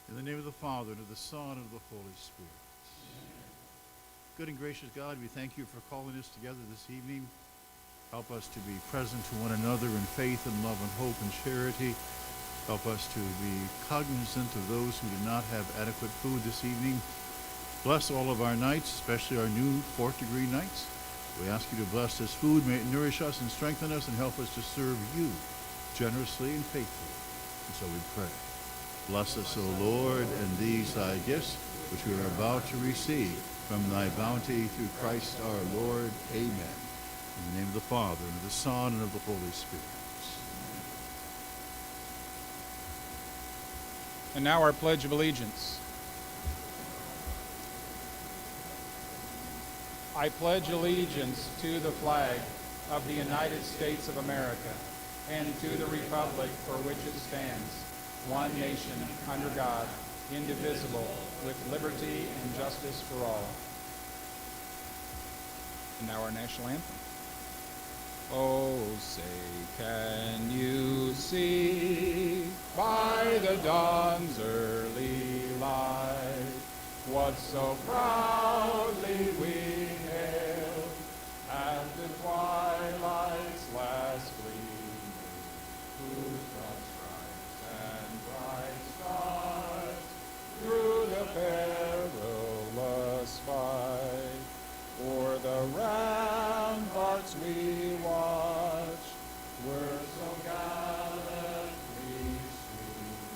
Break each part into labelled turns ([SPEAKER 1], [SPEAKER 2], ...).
[SPEAKER 1] In the name of the Father, and of the Son, and of the Holy Spirit. Good and gracious God, we thank you for calling us together this evening. Help us to be present to one another in faith and love and hope and charity. Help us to be cognizant of those who do not have adequate food this evening. Bless all of our nights, especially our new fourth degree nights. We ask you to bless this food. May it nourish us and strengthen us and help us to serve you generously and faithfully. And so we pray. Bless us, O Lord, and these thy gifts, which we are about to receive from thy bounty through Christ our Lord. Amen. In the name of the Father, and of the Son, and of the Holy Spirit.
[SPEAKER 2] And now our Pledge of Allegiance. I pledge allegiance to the flag of the United States of America and to the republic for which it stands, one nation, under God, indivisible, with liberty and justice for all. And now our national anthem. Oh, say, can you see by the dawn's early light what so proudly we hailed at the twilight's last gleaming, whose broad stripes and bright stars through the perilous fight o'er the ramparts we watched were so gallantly streamed,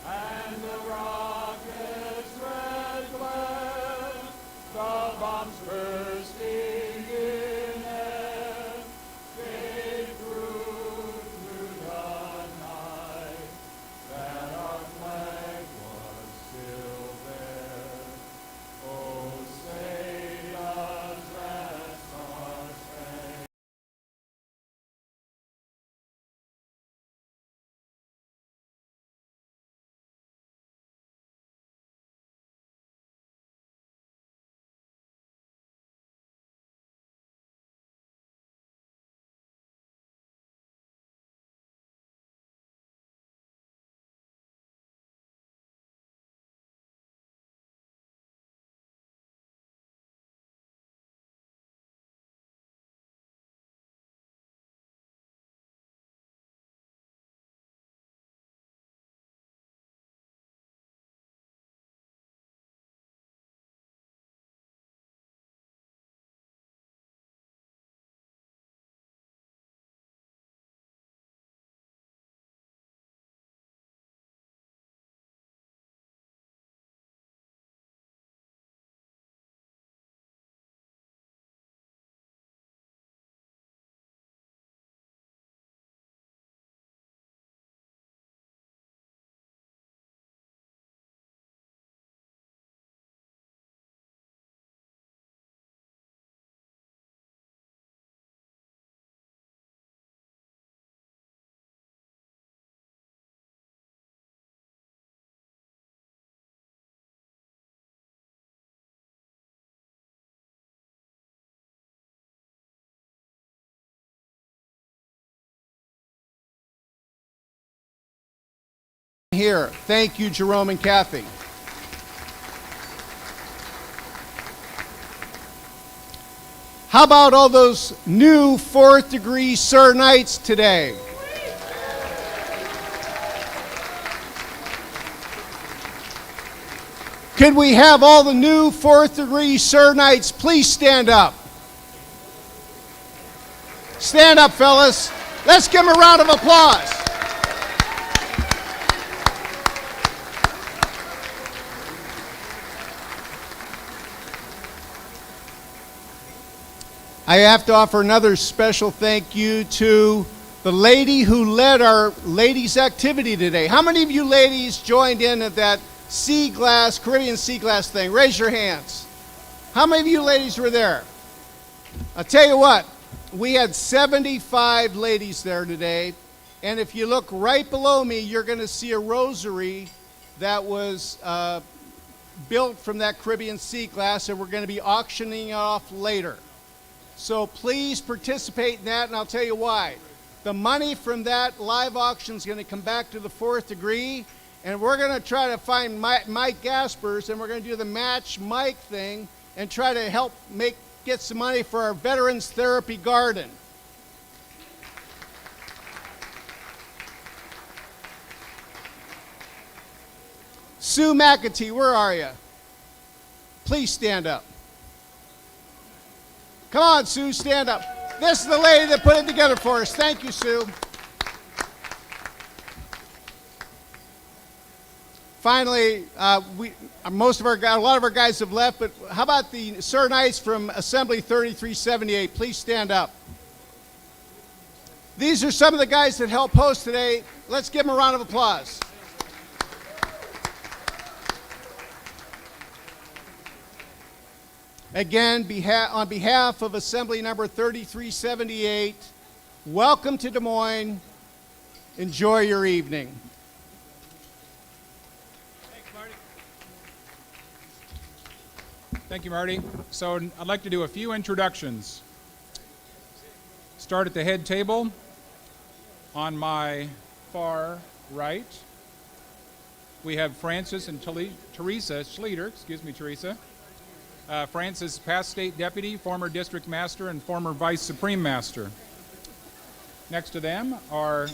[SPEAKER 2] and the rockets red glare, the bombs bursting in air, gave proof through the night that our flag was still there. Oh, say does that star-spangled
[SPEAKER 3] here. Thank you, Jerome and Kathy. How about all those new fourth degree Sir Knights today? Could we have all the new fourth degree Sir Knights please stand up? Stand up, fellas. Let's give them a round of applause. I have to offer another special thank you to the lady who led our ladies' activity today. How many of you ladies joined in at that sea glass, Caribbean sea glass thing? Raise your hands. How many of you ladies were there? I'll tell you what, we had 75 ladies there today, and if you look right below me, you're going to see a rosary that was built from that Caribbean sea glass, and we're going to be auctioning it off later. So please participate in that, and I'll tell you why. The money from that live auction is going to come back to the fourth degree, And we're going to try to find Mike Gaspers, and we're going to do the match Mike thing and try to help get some money for our Veterans Therapy Garden. Sue McAtee, where are you? Please stand up. Come on, Sue, stand up. This is the lady that put it together for us. Thank you, Sue. Finally, a lot of our guys have left, but how about the Sir Knights from Assembly 3378? Please stand up. These are some of the guys that helped host today. Let's give them a round of applause. Again, on behalf of Assembly number 3378, welcome to Des Moines. Enjoy your evening.
[SPEAKER 2] Thank you, Marty. So I'd like to do a few introductions. Start at the head table. On my far right, we have Francis and Teresa Schleter. Excuse me, Teresa. Francis, past state deputy, former district master, and former vice supreme master. Next to them are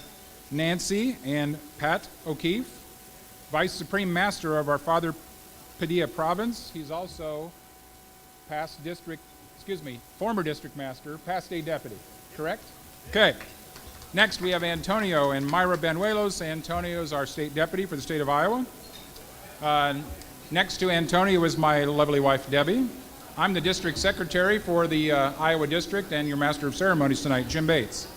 [SPEAKER 2] Nancy and Pat O'Keefe, vice supreme master of our Father Padilla province. He's also former district master, past state deputy, correct? Okay. Next, we have Antonio and Myra Benuelos. Antonio is our state deputy for the state of Iowa. Next to Antonio is my lovely wife, Debbie. I'm the district secretary for the Iowa district, and your master of ceremonies tonight, Jim Bates.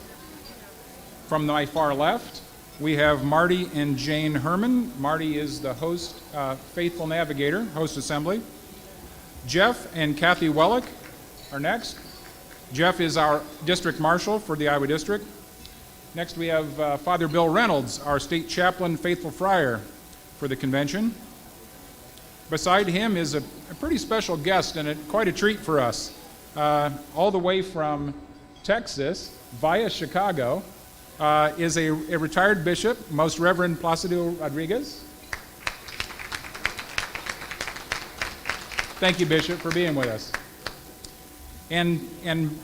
[SPEAKER 2] From my far left, we have Marty and Jane Herman. Marty is the host, faithful navigator, host assembly. Jeff and Kathy Wellick are next. Jeff is our district marshal for the Iowa district. Next, we have Father Bill Reynolds, our state chaplain, faithful friar for the convention. Beside him is a pretty special guest and quite a treat for us. All the way from Texas via Chicago is a retired bishop, Most Reverend Placido Rodriguez. Thank you, Bishop, for being with us. And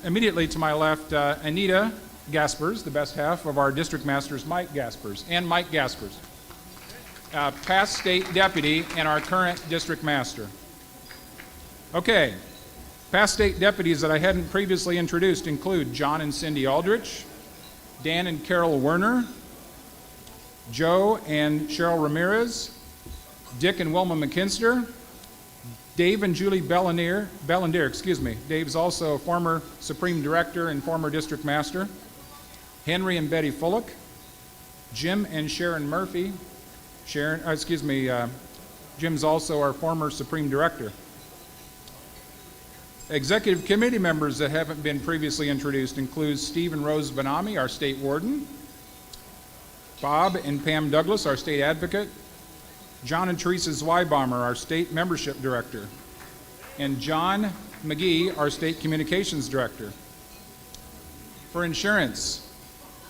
[SPEAKER 2] immediately to my left, Anita Gaspers, the best half of our district masters, Mike Gaspers, and Mike Gaspers, past state deputy and our current district master. Okay, past state deputies that I hadn't previously introduced include John and Cindy Aldrich, Dan and Carol Werner, Joe and Cheryl Ramirez, Dick and Wilma McKinster, Dave and Julie Bellender. Dave's also a former Supreme Director and former District Master. Henry and Betty Fullock, Jim and Sharon Murphy. Jim's also our former Supreme Director. Executive committee members that haven't been previously introduced include Steve and Rose Benami, our state warden, Bob and Pam Douglas, our state advocate, John and Teresa Zweibaummer, our state membership director, and John McGee, our state communications director. For insurance,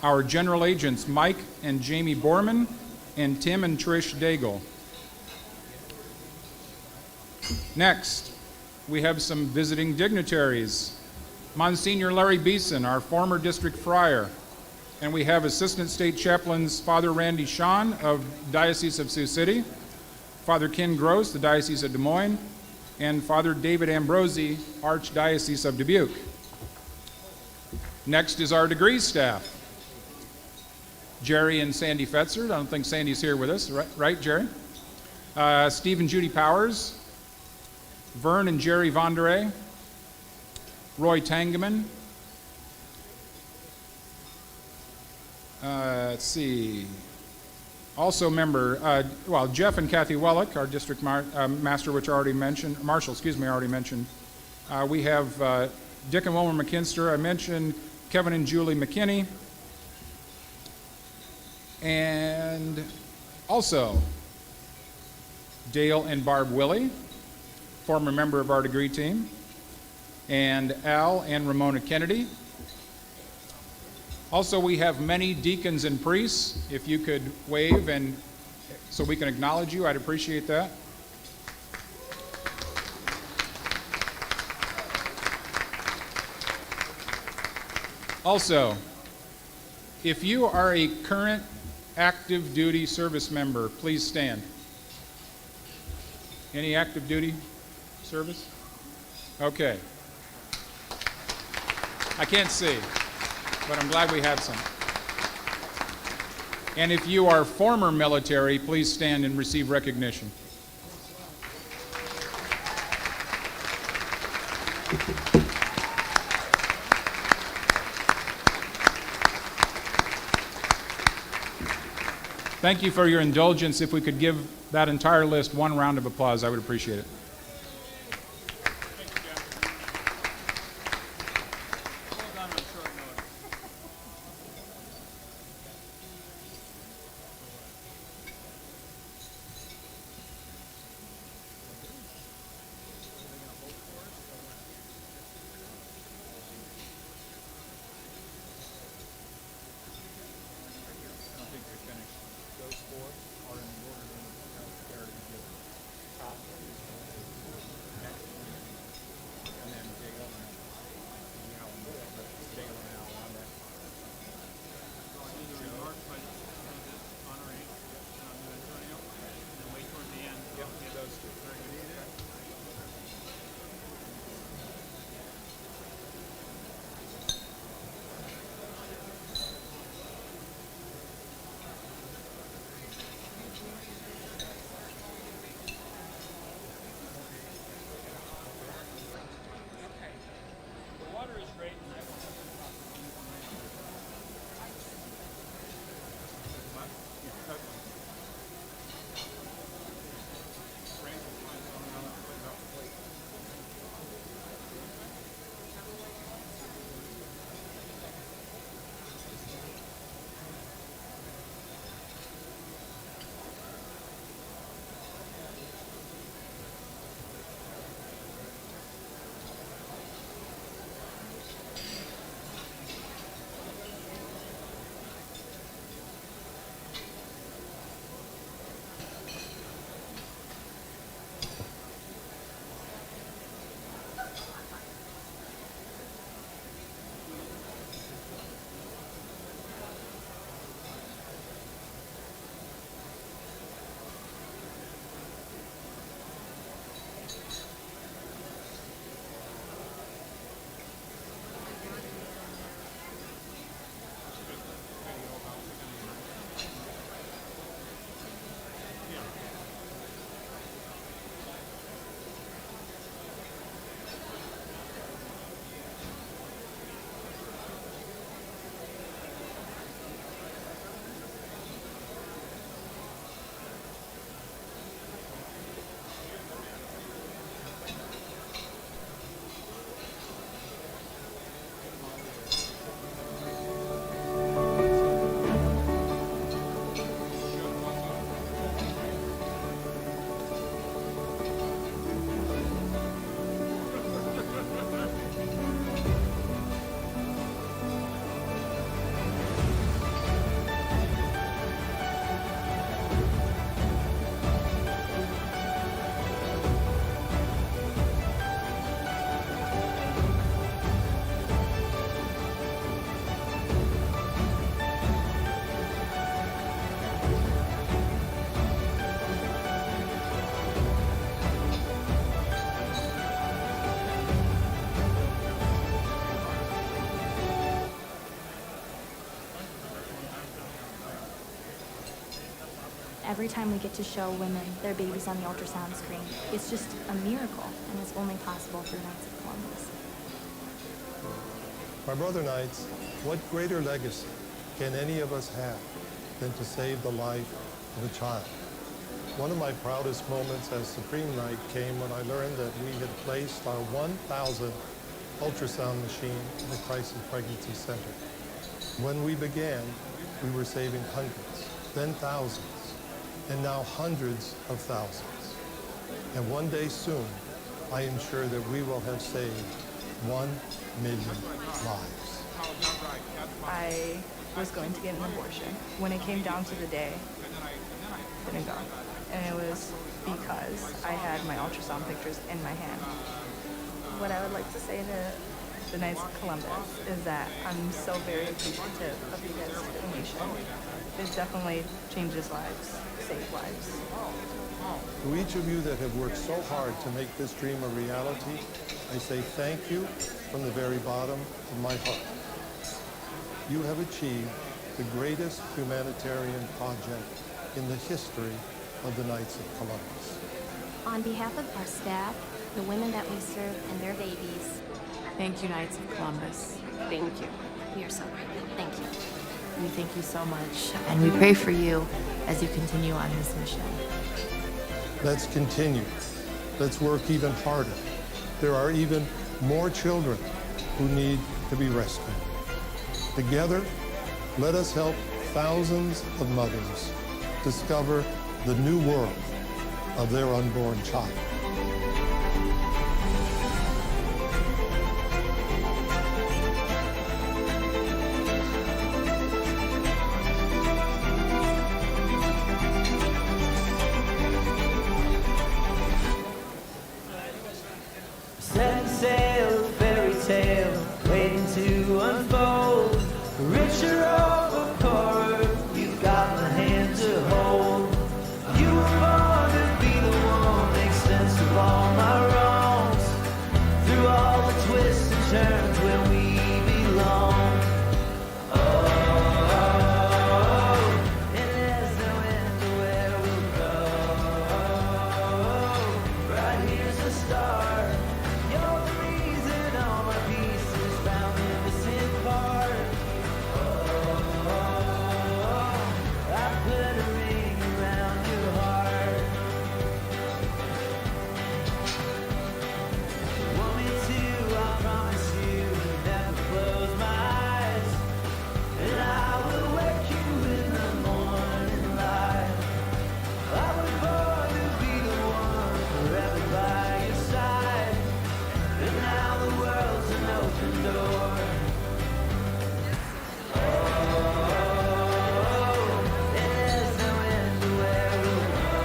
[SPEAKER 2] our general agents, Mike and Jamie Borman, and Tim and Trish Daigle. Next, we have some visiting dignitaries. Monsignor Larry Beeson, our former district friar, and we have Assistant State Chaplains Father Randy Shawn of Diocese of Sioux City, Father Ken Gross, the Diocese of Des Moines, and Father David Ambrosi, Archdiocese of Dubuque. Next is our degree staff. Jerry and Sandy Fetzer. I don't think Sandy's here with us, right, Jerry? Steve and Judy Powers, Vern and Jerry Vonderay, Roy Tangeman. Let's see. Also member, Jeff and Kathy Wellick, our district master, which I already mentioned, marshal, I already mentioned. We have Dick and Wilmer McKinster. I mentioned Kevin and Julie McKinney. And also Dale and Barb Willey, former member of our degree team, and Al and Ramona Kennedy. Also, we have many deacons and priests. If you could wave and so we can acknowledge you. I'd appreciate that. Also, if you are a current active duty service member, please stand. Any active duty service? Okay. I can't see, but I'm glad we have some. And if you are former military, please stand and receive recognition. Thank you for your indulgence. If we could give that entire list one round of applause, I would appreciate it.
[SPEAKER 4] Every time we get to show women their babies on the ultrasound screen, it's just a miracle, and it's only possible through Knights of Columbus.
[SPEAKER 5] My brother Knights, what greater legacy can any of us have than to save the life of a child? One of my proudest moments as Supreme Knight came when I learned that we had placed our 1,000th ultrasound machine in the Crisis Pregnancy Center. When we began, we were saving hundreds, then thousands, and now hundreds of thousands. And one day soon, I am sure that we will have saved 1 million lives.
[SPEAKER 6] I was going to get an abortion. When it came down to the day, didn't go. And it was because I had my ultrasound pictures in my hand. What I would like to say to the Knights of Columbus is that I'm so very appreciative of you guys' donation. It definitely changes lives, saves lives.
[SPEAKER 5] To each of you that have worked so hard to make this dream a reality, I say thank you from the very bottom of my heart. You have achieved the greatest humanitarian project in the history of the Knights of Columbus.
[SPEAKER 4] On behalf of our staff, the women that we serve, and their babies,
[SPEAKER 7] Thank you, Knights of Columbus. Thank you.
[SPEAKER 4] we are so grateful. Thank you.
[SPEAKER 7] We thank you so much, and we pray for you as you continue on this mission.
[SPEAKER 5] Let's continue. Let's work even harder. There are even more children who need to be rescued. Together, let us help thousands of mothers discover the new world of their unborn child.
[SPEAKER 8] Set sail, fairy tale, waiting to unfold. Richer or poorer, you've got the hand to hold. You were born to be the one, make sense of all my wrongs. Through all the twists and turns where we belong. Oh, and there's no end to where we'll go. Right here's the start. You're the reason all my pieces found in the missing part. Oh, I put a ring around your heart. Want me to? I promise you, never close my eyes. And I will wake you in the morning light. I was born to be the one forever by your side. And now the world's an open door. Oh, and there's no end to where we'll go.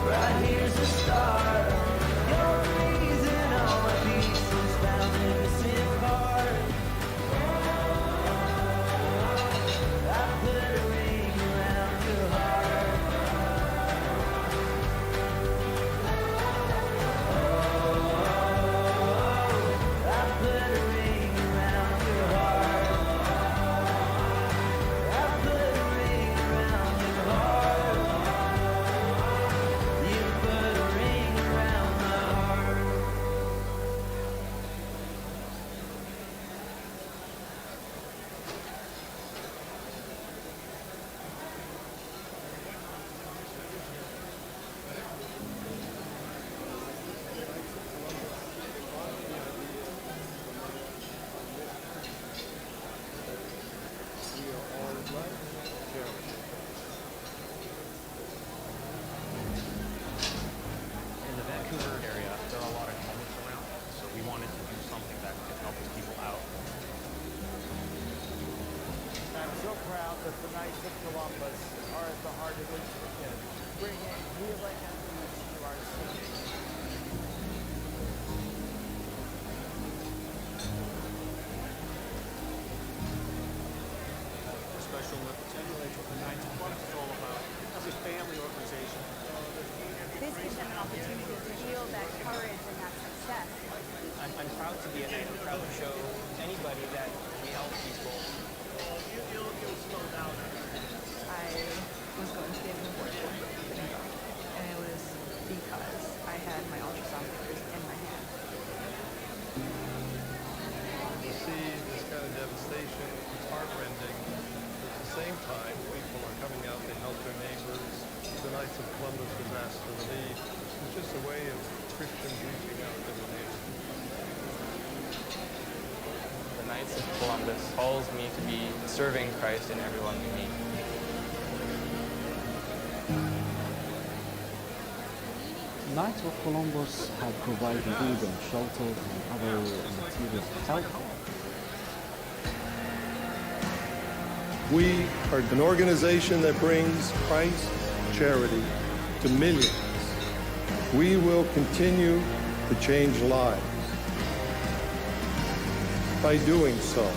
[SPEAKER 8] Right here's the start. You're the reason all my pieces found in the missing part. I put a ring around your heart. I put a ring around your heart. I put a ring around your heart. You put a ring around my heart.
[SPEAKER 9] In the Vancouver area, there are a lot of homeless around, so we wanted to do something that could help these people out.
[SPEAKER 10] I'm so proud that the Knights of Columbus are at the heart of this mission, bringing healing and peace to our city.
[SPEAKER 9] Special emulate what the Knights of Columbus is all about. It's a family organization.
[SPEAKER 11] This gives them an opportunity to feel that courage and that success.
[SPEAKER 12] I'm proud to be a Knight. I'm proud to show anybody that we help people.
[SPEAKER 10] You'll slow down.
[SPEAKER 6] I was going to get an abortion, didn't go. And it was because I had my ultrasound pictures in my hand.
[SPEAKER 5] To see this kind of devastation, it's heartrending. At the same time, people are coming out to help their neighbors. The Knights of Columbus was asked to lead. It's just a way of Christians reaching out to their neighbors.
[SPEAKER 12] The Knights of Columbus calls me to be serving Christ in everyone we meet.
[SPEAKER 13] Knights of Columbus have provided food and shelter and other material help.
[SPEAKER 5] We are an organization that brings Christ charity to millions. We will continue to change lives. By doing so,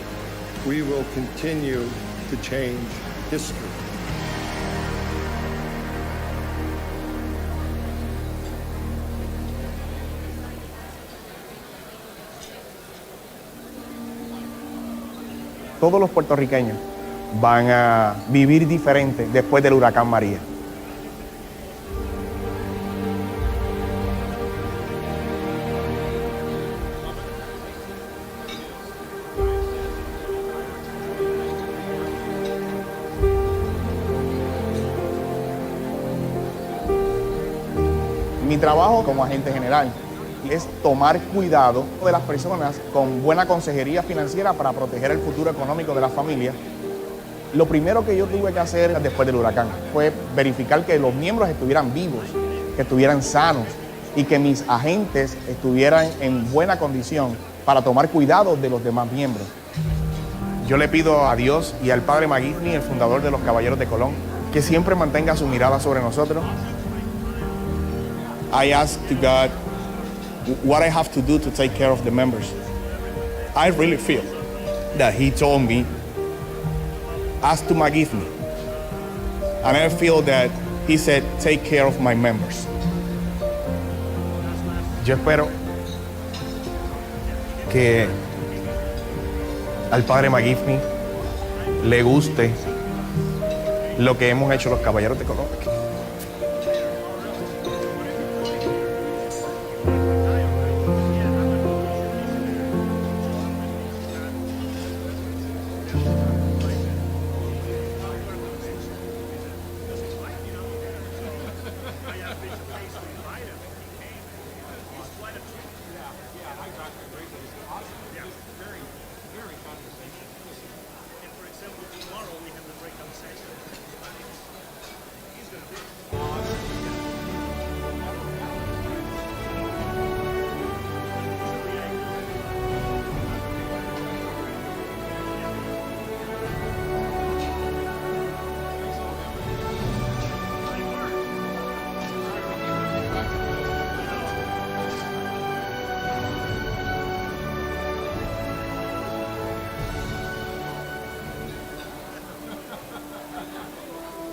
[SPEAKER 5] we will continue to change history.
[SPEAKER 14] Todos los puertorriqueños van a vivir diferente después del huracán María. Mi trabajo como agente general es tomar cuidado de las personas con buena consejería financiera para proteger el futuro económico de las familias. Lo primero que yo tuve que hacer después del huracán fue verificar que los miembros estuvieran vivos, que estuvieran sanos y que mis agentes estuvieran en buena condición para tomar cuidado de los demás miembros. Yo le pido a Dios y al Padre Magifni, el fundador de los Caballeros de Colón, que siempre mantenga su mirada sobre nosotros. I ask to God what I have to do to take care of the members. I really feel that He told me, ask to Magifni. And I feel that He said, take care of my members. Yo espero que al Padre Magifni le guste lo que hemos hecho los Caballeros de Colón.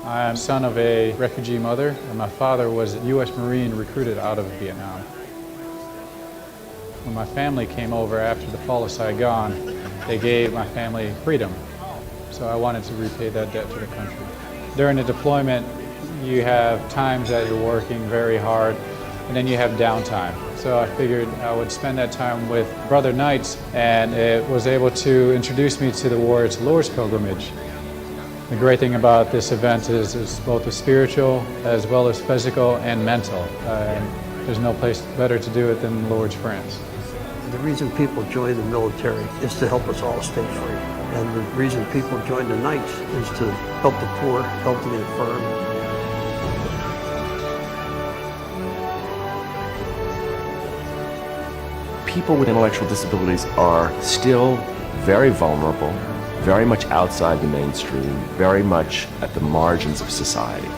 [SPEAKER 2] I am son of a refugee mother, and my father was a U.S. Marine recruited out of Vietnam. When my family came over after the fall of Saigon, they gave my family freedom. So I wanted to repay that debt to the country. During the deployment, you have times that you're working very hard, and then you have downtime. So I figured I would spend that time with Brother Knights, and it was able to introduce me to the Warriors Lord's Pilgrimage. The great thing about this event is it's both a spiritual as well as physical and mental. And there's no place better to do it than the Lord's Friends.
[SPEAKER 15] The reason people join the military is to help us all stay free. And the reason people join the Knights is to help the poor, help the infirm.
[SPEAKER 16] People with intellectual disabilities are still very vulnerable, very much outside the mainstream, very much at the margins of society.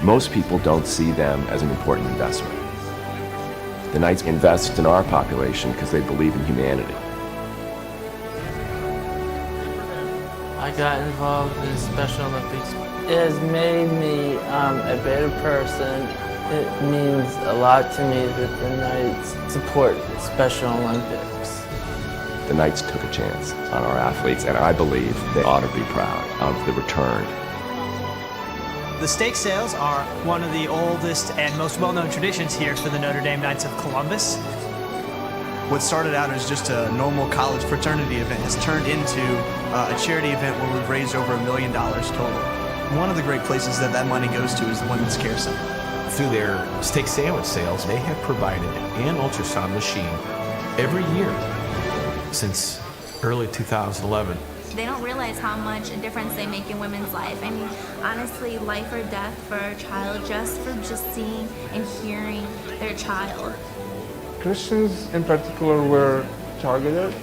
[SPEAKER 16] Most people don't see them as an important investment. The Knights invest in our population because they believe in humanity.
[SPEAKER 17] I got involved in Special Olympics. It has made me a better person. It means a lot to me that the Knights support Special Olympics.
[SPEAKER 16] The Knights took a chance on our athletes, and I believe they ought to be proud of the return.
[SPEAKER 18] The stake sales are one of the oldest and most well-known traditions here for the Notre Dame Knights of Columbus.
[SPEAKER 19] What started out as just a normal college fraternity event has turned into a charity event where we've raised over $1 million total. One of the great places that money goes to is the Women's Care Center.
[SPEAKER 20] Through their steak sandwich sales, they have provided an ultrasound machine every year since early 2011.
[SPEAKER 21] They don't realize how much a difference they make in women's life. I mean, honestly, life or death for a child just seeing and hearing their child.
[SPEAKER 22] Christians in particular were targeted.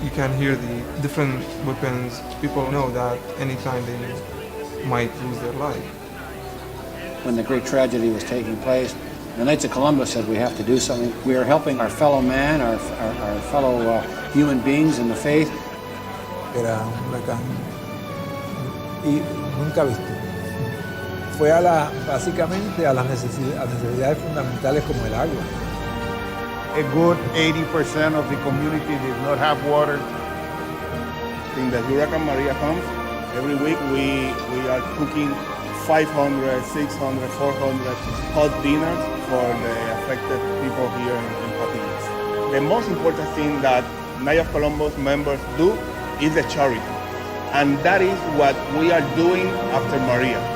[SPEAKER 1] You can hear the different weapons. People know that anytime they might lose their life.
[SPEAKER 22] When the great tragedy was taking place, the Knights of Columbus said we have to do something. We are helping our fellow man, our fellow human beings in the faith.
[SPEAKER 23] Era un huracán y nunca visto. Fue básicamente a las necesidades fundamentales como el agua.
[SPEAKER 24] A good 80% of the community did not have water.
[SPEAKER 14] When the Hurricane Maria comes, every week we are cooking 500, 600, 400 hot dinners for the affected people here in Patillas. The most important thing that Knights of Columbus members do is the charity. And that is what we are doing after Maria.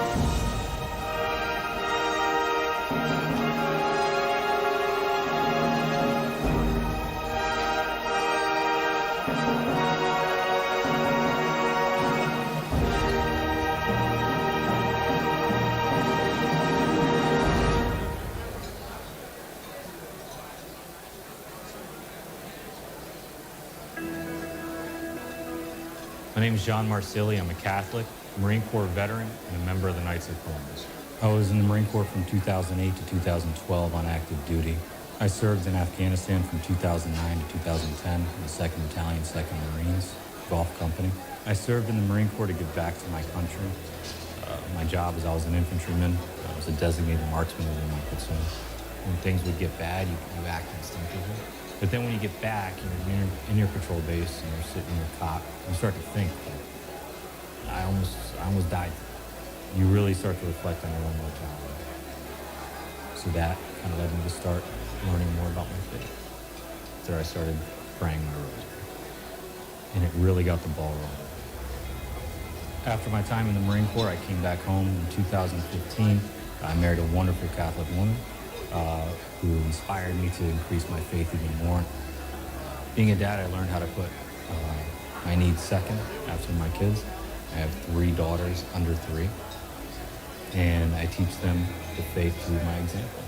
[SPEAKER 25] My name is John Marsili. I'm a Catholic, Marine Corps veteran, and a member of the Knights of Columbus. I was in the Marine Corps from 2008 to 2012 on active duty. I served in Afghanistan from 2009 to 2010 in the 2nd Battalion, 2nd Marines, Gulf Company. I served in the Marine Corps to give back to my country. My job was I was an infantryman. I was a designated marksman within my platoon. When things would get bad, you act instinctively. But then when you get back, you're in your patrol base and you're sitting in your cot, you start to think, I almost died. You really start to reflect on your own mortality. So that kind of led me to start learning more about my faith. So I started praying my rosary. And it really got the ball rolling. After my time in the Marine Corps, I came back home in 2015. I married a wonderful Catholic woman who inspired me to increase my faith even more. Being a dad, I learned how to put my needs second after my kids. I have 3 daughters under 3, and I teach them the faith through my example.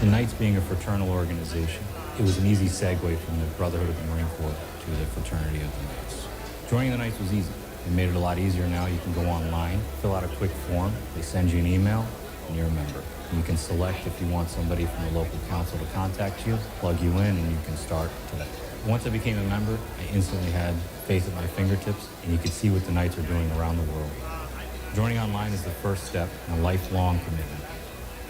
[SPEAKER 25] The Knights being a fraternal organization, it was an easy segue from the Brotherhood of the Marine Corps to the Fraternity of the Knights. Joining the Knights was easy. They made it a lot easier now. You can go online, fill out a quick form, they send you an email, and you're a member. You can select if you want somebody from the local council to contact you, plug you in, and you can start today. Once I became a member, I instantly had faith at my fingertips, and you could see what the Knights are doing around the world. Joining online is the first step in a lifelong commitment.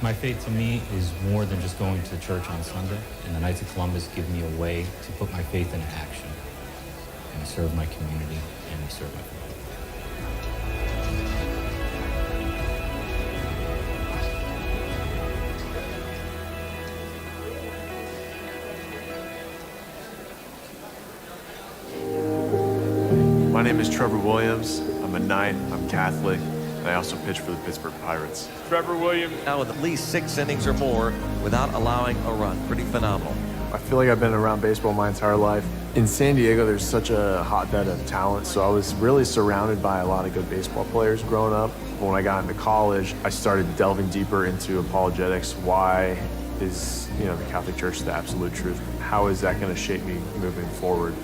[SPEAKER 25] My faith to me is more than just going to church on Sunday, and the Knights of Columbus give me a way to put my faith into action and serve my community and serve my family.
[SPEAKER 26] My name is Trevor Williams. I'm a Knight, I'm Catholic, and I also pitch for the Pittsburgh Pirates.
[SPEAKER 27] Trevor Williams. Now with at least 6 innings or more without allowing a run. Pretty phenomenal.
[SPEAKER 28] I feel like I've been around baseball my entire life. In San Diego, there's such a hotbed of talent, so I was really surrounded by a lot of good baseball players growing up. When I got into college, I started delving deeper into apologetics. Why is, the Catholic Church the absolute truth? How is that going to shape me moving forward?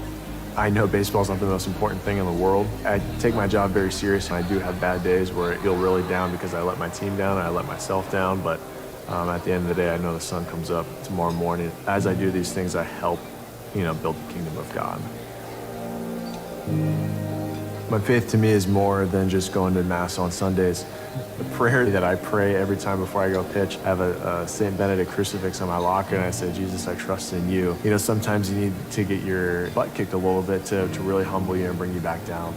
[SPEAKER 28] I know baseball is not the most important thing in the world. I take my job very serious, and I do have bad days where I feel really down because I let my team down and I let myself down, but at the end of the day, I know the sun comes up tomorrow morning. As I do these things, I help, build the kingdom of God. My faith to me is more than just going to Mass on Sundays. The prayer that I pray every time before I go pitch, I have a St. Benedict crucifix on my locker, and I say, Jesus, I trust in you. Sometimes you need to get your butt kicked a little bit to really humble you and bring you back down.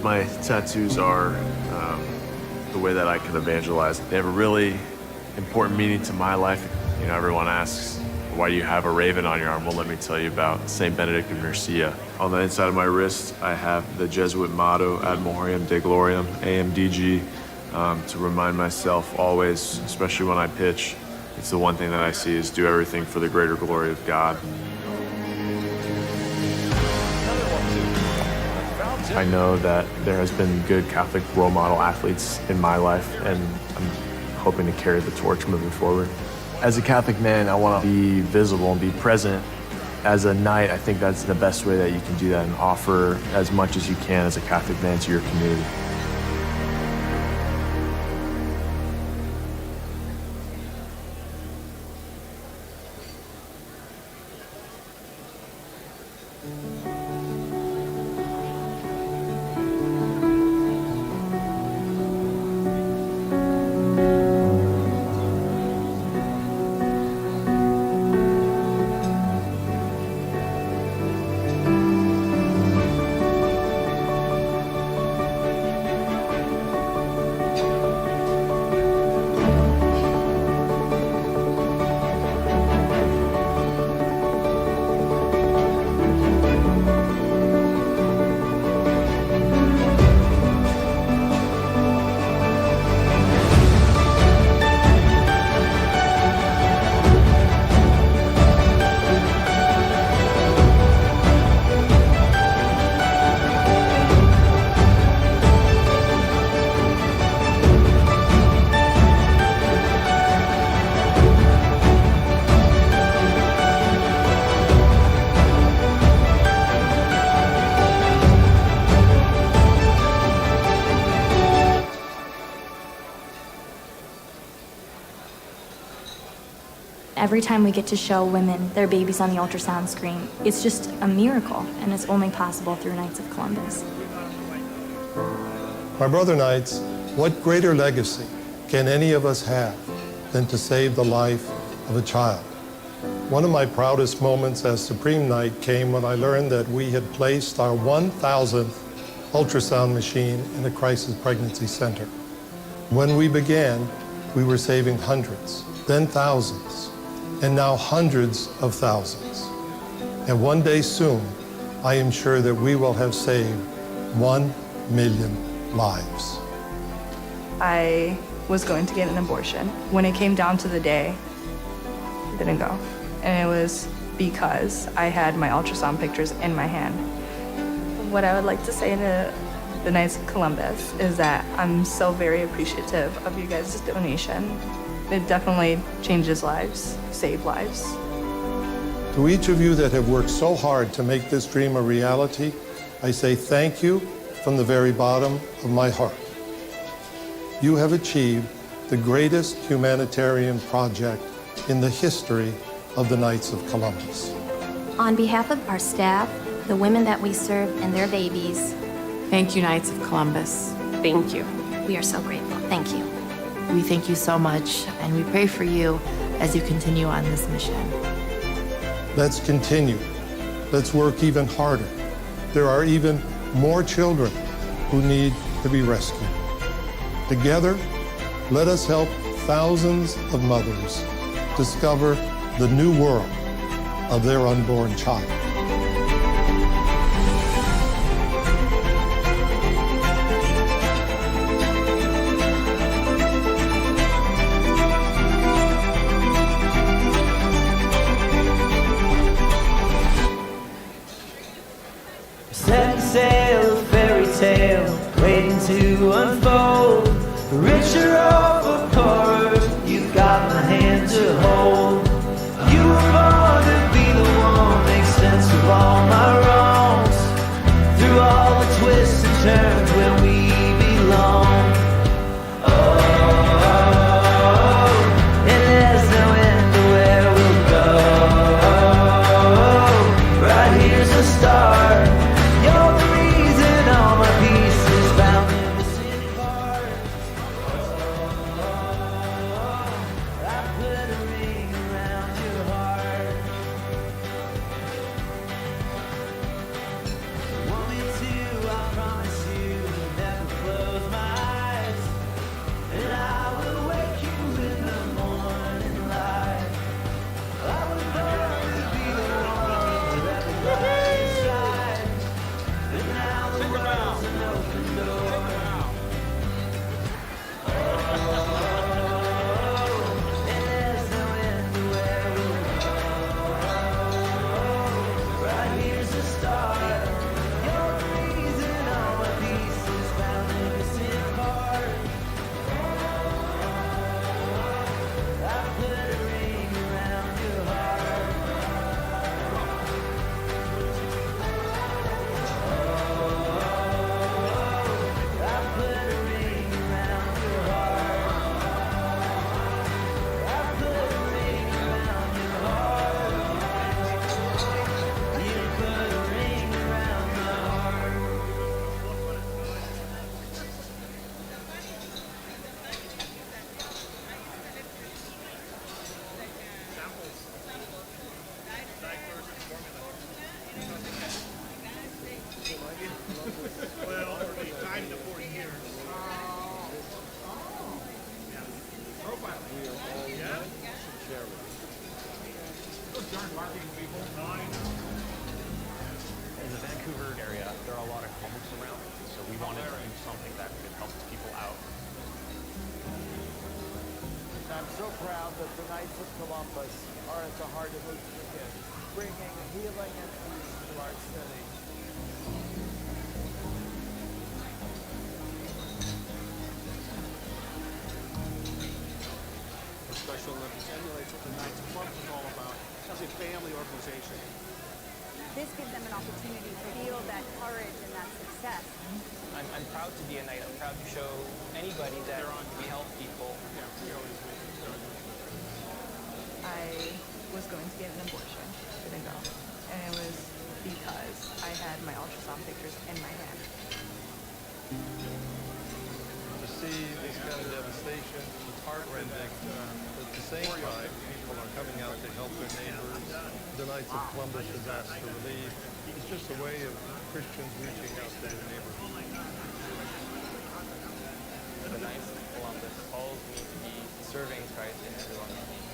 [SPEAKER 28] My tattoos are the way that I can evangelize. They have a really important meaning to my life. Everyone asks, why do you have a raven on your arm? Well, let me tell you about St. Benedict of Nursia. On the inside of my wrist, I have the Jesuit motto, Ad Memoriam Dei Gloriam, AMDG, to remind myself always, especially when I pitch, it's the one thing that I see is do everything for the greater glory of God. I know that there has been good Catholic role model athletes in my life, and I'm hoping to carry the torch moving forward. As a Catholic man, I want to be visible and be present As a knight, I think that's the best way that you can do that and offer as much as you can as a Catholic man to your community.
[SPEAKER 21] Every time we get to show women their babies on the ultrasound screen, it's just a miracle, and it's only possible through Knights of Columbus.
[SPEAKER 5] My brother Knights, what greater legacy can any of us have than to save the life of a child? One of my proudest moments as Supreme Knight came when I learned that we had placed our 1,000th ultrasound machine in a crisis pregnancy center. When we began, we were saving hundreds, then thousands, and now hundreds of thousands. And one day soon, I am sure that we will have saved 1 million lives.
[SPEAKER 3] I was going to get an abortion. When it came down to the day, I didn't go. And it was because I had my ultrasound pictures in my hand. What I would like to say to the Knights of Columbus is that I'm so very appreciative of you guys' donation. It definitely changes lives, saves lives.
[SPEAKER 5] To each of you that have worked so hard to make this dream a reality, I say thank you from the very bottom of my heart. You have achieved the greatest humanitarian project in the history of the Knights of Columbus.
[SPEAKER 21] On behalf of our staff, the women that we serve and their babies,
[SPEAKER 4] thank you, Knights of Columbus.
[SPEAKER 3] Thank you.
[SPEAKER 21] we are so grateful. Thank you.
[SPEAKER 4] We thank you so much, and we pray for you as you continue on this mission.
[SPEAKER 5] Let's continue. Let's work even harder. There are even more children who need to be rescued. Together, let us help thousands of mothers discover the new world of their unborn child.
[SPEAKER 6] Setting sail, a fairy tale, waiting to unfold. Richer or for poorer, you've got my hand to hold. You were born to be the one, make sense of all my wrongs. Through all the twists and turns where we belong. Oh, and there's no end to where we'll go. Right here's the start. You're the reason all my pieces found in the city park.
[SPEAKER 5] charity.
[SPEAKER 2] In the Vancouver area, there are a lot of homeless around, so we wanted to do something that could help people out.
[SPEAKER 6] I'm so proud that the Knights of Columbus are at the heart of this weekend, bringing healing and peace to our city.
[SPEAKER 7] The Special Olympics emulates what the Knights of Columbus is all about as a family organization.
[SPEAKER 8] This gives them an opportunity to feel that courage and that success.
[SPEAKER 9] I'm proud to be a Knight. I'm proud to show anybody that we help people.
[SPEAKER 3] I was going to get an abortion, didn't go. And it was because I had my ultrasound pictures in my hand.
[SPEAKER 5] To see this kind of devastation, it's heartrending. At the same time, people are coming out to help their neighbors. The Knights of Columbus has asked for relief. It's just a way of Christians reaching out to their neighbors.
[SPEAKER 9] The Knights of Columbus calls me to be serving Christ in everyone I meet.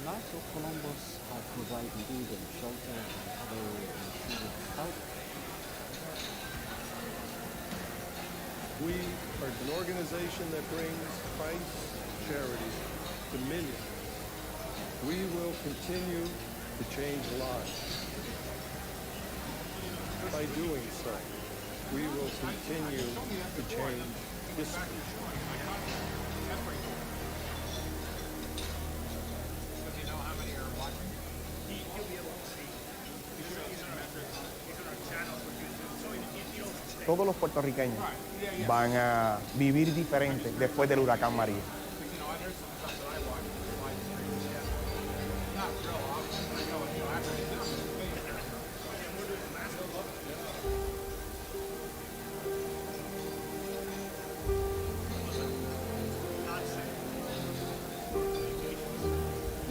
[SPEAKER 10] Knights of Columbus are providing food and shelter and other needed help.
[SPEAKER 5] We are an organization that brings Christ's charity to millions. We will continue to change lives. By doing so, we will continue to change history.
[SPEAKER 14] Todos los puertorriqueños van a vivir diferente después del huracán María.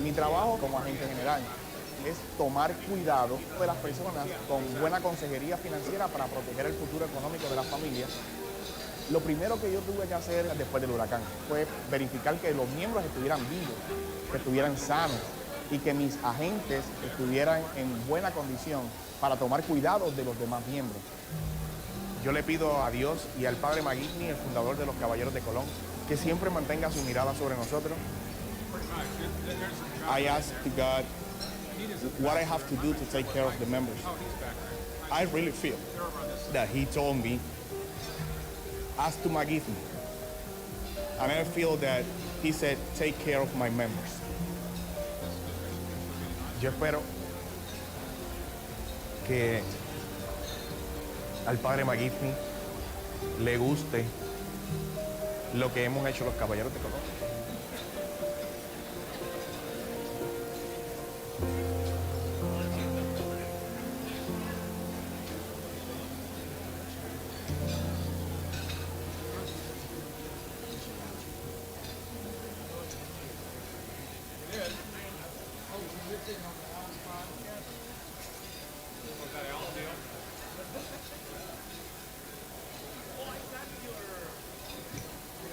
[SPEAKER 14] Mi trabajo como agente general es tomar cuidado de las personas con buena consejería financiera para proteger el futuro económico de las familias. Lo primero que yo tuve que hacer después del huracán fue verificar que los miembros estuvieran vivos, que estuvieran sanos y que mis agentes estuvieran en buena condición para tomar cuidado de los demás miembros. Yo le pido a Dios y al Padre Magini, el fundador de los Caballeros de Colón, que siempre mantenga su mirada sobre nosotros. I ask to God what I have to do to take care of the members. I really feel that he told me, ask to Magini. And I feel that he said, take care of my members. Yo espero que al Padre Magini le guste lo que hemos hecho los Caballeros de Colón.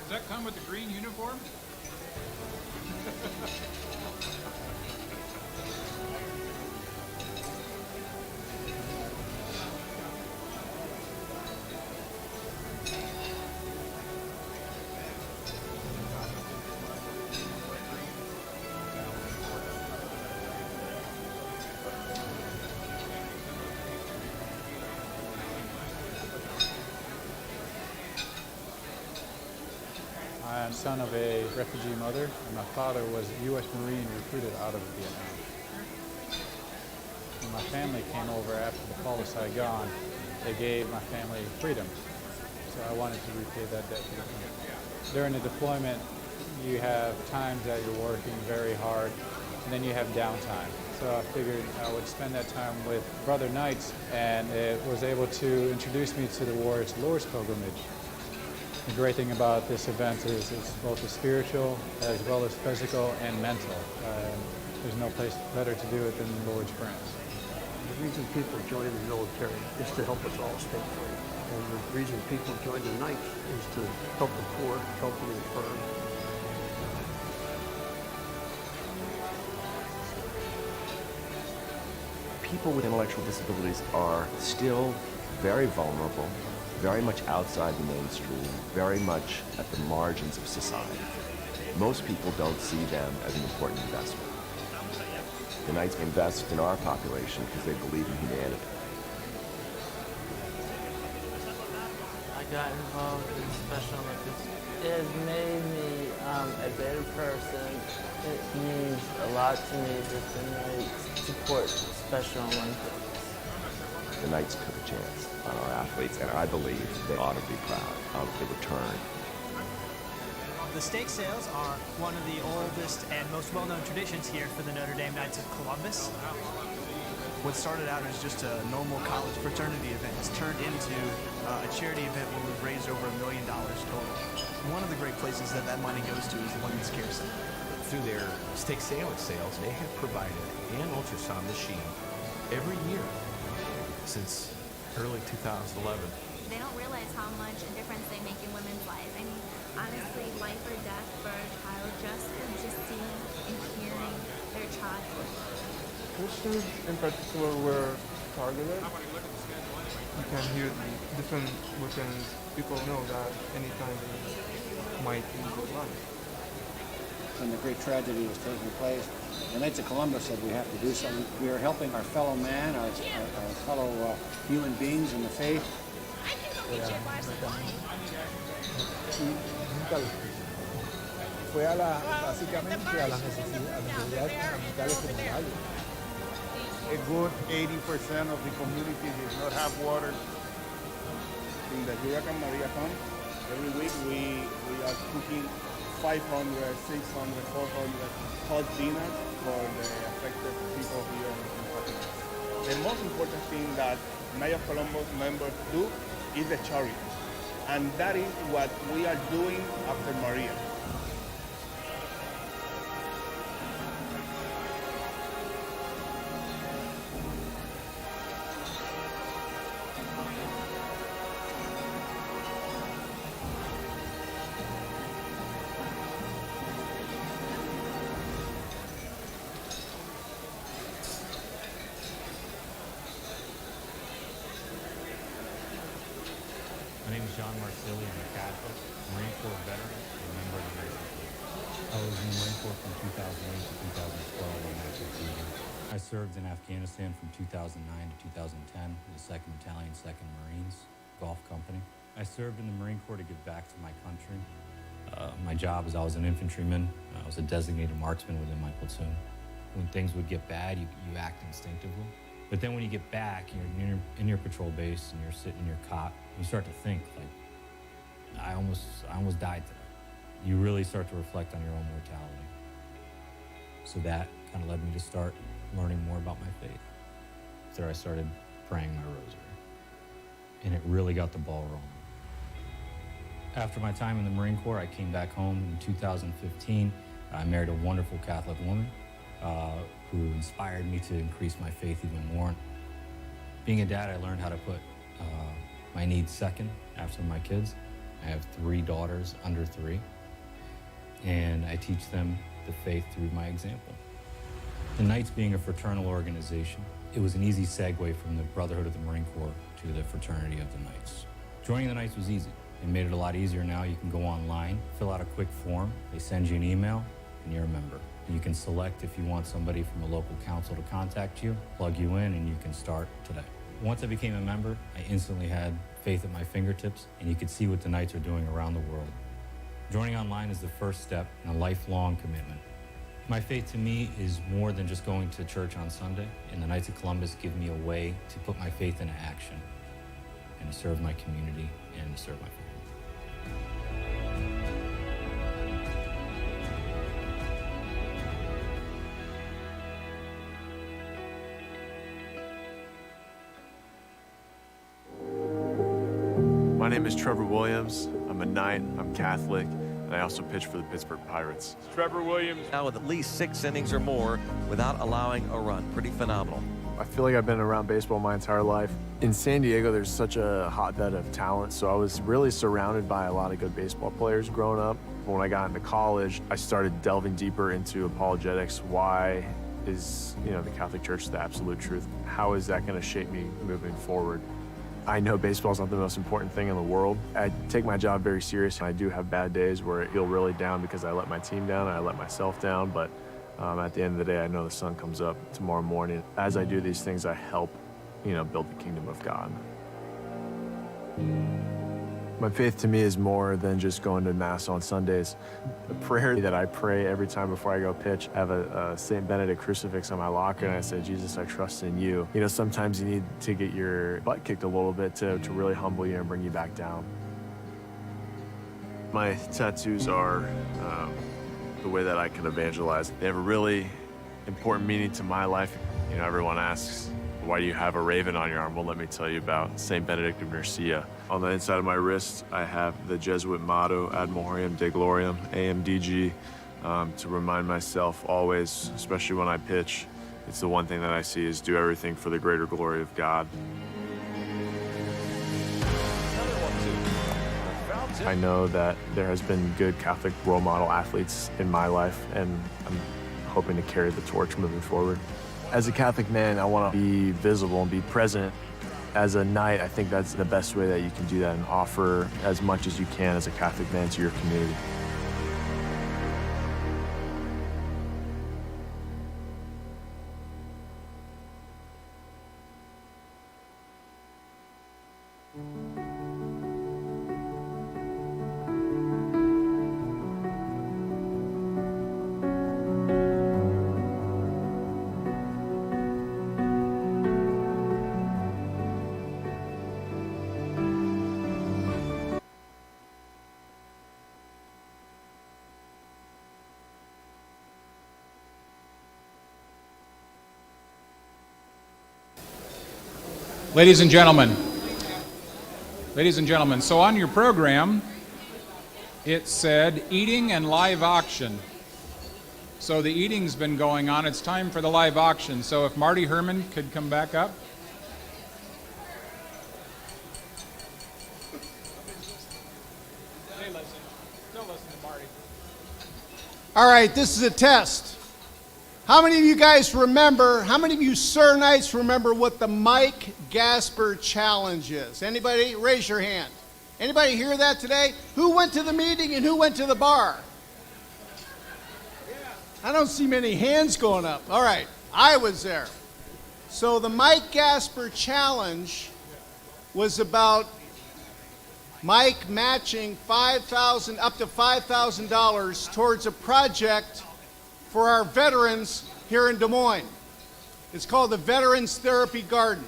[SPEAKER 11] Does that come with the green uniform?
[SPEAKER 12] I'm son of a refugee mother, and my father was a U.S. Marine recruited out of Vietnam. When my family came over after the fall of Saigon, they gave my family freedom. So I wanted to repay that debt to the country. During the deployment, you have times that you're working very hard, and then you have downtime. So I figured I would spend that time with Brother Knights, and it was able to introduce me to the Warriors Lord's Pilgrimage. The great thing about this event is it's both a spiritual as well as physical and mental. There's no place better to do it than the Lord's Friends.
[SPEAKER 15] The reason people join the military is to help us all stay free. And the reason people join the Knights is to help the poor, help the infirm.
[SPEAKER 27] People with intellectual disabilities are still very vulnerable, very much outside the mainstream, very much at the margins of society. Most people don't see them as an important investment. The Knights invest in our population because they believe in humanity.
[SPEAKER 9] I got involved in Special Olympics. It has made me a better person. It means a lot to me that the Knights support Special Olympics.
[SPEAKER 27] The Knights took a chance on our athletes, and I believe they ought to be proud of the return.
[SPEAKER 1] The stake sales are one of the oldest and most well-known traditions here for the Notre Dame Knights of Columbus.
[SPEAKER 7] What started out as just a normal college fraternity event has turned into a charity event where we've raised over $1 million total. One of the great places that money goes to is the Women's Care Center.
[SPEAKER 13] Through their stake sales, they have provided an ultrasound machine every year since early 2011.
[SPEAKER 21] They don't realize how much a difference they make in women's life. I mean, honestly, life or death for a child just for seeing and hearing their child.
[SPEAKER 16] Christians in particular were targeted. You can hear the different weapons. People know that anytime they might lose their life.
[SPEAKER 10] When the great tragedy was taking place, the Knights of Columbus said we have to do something. We are helping our fellow man, our fellow human beings in the faith.
[SPEAKER 23] Fue básicamente a las necesidades fundamentales comunales.
[SPEAKER 24] A good 80% of the community does not have water.
[SPEAKER 17] In the Hurricane Maria comes, every week we are cooking 500, 600, 400 hot dinners for the affected people here in Fatima. The most important thing that Knights of Columbus members do is the charity. And that is what we are doing after Maria.
[SPEAKER 25] My name is John Marsilli. I'm a Catholic, Marine Corps veteran, and a member of the Navy. I was in the Marine Corps from 2008 to 2012 on active duty. I served in Afghanistan from 2009 to 2010 in the 2nd Battalion, 2nd Marines, Gulf Company. I served in the Marine Corps to give back to my country. My job is I was an infantryman. I was a designated marksman within my platoon. When things would get bad, you act instinctively. But then when you get back, you're in your patrol base and you're sitting in your cot, you start to think, like, I almost died today. You really start to reflect on your own mortality. So that kind of led me to start learning more about my faith. So I started praying my rosary. And it really got the ball rolling. After my time in the Marine Corps, I came back home in 2015. I married a wonderful Catholic woman who inspired me to increase my faith even more. Being a dad, I learned how to put my needs second after my kids. I have 3 daughters under 3, and I teach them the faith through my example. The Knights being a fraternal organization, it was an easy segue from the Brotherhood of the Marine Corps to the Fraternity of the Knights. Joining the Knights was easy. It made it a lot easier now. You can go online, fill out a quick form, they send you an email, and you're a member. You can select if you want somebody from a local council to contact you, plug you in, and you can start today. Once I became a member, I instantly had faith at my fingertips, and you could see what the Knights are doing around the world. Joining online is the first step in a lifelong commitment. My faith to me is more than just going to church on Sunday, and the Knights of Columbus give me a way to put my faith into action and to serve my community and to serve my family.
[SPEAKER 28] My name is Trevor Williams. I'm a Knight, I'm Catholic, and I also pitch for the Pittsburgh Pirates.
[SPEAKER 27] Trevor Williams. Now with at least 6 innings or more without allowing a run. Pretty phenomenal.
[SPEAKER 28] I feel like I've been around baseball my entire life. In San Diego, there's such a hotbed of talent, so I was really surrounded by a lot of good baseball players growing up. When I got into college, I started delving deeper into apologetics. Why is, the Catholic Church the absolute truth? How is that going to shape me moving forward? I know baseball is not the most important thing in the world. I take my job very seriously. I do have bad days where I feel really down because I let my team down and I let myself down, but at the end of the day, I know the sun comes up tomorrow morning. As I do these things, I help, build the kingdom of God. My faith to me is more than just going to Mass on Sundays. The prayer that I pray every time before I go pitch, I have a St. Benedict crucifix on my locker, and I say, Jesus, I trust in you. Sometimes you need to get your butt kicked a little bit to really humble you and bring you back down. My tattoos are the way that I can evangelize. They have a really important meaning to my life. Everyone asks, why do you have a raven on your arm? Well, let me tell you about St. Benedict of Nursia. On the inside of my wrist, I have the Jesuit motto, Ad Majorem Dei Gloriam, AMDG, to remind myself always, especially when I pitch, it's the one thing that I see is do everything for the greater glory of God. I know that there has been good Catholic role model athletes in my life, and I'm hoping to carry the torch moving forward. As a Catholic man, I want to be visible and be present. As a knight, I think that's the best way that you can do that and offer as much as you can as a Catholic man to your community.
[SPEAKER 11] Ladies and gentlemen, so on your program, it said eating and live auction. So the eating's been going on. It's time for the live auction. So if Marty Herman could come back up. Hey, listen. Don't listen to Marty.
[SPEAKER 2] All right, this is a test. How many of you guys remember, how many of you Sir Knights remember what the Mike Gasper Challenge is? Anybody? Raise your hand. Anybody hear that today? Who went to the meeting and who went to the bar? I don't see many hands going up. All right, I was there. So the Mike Gasper Challenge was about Mike matching up to $5,000 towards a project for our veterans here in Des Moines. It's called the Veterans Therapy Garden.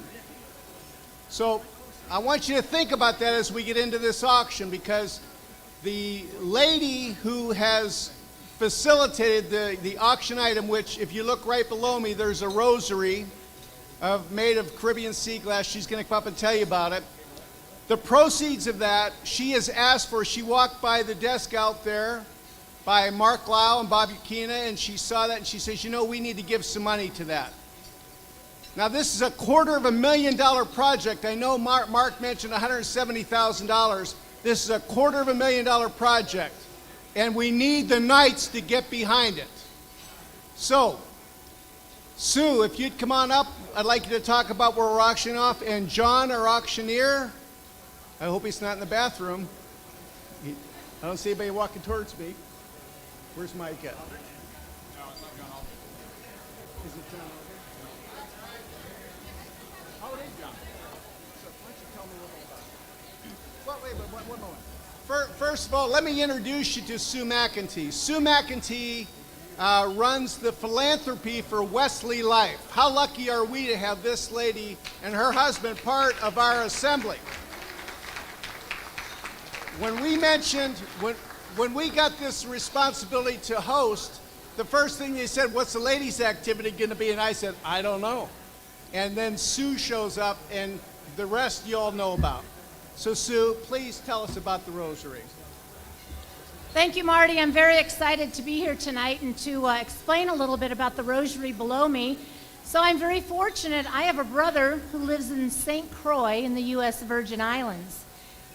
[SPEAKER 2] So I want you to think about that as we get into this auction, because the lady who has facilitated the auction item, which if you look right below me, there's a rosary made of Caribbean sea glass. She's going to come up and tell you about it. The proceeds of that, she has asked for. She walked by the desk out there by Mark Lau and Bob Ukina, and she saw that and she says, we need to give some money to that. Now this is a $250,000 project. I know Mark mentioned $170,000. This is a $250,000 project, and we need the Knights to get behind it. So, Sue, if you'd come on up, I'd like you to talk about where we're auctioning off, and John, our auctioneer, I hope he's not in the bathroom. I don't see anybody walking towards me. Where's Mike at? No, it's not John Alder. Is it John Alder? Oh, it is John. So why don't you tell me a little about it? Well, wait, one moment. First of all, let me introduce you to Sue McEntee. Sue McEntee runs the philanthropy for Wesley Life. How lucky are we to have this lady and her husband part of our assembly? When we mentioned, when we got this responsibility to host, the first thing they said, what's the ladies' activity going to be? And I said, I don't know. And then Sue shows up, and the rest you all know about. So Sue, please tell us about the rosary.
[SPEAKER 4] Thank you, Marty. I'm very excited to be here tonight and to explain a little bit about the rosary below me. So I'm very fortunate. I have a brother who lives in St. Croix in the U.S. Virgin Islands.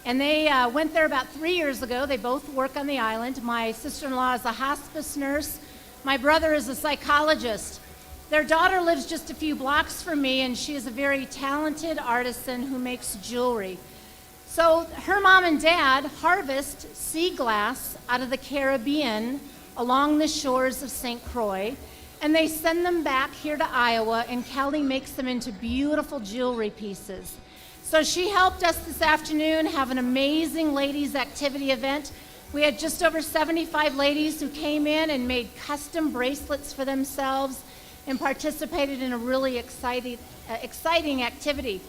[SPEAKER 4] And they went there about 3 years ago. They both work on the island. My sister-in-law is a hospice nurse. My brother is a psychologist. Their daughter lives just a few blocks from me, and she is a very talented artisan who makes jewelry. So her mom and dad harvest sea glass out of the Caribbean along the shores of St. Croix, and they send them back here to Iowa, and Kelly makes them into beautiful jewelry pieces. So she helped us this afternoon have an amazing ladies' activity event. We had just over 75 ladies who came in and made custom bracelets for themselves and participated in a really exciting activity.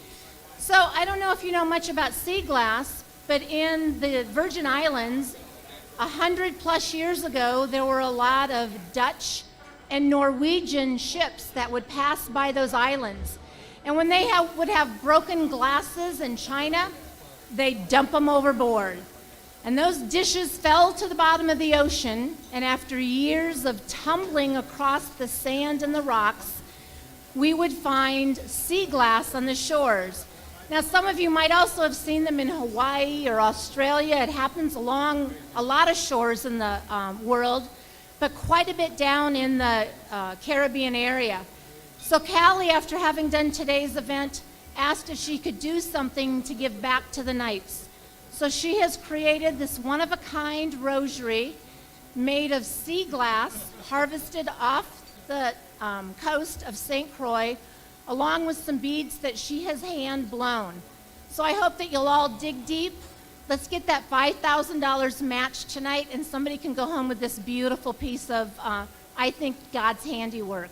[SPEAKER 4] So I don't know if you know much about sea glass, but in the Virgin Islands, 100+ years ago, there were a lot of Dutch and Norwegian ships that would pass by those islands. And when they would have broken glasses in China, they'd dump them overboard. And those dishes fell to the bottom of the ocean, and after years of tumbling across the sand and the rocks, we would find sea glass on the shores. Now, some of you might also have seen them in Hawaii or Australia. It happens along a lot of shores in the world, but quite a bit down in the Caribbean area. So Callie, after having done today's event, asked if she could do something to give back to the Knights. So she has created this one-of-a-kind rosary made of sea glass harvested off the coast of St. Croix, along with some beads that she has hand-blown. So I hope that you'll all dig deep. Let's get that $5,000 matched tonight, and somebody can go home with this beautiful piece of, I think, God's handiwork.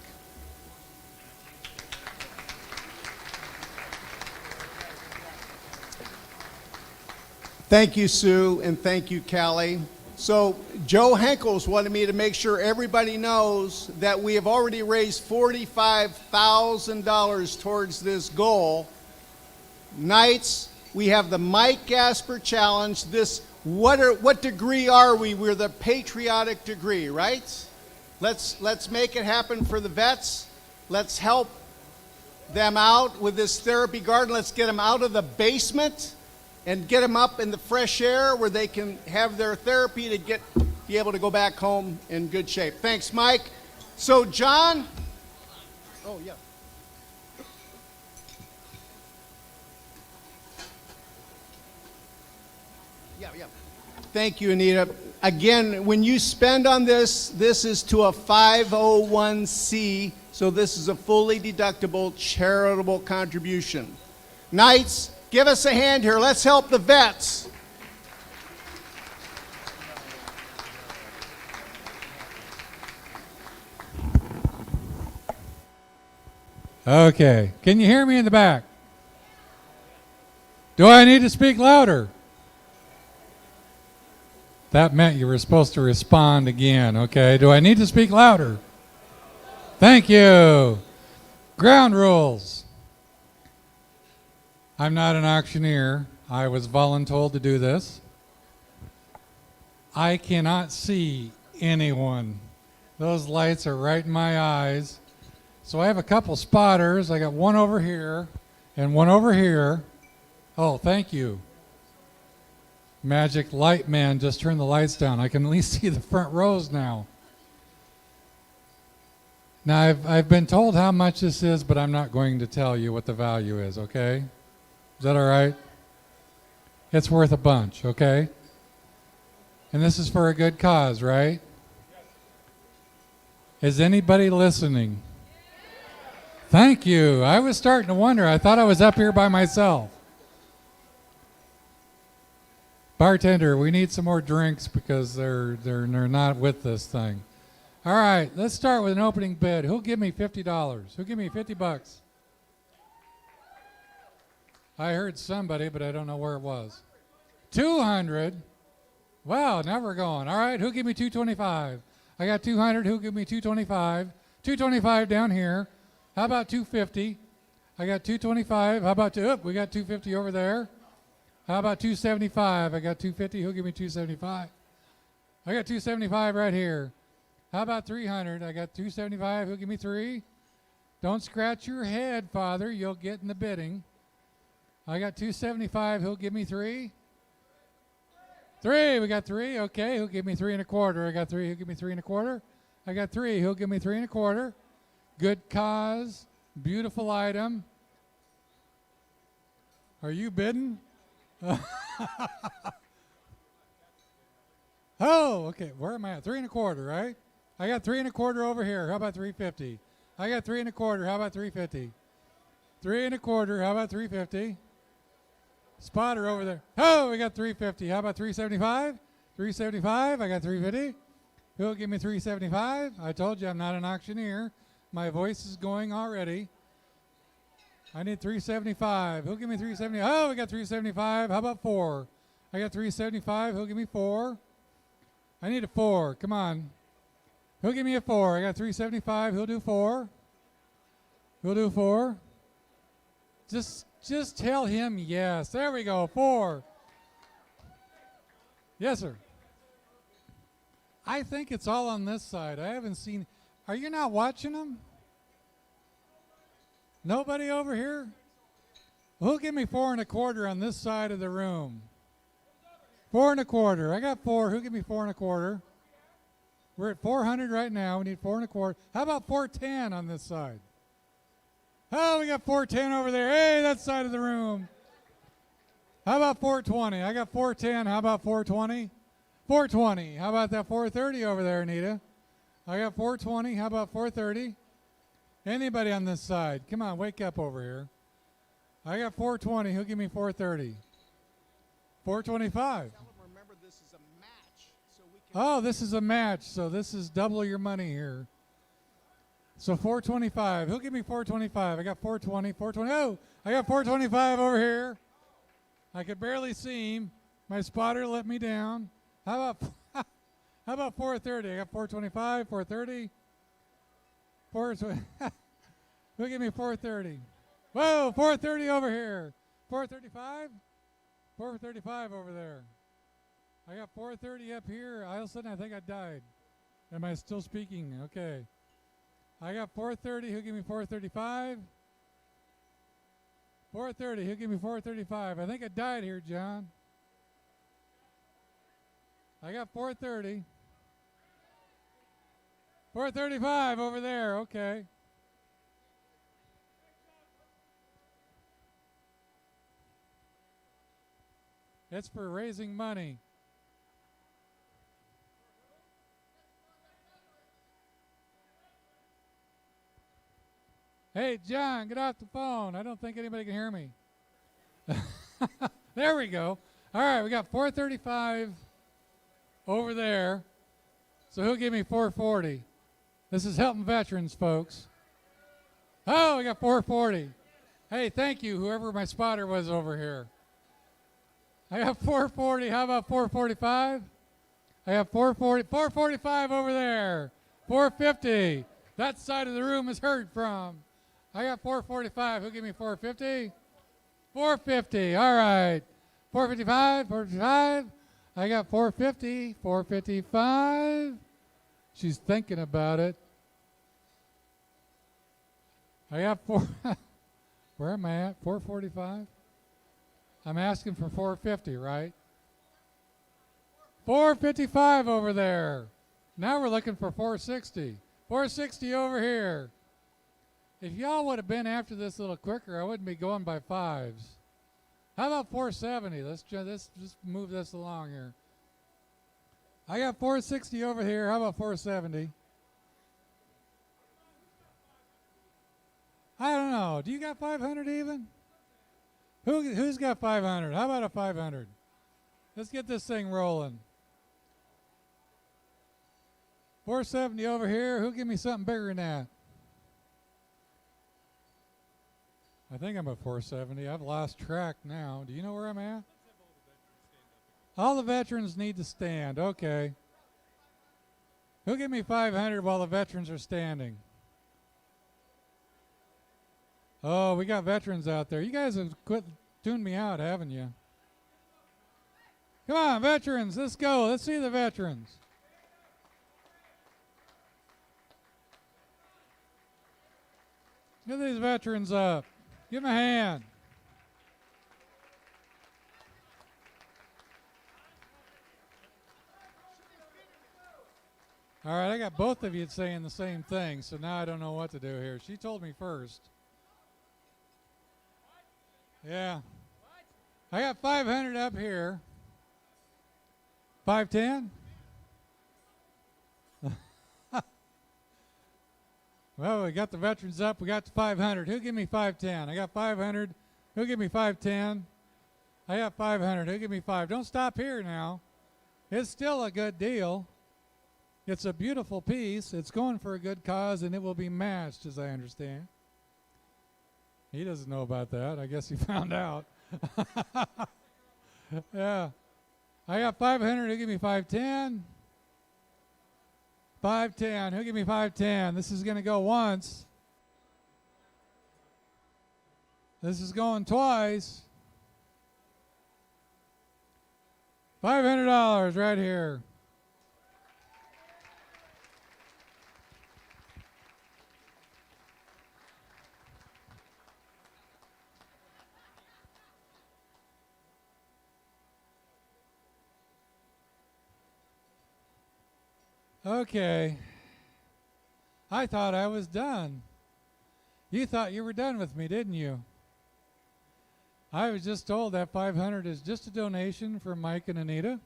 [SPEAKER 2] Thank you, Sue, and thank you, Callie. So Joe Henkels wanted me to make sure everybody knows that we have already raised $45,000 towards this goal. Knights, we have the Mike Gasper Challenge. What degree are we? We're the patriotic degree, right? Let's make it happen for the vets. Let's help them out with this therapy garden. Let's get them out of the basement and get them up in the fresh air where they can have their therapy to be able to go back home in good shape. Thanks, Mike. So, John. Oh, yeah. Yeah. Thank you, Anita. Again, when you spend on this is to a 501c, so this is a fully deductible charitable contribution. Knights, give us a hand here. Let's help the vets.
[SPEAKER 23] Okay. Can you hear me in the back? Do I need to speak louder? That meant you were supposed to respond again, okay? Do I need to speak louder? Thank you. Ground rules. I'm not an auctioneer. I was voluntold to do this. I cannot see anyone. Those lights are right in my eyes. So I have a couple spotters. I got one over here and one over here. Oh, thank you. Magic light man just turned the lights down. I can at least see the front rows now. Now, I've been told how much this is, but I'm not going to tell you what the value is, okay? Is that all right? It's worth a bunch, okay? And this is for a good cause, right? Is anybody listening? Thank you. I was starting to wonder. I thought I was up here by myself. Bartender, we need some more drinks because they're not with this thing. All right, let's start with an opening bid. Who'll give me $50? Who'll give me $50? I heard somebody, but I don't know where it was. 200. Wow, now we're going. All right, who'll give me 225? I got 200. Who'll give me 225? 225 down here. How about 250? I got 225. How about we got 250 over there. How about 275? I got 250. Who'll give me 275? I got 275 right here. How about 300? I got 275. Who'll give me 3? Don't scratch your head, Father. You'll get in the bidding. I got 275. He'll give me 3. 3. We got 3. Okay. He'll give me 3 1/4. I got 3. He'll give me 3 1/4. I got 3. He'll give me 3 1/4. Good cause. Beautiful item. Are you bidding? Oh, okay. Where am I at? 3 1/4, right? I got 3 1/4 over here. How about 350? I got 3 1/4. How about 350? 3 1/4. How about 350? Spotter over there. Oh, we got 350. How about 375? 375. I got 350. Who'll give me 375? I told you I'm not an auctioneer. My voice is going already. I need 375. Who'll give me 370? Oh, we got 375. How about 4? I got 375. Who'll give me 4? I need a 4. Come on. He'll give me a 4. I got 375. He'll do 4. He'll do 4. Just tell him yes. There we go. 4. Yes, sir. I think it's all on this side. I haven't seen. Are you not watching them? Nobody over here? Who'll give me 4 1/4 on this side of the room? 4 1/4. I got 4. Who'll give me 4 1/4? We're at 400 right now. We need 4 1/4. How about 410 on this side? Oh, we got 410 over there. Hey, that side of the room. How about 420? I got 410. How about 420? 420. How about that 430 over there, Anita? I got 420. How about 430? Anybody on this side? Come on, wake up over here. I got 420. Who'll give me 430? 425.
[SPEAKER 2] Remember, this is a match, so we can.
[SPEAKER 23] Oh, this is a match, so this is double your money here. So 425. Who'll give me 425? I got 420. 420. Oh, I got 425 over here. I could barely see him. My spotter let me down. How about 430? I got 425, 430. 420. Who'll give me 430? Whoa, 430 over here. 435? 435 over there. I got 430 up here. All of a sudden, I think I died. Am I still speaking? Okay. I got 430. Who'll give me 435? 430. Who'll give me 435? I think I died here, John. I got 430. 435 over there. Okay. It's for raising money. Hey, John, get off the phone. I don't think anybody can hear me. There we go. All right, we got 435 over there. So who'll give me 440? This is helping veterans, folks. Oh, we got 440. Hey, thank you, whoever my spotter was over here. I got 440. How about 445? I have 440. 445 over there. 450. That side of the room is heard from. I got 445. Who'll give me 450? 450. All right. 455. 455. I got 450. 455. She's thinking about it. I got 4. Where am I at? 445? I'm asking for 450, right? 455 over there. Now we're looking for 460. 460 over here. If y'all would have been after this a little quicker, I wouldn't be going by 5s. How about 470? Let's just move this along here. I got 460 over here. How about 470? I don't know. Do you got 500 even? Who's got 500? How about a 500? Let's get this thing rolling. 470 over here. Who'll give me something bigger than that? I think I'm at 470. I've lost track now. Do you know where I'm at? All the veterans need to stand. Okay. Who'll give me 500 while the veterans are standing? Oh, we got veterans out there. You guys have quit tuning me out, haven't you? Come on, veterans. Let's go. Let's see the veterans. Give these veterans up. Give them a hand. All right, I got both of you saying the same thing, so now I don't know what to do here. She told me first. Yeah. I got 500 up here. 510? Well, we got the veterans up. We got the 500. Who'll give me 510? I got 500. Who'll give me 510? I got 500. Who'll give me 5? Don't stop here now. It's still a good deal. It's a beautiful piece. It's going for a good cause, and it will be matched, as I understand. He doesn't know about that. I guess he found out. Yeah. I got 500. Who'll give me 510? 510. Who'll give me 510? This is going to go once. This is going twice. $500 right here. Okay. I thought I was done. You thought you were done with me, didn't you? I was just told that 500 is just a donation for Mike and Anita,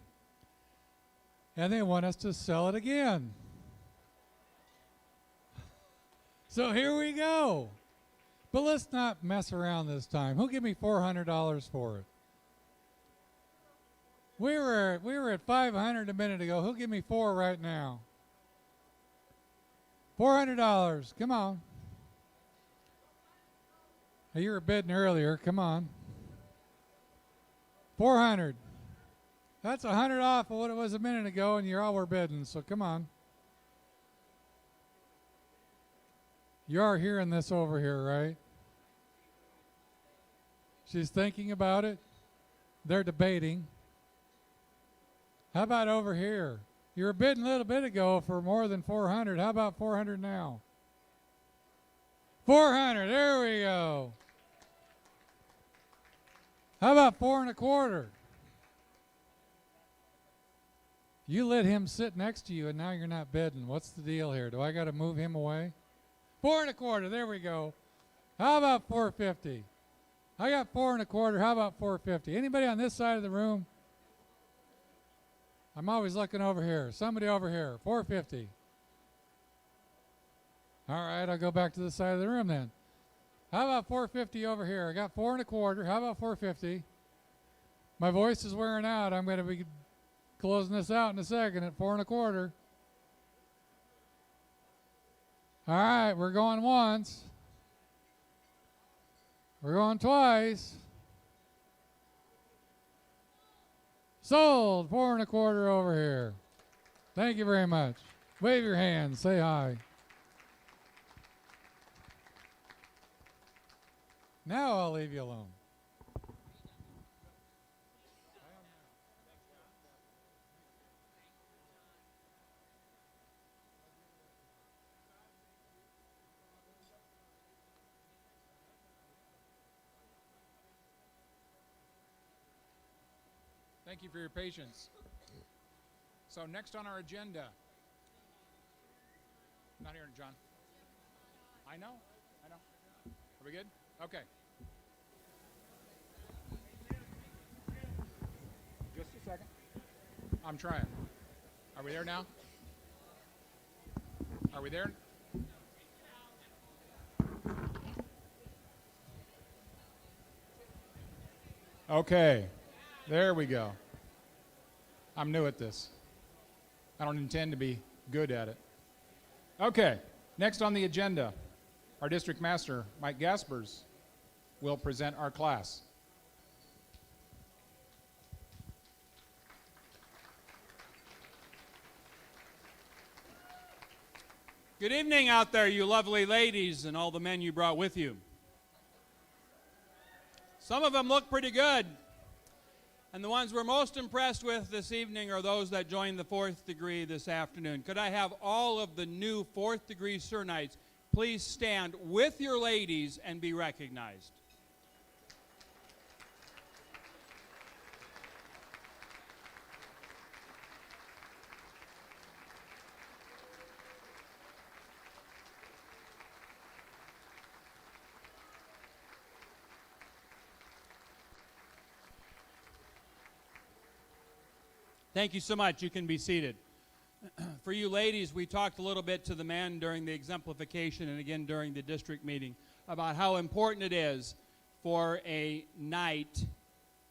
[SPEAKER 23] and they want us to sell it again. So here we go. But let's not mess around this time. Who'll give me $400 for it? We were at 500 a minute ago. Who'll give me 4 right now? $400. Come on. Hey, you were bidding earlier. Come on. 400. That's 100 off of what it was a minute ago, and you all were bidding. So come on. You are hearing this over here, right? She's thinking about it. They're debating. How about over here? You were bidding a little bit ago for more than 400. How about 400 now? 400. There we go. How about 4 1/4? You let him sit next to you, and now you're not bidding. What's the deal here? Do I got to move him away? 4 1/4. There we go. How about 450? I got 4 1/4. How about 450? Anybody on this side of the room? I'm always looking over here. Somebody over here. 450. All right, I'll go back to the side of the room then. How about 450 over here? I got 4 1/4. How about 450? My voice is wearing out. I'm going to be closing this out in a second at 4 1/4. All right, we're going once. We're going twice. Sold. 4 1/4 over here. Thank you very much. Wave your hands. Say hi. Now I'll leave you alone.
[SPEAKER 11] Thank you for your patience. So next on our agenda, not hearing John. I know. Are we good? Okay. Just a second. I'm trying. Are we there now? Are we there? Okay. There we go. I'm new at this. I don't intend to be good at it. Okay, next on the agenda, our district master, Mike Gaspers, will present our class.
[SPEAKER 3] Good evening out there, you lovely ladies and all the men you brought with you. Some of them look pretty good. And the ones we're most impressed with this evening are those that joined the 4th degree this afternoon. Could I have all of the new 4th degree Sir Knights please stand with your ladies and be recognized. Thank you so much. You can be seated. For you ladies, we talked a little bit to the men during the exemplification and again during the district meeting about how important it is for a knight,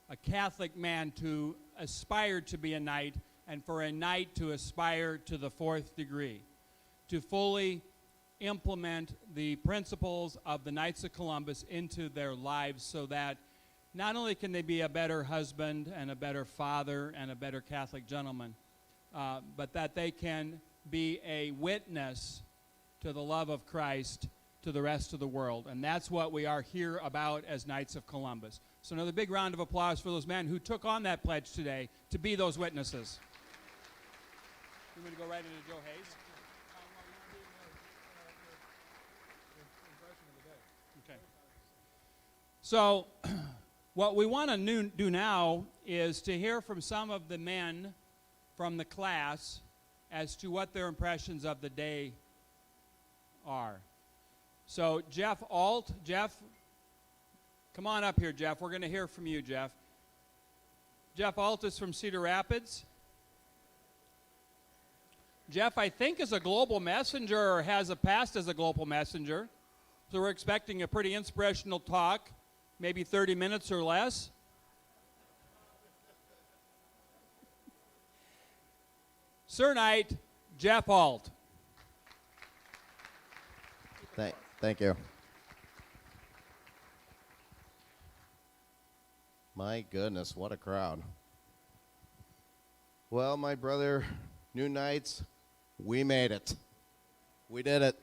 [SPEAKER 3] a Catholic man, to aspire to be a knight, and for a knight to aspire to the 4th degree, to fully implement the principles of the Knights of Columbus into their lives so that not only can they be a better husband and a better father and a better Catholic gentleman, but that they can be a witness to the love of Christ to the rest of the world. And that's what we are here about as Knights of Columbus. So another big round of applause for those men who took on that pledge today to be those witnesses. You want to go right into Joe Hayes? Okay. So what we want to do now is to hear from some of the men from the class as to what their impressions of the day are. So Jeff Alt, Jeff, come on up here, Jeff. We're going to hear from you, Jeff. Jeff Alt is from Cedar Rapids. Jeff, I think, is a global messenger or has a past as a global messenger. So we're expecting a pretty inspirational talk, maybe 30 minutes or less. Sir Knight, Jeff Alt.
[SPEAKER 5] Thank you. My goodness, what a crowd. Well, my brother, New Knights, we made it. We did it.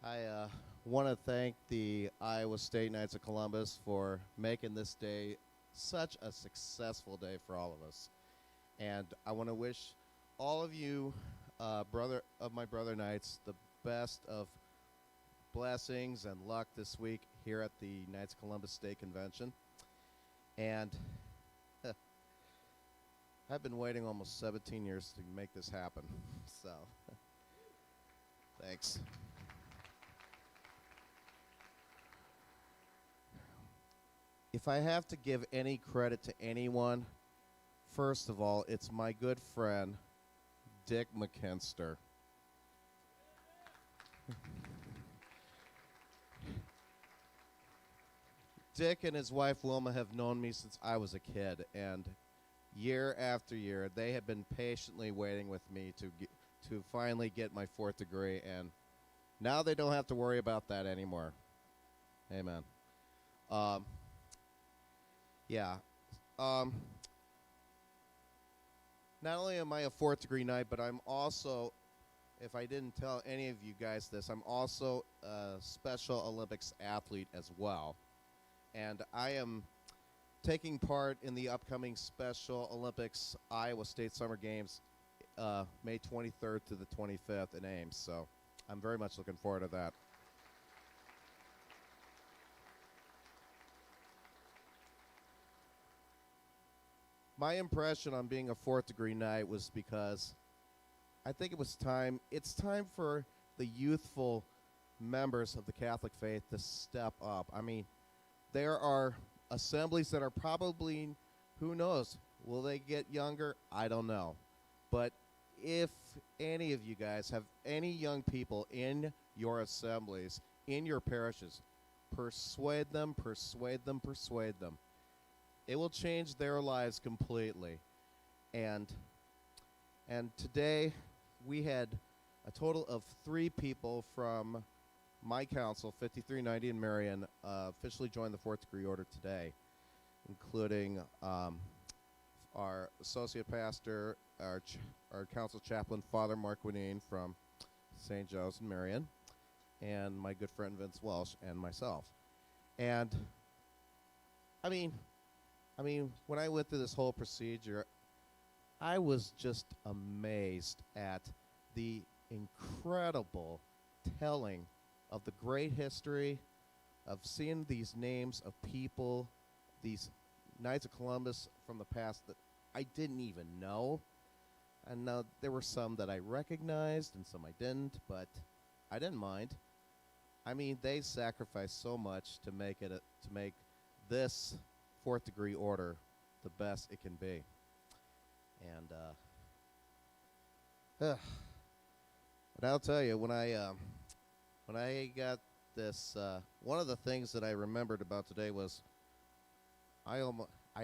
[SPEAKER 5] I want to thank the Iowa State Knights of Columbus for making this day such a successful day for all of us. And I want to wish all of you, my brother Knights, the best of blessings and luck this week here at the Knights of Columbus State Convention. And I've been waiting almost 17 years to make this happen. So, thanks. If I have to give any credit to anyone, first of all, it's my good friend, Dick McKinster. Dick and his wife Wilma have known me since I was a kid, and year after year, they have been patiently waiting with me to finally get my 4th degree, and now they don't have to worry about that anymore. Amen. Yeah. Not only am I a 4th degree knight, but I'm also, if I didn't tell any of you guys this, I'm also a Special Olympics athlete as well. And I am taking part in the upcoming Special Olympics Iowa State Summer Games May 23rd to the 25th in Ames. So I'm very much looking forward to that. My impression on being a 4th degree knight was because I think it's time for the youthful members of the Catholic faith to step up. I mean, there are assemblies that are probably, who knows, will they get younger? I don't know. But if any of you guys have any young people in your assemblies, in your parishes, persuade them, persuade them, persuade them. It will change their lives completely. And today we had a total of 3 people from my council, 5390 in Marion, officially joined the 4th degree order today, including our associate pastor, our council chaplain, Father Mark Winine from St. Joe's in Marion, and my good friend Vince Welsh and myself. And I mean, when I went through this whole procedure, I was just amazed at the incredible telling of the great history of seeing these names of people, these Knights of Columbus from the past that I didn't even know. And there were some that I recognized and some I didn't, but I didn't mind. I mean, they sacrificed so much to make to make this fourth degree order the best it can be. And but I'll tell you, when I got this, one of the things that I remembered about today was I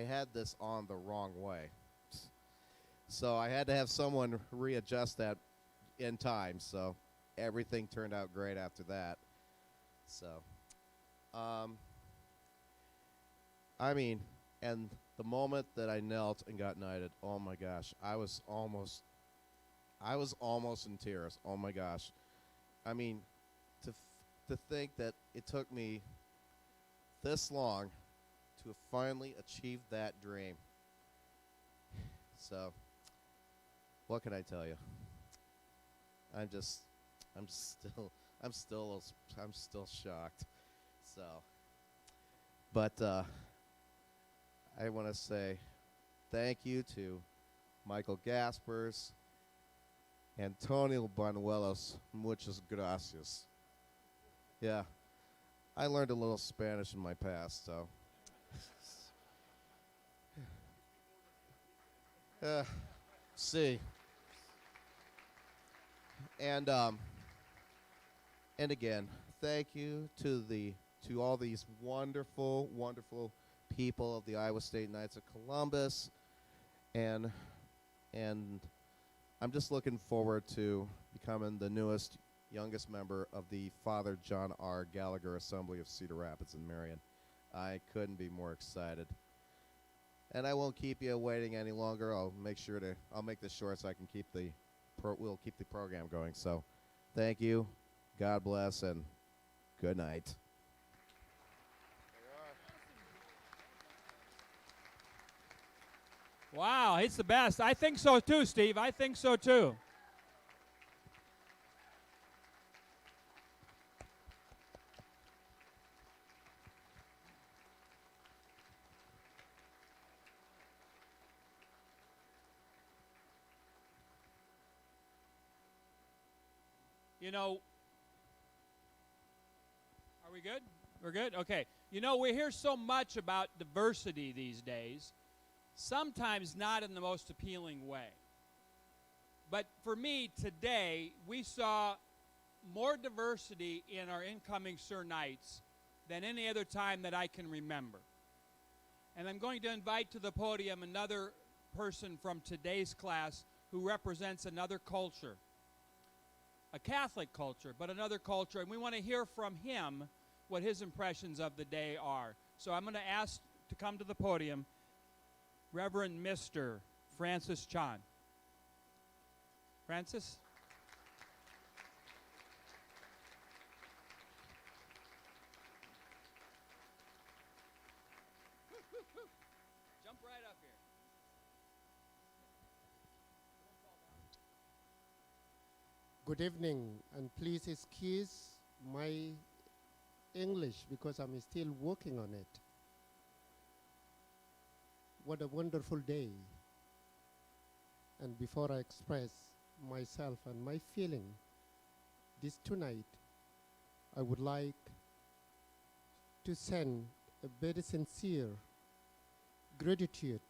[SPEAKER 5] had this on the wrong way. So I had to have someone readjust that in time. So everything turned out great after that. So, I mean, and the moment that I knelt and got knighted, oh my gosh, I was almost in tears. Oh my gosh. I mean, to think that it took me this long to have finally achieved that dream. So, what can I tell you? I'm still shocked. So, but I want to say thank you to Michael Gaspers, Antonio Banuelos, muchas gracias. Yeah, I learned a little Spanish in my past, so. See. And again, thank you to all these wonderful, wonderful people of the Iowa State Knights of Columbus, and I'm just looking forward to becoming the newest, youngest member of the Father John R. Gallagher Assembly of Cedar Rapids in Marion. I couldn't be more excited. And I won't keep you waiting any longer. I'll make this short so I can we'll keep the program going. So, thank you, God bless, and good night.
[SPEAKER 3] Wow, he's the best. I think so too, Steve. I think so too. You know, are we good? We're good? Okay. You know, we hear so much about diversity these days, sometimes not in the most appealing way. But for me, today, we saw more diversity in our incoming Sir Knights than any other time that I can remember. And I'm going to invite to the podium another person from today's class who represents another culture. A Catholic culture, but another culture, and we want to hear from him what his impressions of the day are. So I'm going to ask to come to the podium Reverend Mr. Francis Chan. Francis? Jump right up here.
[SPEAKER 6] Good evening, and please excuse my English because I'm still working on it. What a wonderful day. And before I express myself and my feeling this tonight, I would like to send a very sincere gratitude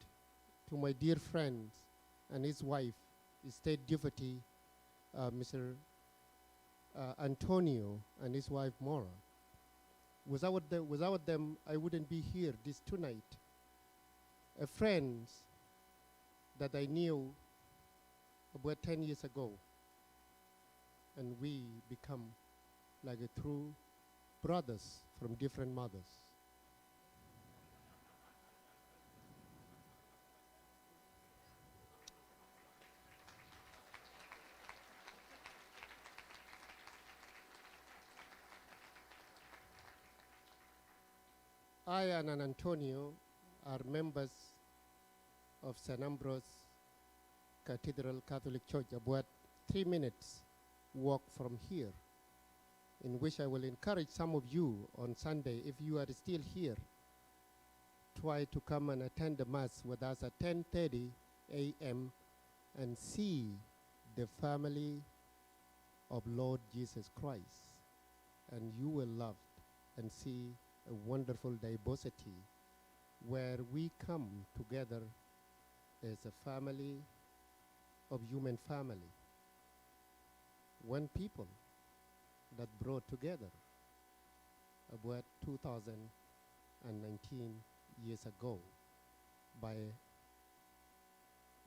[SPEAKER 6] to my dear friend and his wife, his state deputy, Mr. Antonio, and his wife Maura. Without them, I wouldn't be here this tonight. A friend that I knew about 10 years ago, and we become like a true brothers from different mothers. I and Antonio are members of St. Ambrose Cathedral Catholic Church, Abuet, 3 minutes walk from here, in which I will encourage some of you on Sunday, if you are still here, try to come and attend the Mass with us at 10:30 a.m. and see the family of Lord Jesus Christ. And you will love and see a wonderful diversity where we come together as a family of human family. One people that brought together about 2019 years ago by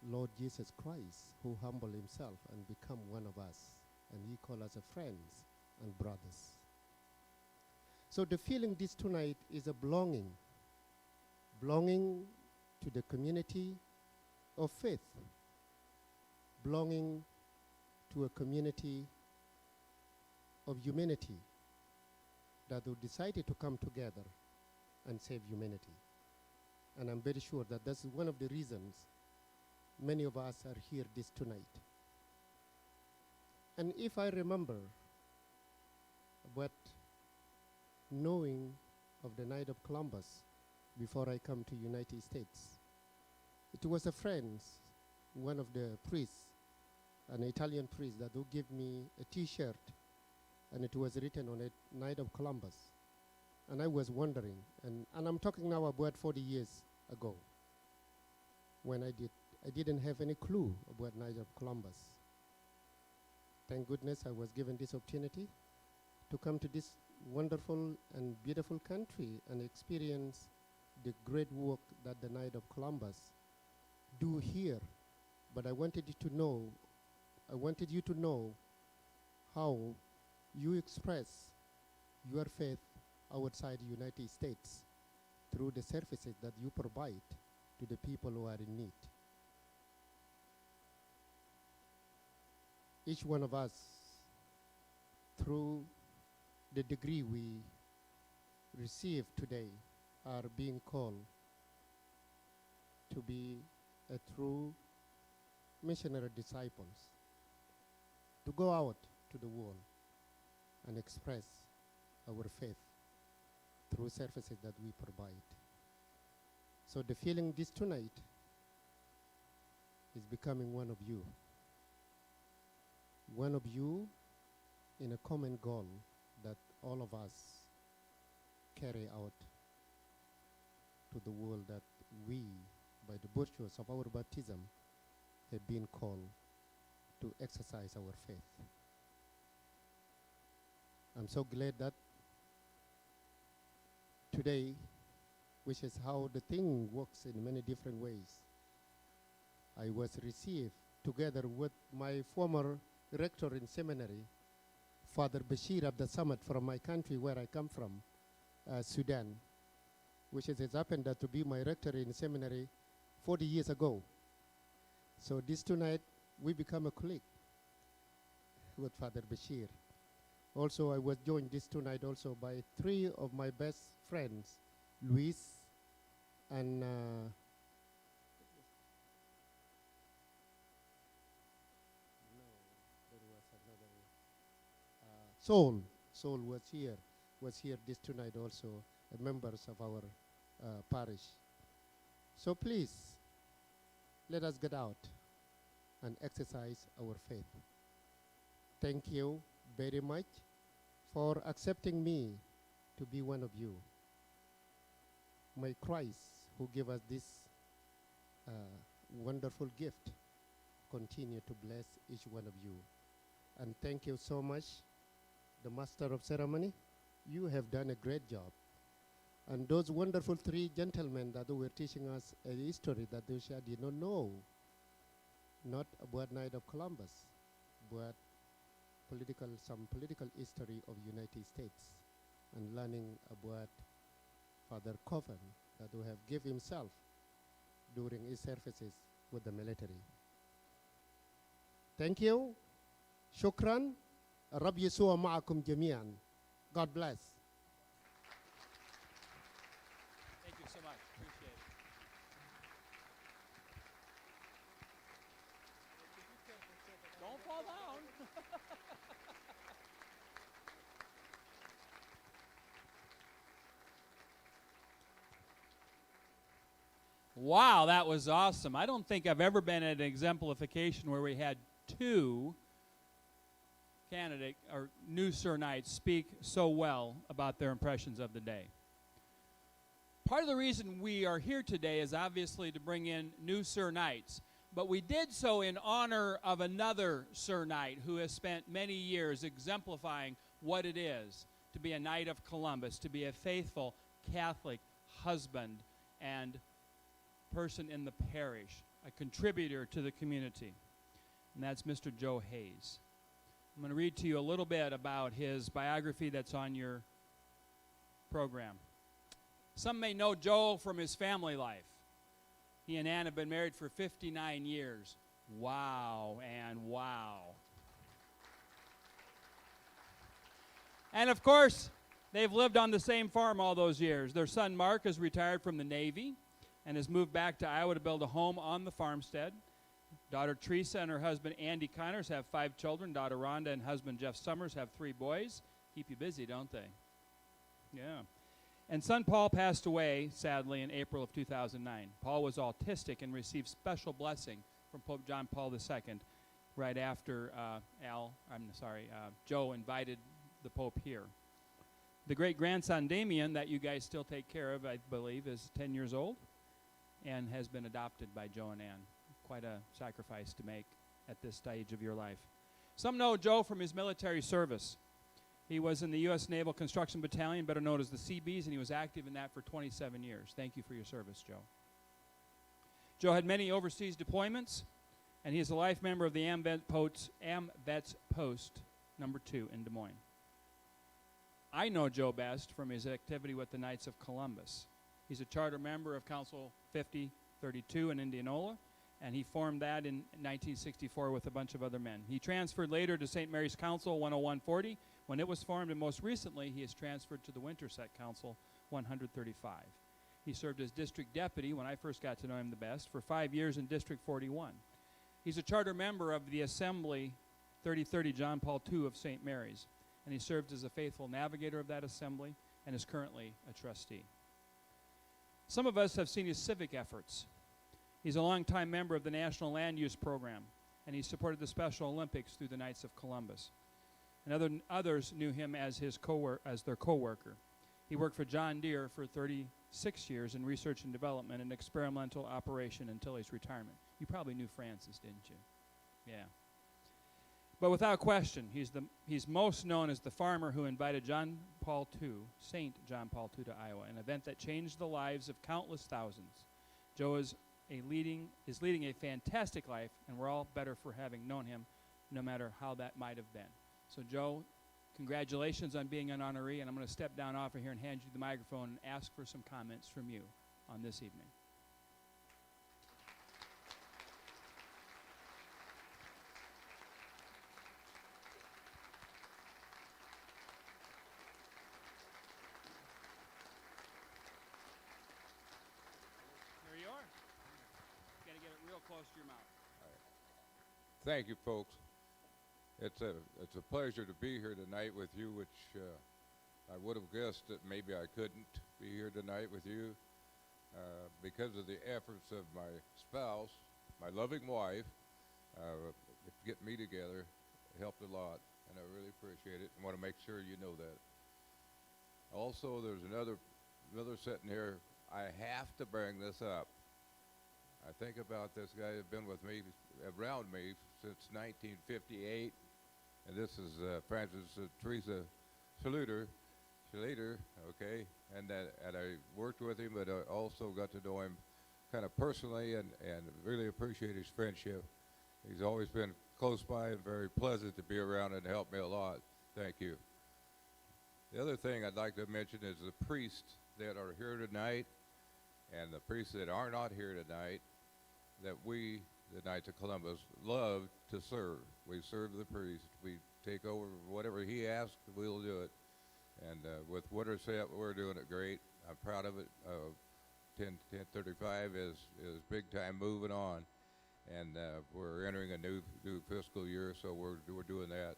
[SPEAKER 6] Lord Jesus Christ, who humbled himself and become one of us, and he called us friends and brothers. So the feeling this tonight is a belonging to the community of faith, belonging to a community of humanity that have decided to come together and save humanity. And I'm very sure that that's one of the reasons many of us are here this tonight. And if I remember what knowing of the night of Columbus before I come to United States, it was a friend, one of the priests, an Italian priest, that would give me a T-shirt, and it was written on it, Night of Columbus. And I was wondering, and I'm talking now about 40 years ago, when I didn't have any clue about Night of Columbus. Thank goodness I was given this opportunity to come to this wonderful and beautiful country and experience the great work that the Night of Columbus do here. But I wanted you to know how you express your faith outside the United States through the services that you provide to the people who are in need. Each one of us, through the degree we receive today, are being called to be a true missionary disciples, to go out to the world and express our faith through services that we provide. So the feeling this tonight is becoming one of you in a common goal that all of us carry out to the world, that we, by the virtues of our baptism, have been called to exercise our faith. I'm so glad that today, which is how the thing works in many different ways, I was received together with my former rector in seminary, Father Bashir Abdul Samad, from my country where I come from, Sudan, which has happened to be my rector in seminary 40 years ago. So this tonight, we become a colleague with Father Bashir. Also, I was joined this tonight also by 3 of my best friends, Luis and Soul. Soul was here this tonight also, members of our parish. So please, let us get out and exercise our faith. Thank you very much for accepting me to be one of you. May Christ, who gave us this wonderful gift, continue to bless each one of you. And thank you so much, the Master of Ceremony. You have done a great job. And those wonderful 3 gentlemen that were teaching us a history that they did not know, not about Night of Columbus, but some political history of United States, and learning about Father Coven that who have give himself during his services with the military. Thank you. Shukran. Rab Yeshua ma'akum jami'an. God bless.
[SPEAKER 3] Thank you so much. Appreciate it. Don't fall down. Wow, that was awesome. I don't think I've ever been at an exemplification where we had two candidate or new Sir Knights speak so well about their impressions of the day. Part of the reason we are here today is obviously to bring in new Sir Knights, but we did so in honor of another Sir Knight who has spent many years exemplifying what it is to be a Knight of Columbus, to be a faithful Catholic husband and person in the parish, a contributor to the community, and that's Mr. Joe Hayes. I'm going to read to you a little bit about his biography that's on your program. Some may know Joe from his family life. He and Ann have been married for 59 years. Wow and wow. And of course, they've lived on the same farm all those years. Their son Mark is retired from the Navy and has moved back to Iowa to build a home on the farmstead. Daughter Teresa and her husband Andy Connors have 5 children. Daughter Rhonda and husband Jeff Summers have 3 boys. Keep you busy, don't they? Yeah. And son Paul passed away, sadly, in April of 2009. Paul was autistic and received special blessing from Pope John Paul II right after Joe invited the Pope here. The great-grandson Damien, that you guys still take care of, I believe, is 10 years old and has been adopted by Joe and Ann. Quite a sacrifice to make at this stage of your life. Some know Joe from his military service. He was in the U.S. Naval Construction Battalion, better known as the Seabees, and he was active in that for 27 years. Thank you for your service, Joe. Joe had many overseas deployments, and he is a life member of the AMVETS Post number 2 in Des Moines. I know Joe best from his activity with the Knights of Columbus. He's a charter member of Council 5032 in Indianola, and he formed that in 1964 with a bunch of other men. He transferred later to St. Mary's Council 10140 when it was formed, and most recently he is transferred to the Winterset Council 135. He served as district deputy, when I first got to know him the best, for 5 years in District 41. He's a charter member of the Assembly 3030 John Paul II of St. Mary's, and he served as a faithful navigator of that assembly and is currently a trustee. Some of us have seen his civic efforts. He's a longtime member of the National Land Use Program, and he supported the Special Olympics through the Knights of Columbus. And others knew him as their co-worker. He worked for John Deere for 36 years in research and development and experimental operation until his retirement. You probably knew Francis, didn't you? Yeah. But without question, he's most known as the farmer who invited St. John Paul II to Iowa, an event that changed the lives of countless thousands. Joe is leading a fantastic life, and we're all better for having known him, no matter how that might have been. So Joe, congratulations on being an honoree, and I'm going to step down off of here and hand you the microphone and ask for some comments from you on this evening. There you are. Got to get it real close to your mouth.
[SPEAKER 8] Thank you, folks. It's a pleasure to be here tonight with you, which I would have guessed that maybe I couldn't be here tonight with you because of the efforts of my spouse, my loving wife. Getting me together helped a lot, and I really appreciate it and want to make sure you know that. Also, there's another sitting here. I have to bring this up. I think about this guy who's been with me, around me, since 1958, and this is Francis Teresa Schluter, okay, and I worked with him, but I also got to know him kind of personally and really appreciate his friendship. He's always been close by and very pleasant to be around and helped me a lot. Thank you. The other thing I'd like to mention is the priests that are here tonight and the priests that are not here tonight, that we, the Knights of Columbus, love to serve. We serve the priest. We take over whatever he asks, we'll do it. And with Winterset, we're doing it great. I'm proud of it. 1035 is big time moving on. and we're entering a new fiscal year, so we're doing that.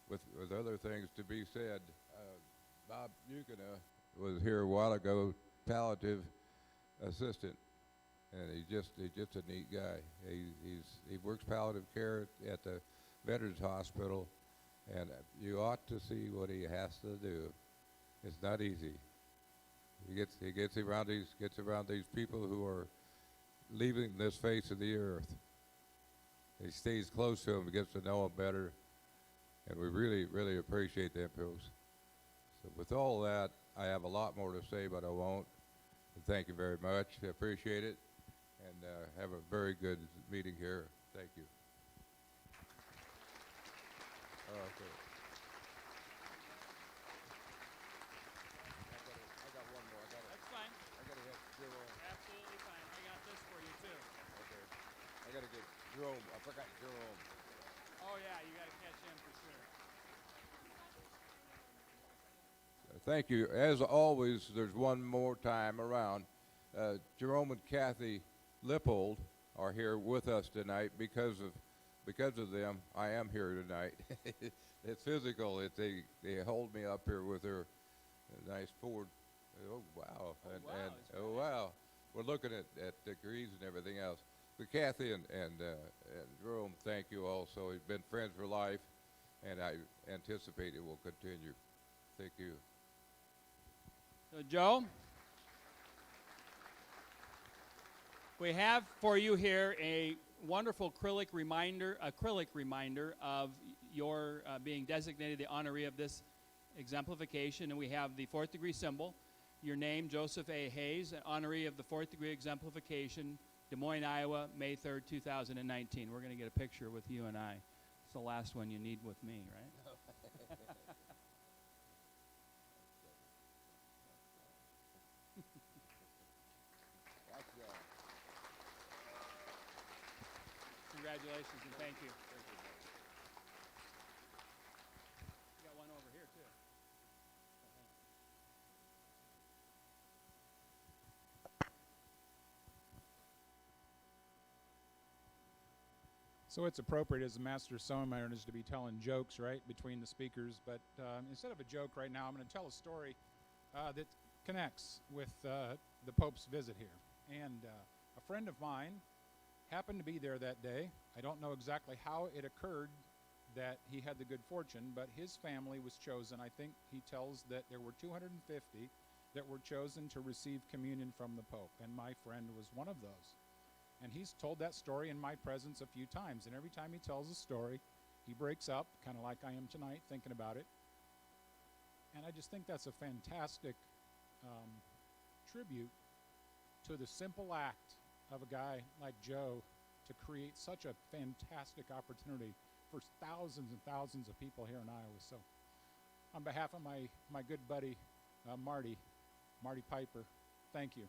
[SPEAKER 8] With other things to be said, Bob Buchanan was here a while ago, palliative assistant, and he's just a neat guy. He works palliative care at the Veterans Hospital, and you ought to see what he has to do. It's not easy. He gets around these people who are leaving this face of the earth. He stays close to them, gets to know them better, and we really appreciate them folks. So with all that, I have a lot more to say, but I won't. And thank you very much. I appreciate it, and have a very good meeting here. Thank you. Okay. I got one more.
[SPEAKER 3] That's fine.
[SPEAKER 8] I gotta hit Jerome.
[SPEAKER 3] Absolutely fine. I got this for you too.
[SPEAKER 8] Okay. I gotta get Jerome. I forgot Jerome.
[SPEAKER 3] Oh yeah, you got to catch him for sure.
[SPEAKER 8] Thank you. As always, there's one more time around. Jerome and Kathy Lippold are here with us tonight. Because of them, I am here tonight. It's physical. They hold me up here with their nice Ford. Oh wow! Oh wow! We're looking at degrees and everything else. But Kathy and Jerome, thank you also. We've been friends for life, and I anticipate it will continue. Thank you.
[SPEAKER 3] So Joe, we have for you here a wonderful acrylic reminder of your being designated the honoree of this exemplification, and we have the 4th degree symbol, your name, Joseph A. Hayes, honoree of the 4th degree exemplification, Des Moines, Iowa, May 3rd, 2019. We're going to get a picture with you and I. It's the last one you need with me, right? Congratulations and thank you. You got one over here too.
[SPEAKER 11] So it's appropriate as the master of ceremonies to be telling jokes, right, between the speakers. But instead of a joke right now, I'm going to tell a story that connects with the Pope's visit here. And a friend of mine happened to be there that day. I don't know exactly how it occurred that he had the good fortune, but his family was chosen. I think he tells that there were 250 that were chosen to receive communion from the Pope, and my friend was one of those. And he's told that story in my presence a few times, and every time he tells a story, he breaks up, kind of like I am tonight, thinking about it. And I just think that's a fantastic tribute to the simple act of a guy like Joe to create such a fantastic opportunity for thousands and thousands of people here in Iowa. So on behalf of my good buddy Marty Piper, thank you.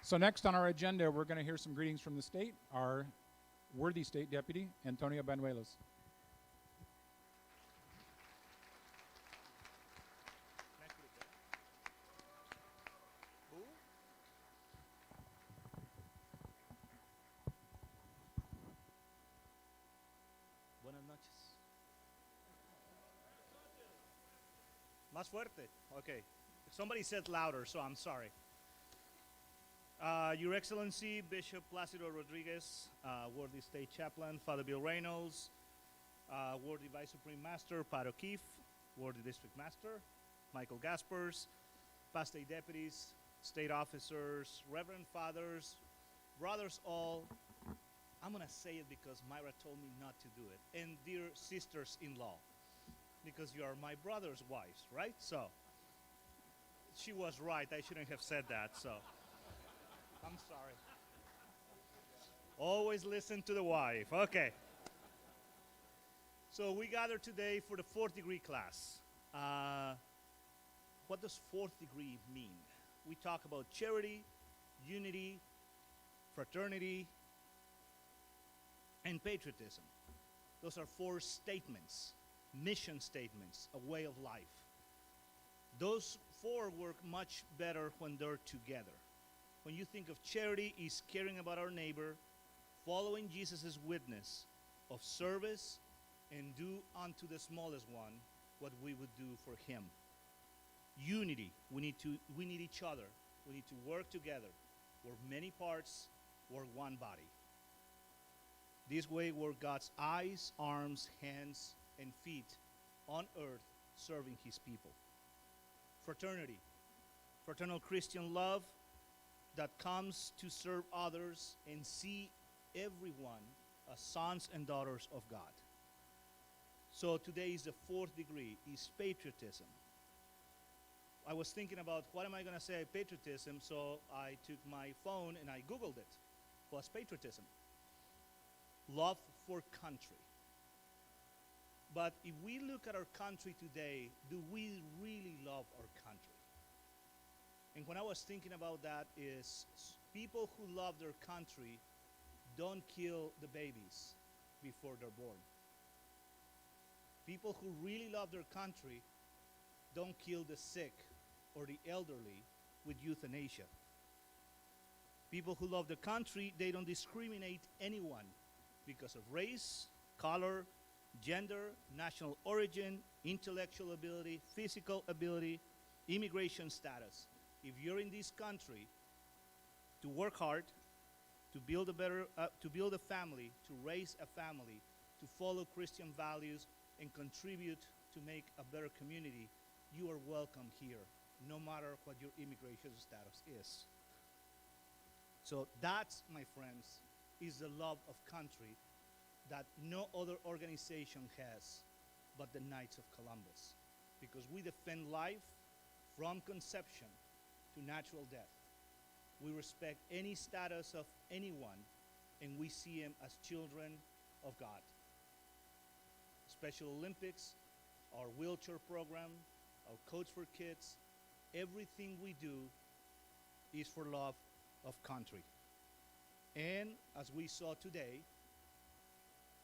[SPEAKER 11] So next on our agenda, we're going to hear some greetings from the state, our worthy state deputy, Antonio Banuelos.
[SPEAKER 12] Buenas noches. Más fuerte. Okay. Somebody said louder, so I'm sorry. Your Excellency, Bishop Placido Rodriguez, worthy State Chaplain, Father Bill Reynolds, worthy Vice Supreme Master, Pat O'Keefe, worthy District Master, Michael Gaspers, past state deputies, state officers, Reverend Fathers, brothers all. I'm going to say it because Myra told me not to do it. And dear sisters-in-law, because you are my brother's wives, right? So, she was right. I shouldn't have said that, so. I'm sorry. Always listen to the wife. Okay. So we gather today for the 4th degree class. What does 4th degree mean? We talk about charity, unity, fraternity, and patriotism. Those are 4 statements, mission statements, a way of life. Those four work much better when they're together. When you think of charity, is caring about our neighbor, following Jesus' witness of service, and do unto the smallest one what we would do for him. Unity, we need each other. We need to work together. We're many parts, we're one body. This way we're God's eyes, arms, hands, and feet on earth serving his people. Fraternity, fraternal Christian love that comes to serve others and see everyone as sons and daughters of God. So today is the fourth degree, is patriotism. I was thinking about what am I going to say patriotism, so I took my phone and I Googled it. What's patriotism? Love for country. But if we look at our country today, do we really love our country? And when I was thinking about that is people who love their country don't kill the babies before they're born. People who really love their country don't kill the sick or the elderly with euthanasia. People who love the country, they don't discriminate anyone because of race, color, gender, national origin, intellectual ability, physical ability, immigration status. If you're in this country to work hard, to build a family, to raise a family, to follow Christian values, and contribute to make a better community, you are welcome here, no matter what your immigration status is. So that, my friends, is the love of country that no other organization has but the Knights of Columbus. Because we defend life from conception to natural death. We respect any status of anyone, and we see them as children of God. Special Olympics, our wheelchair program, our Coach for Kids, everything we do is for love of country. And as we saw today,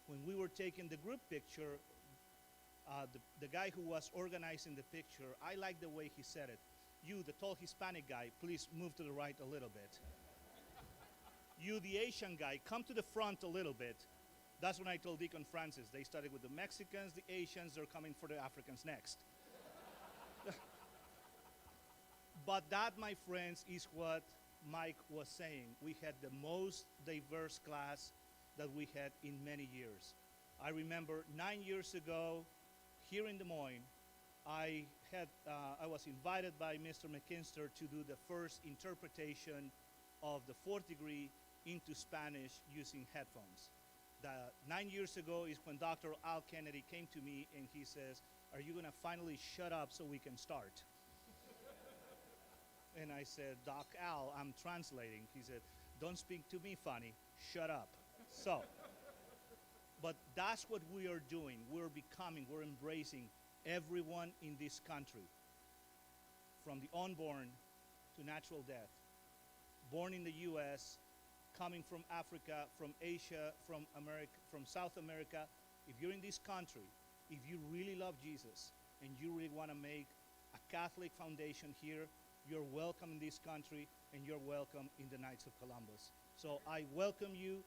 [SPEAKER 12] when we were taking the group picture, the guy who was organizing the picture, I like the way he said it. You, the tall Hispanic guy, please move to the right a little bit. You, the Asian guy, come to the front a little bit. That's when I told Deacon Francis. They started with the Mexicans, the Asians, they're coming for the Africans next. But that, my friends, is what Mike was saying. We had the most diverse class that we had in many years. I remember 9 years ago, here in Des Moines, I was invited by Mr. McKinster to do the first interpretation of the fourth degree into Spanish using headphones. 9 years ago is when Dr. Al Kennedy came to me and he says, "Are you going to finally shut up so we can start?" And I said, "Doc Al, I'm translating." He said, "Don't speak to me funny, shut up." So, but that's what we are doing. We're embracing everyone in this country, from the unborn to natural death, born in the U.S., coming from Africa, from Asia, from America, from South America. If you're in this country, if you really love Jesus and you really want to make a Catholic foundation here, you're welcome in this country and you're welcome in the Knights of Columbus. So I welcome you,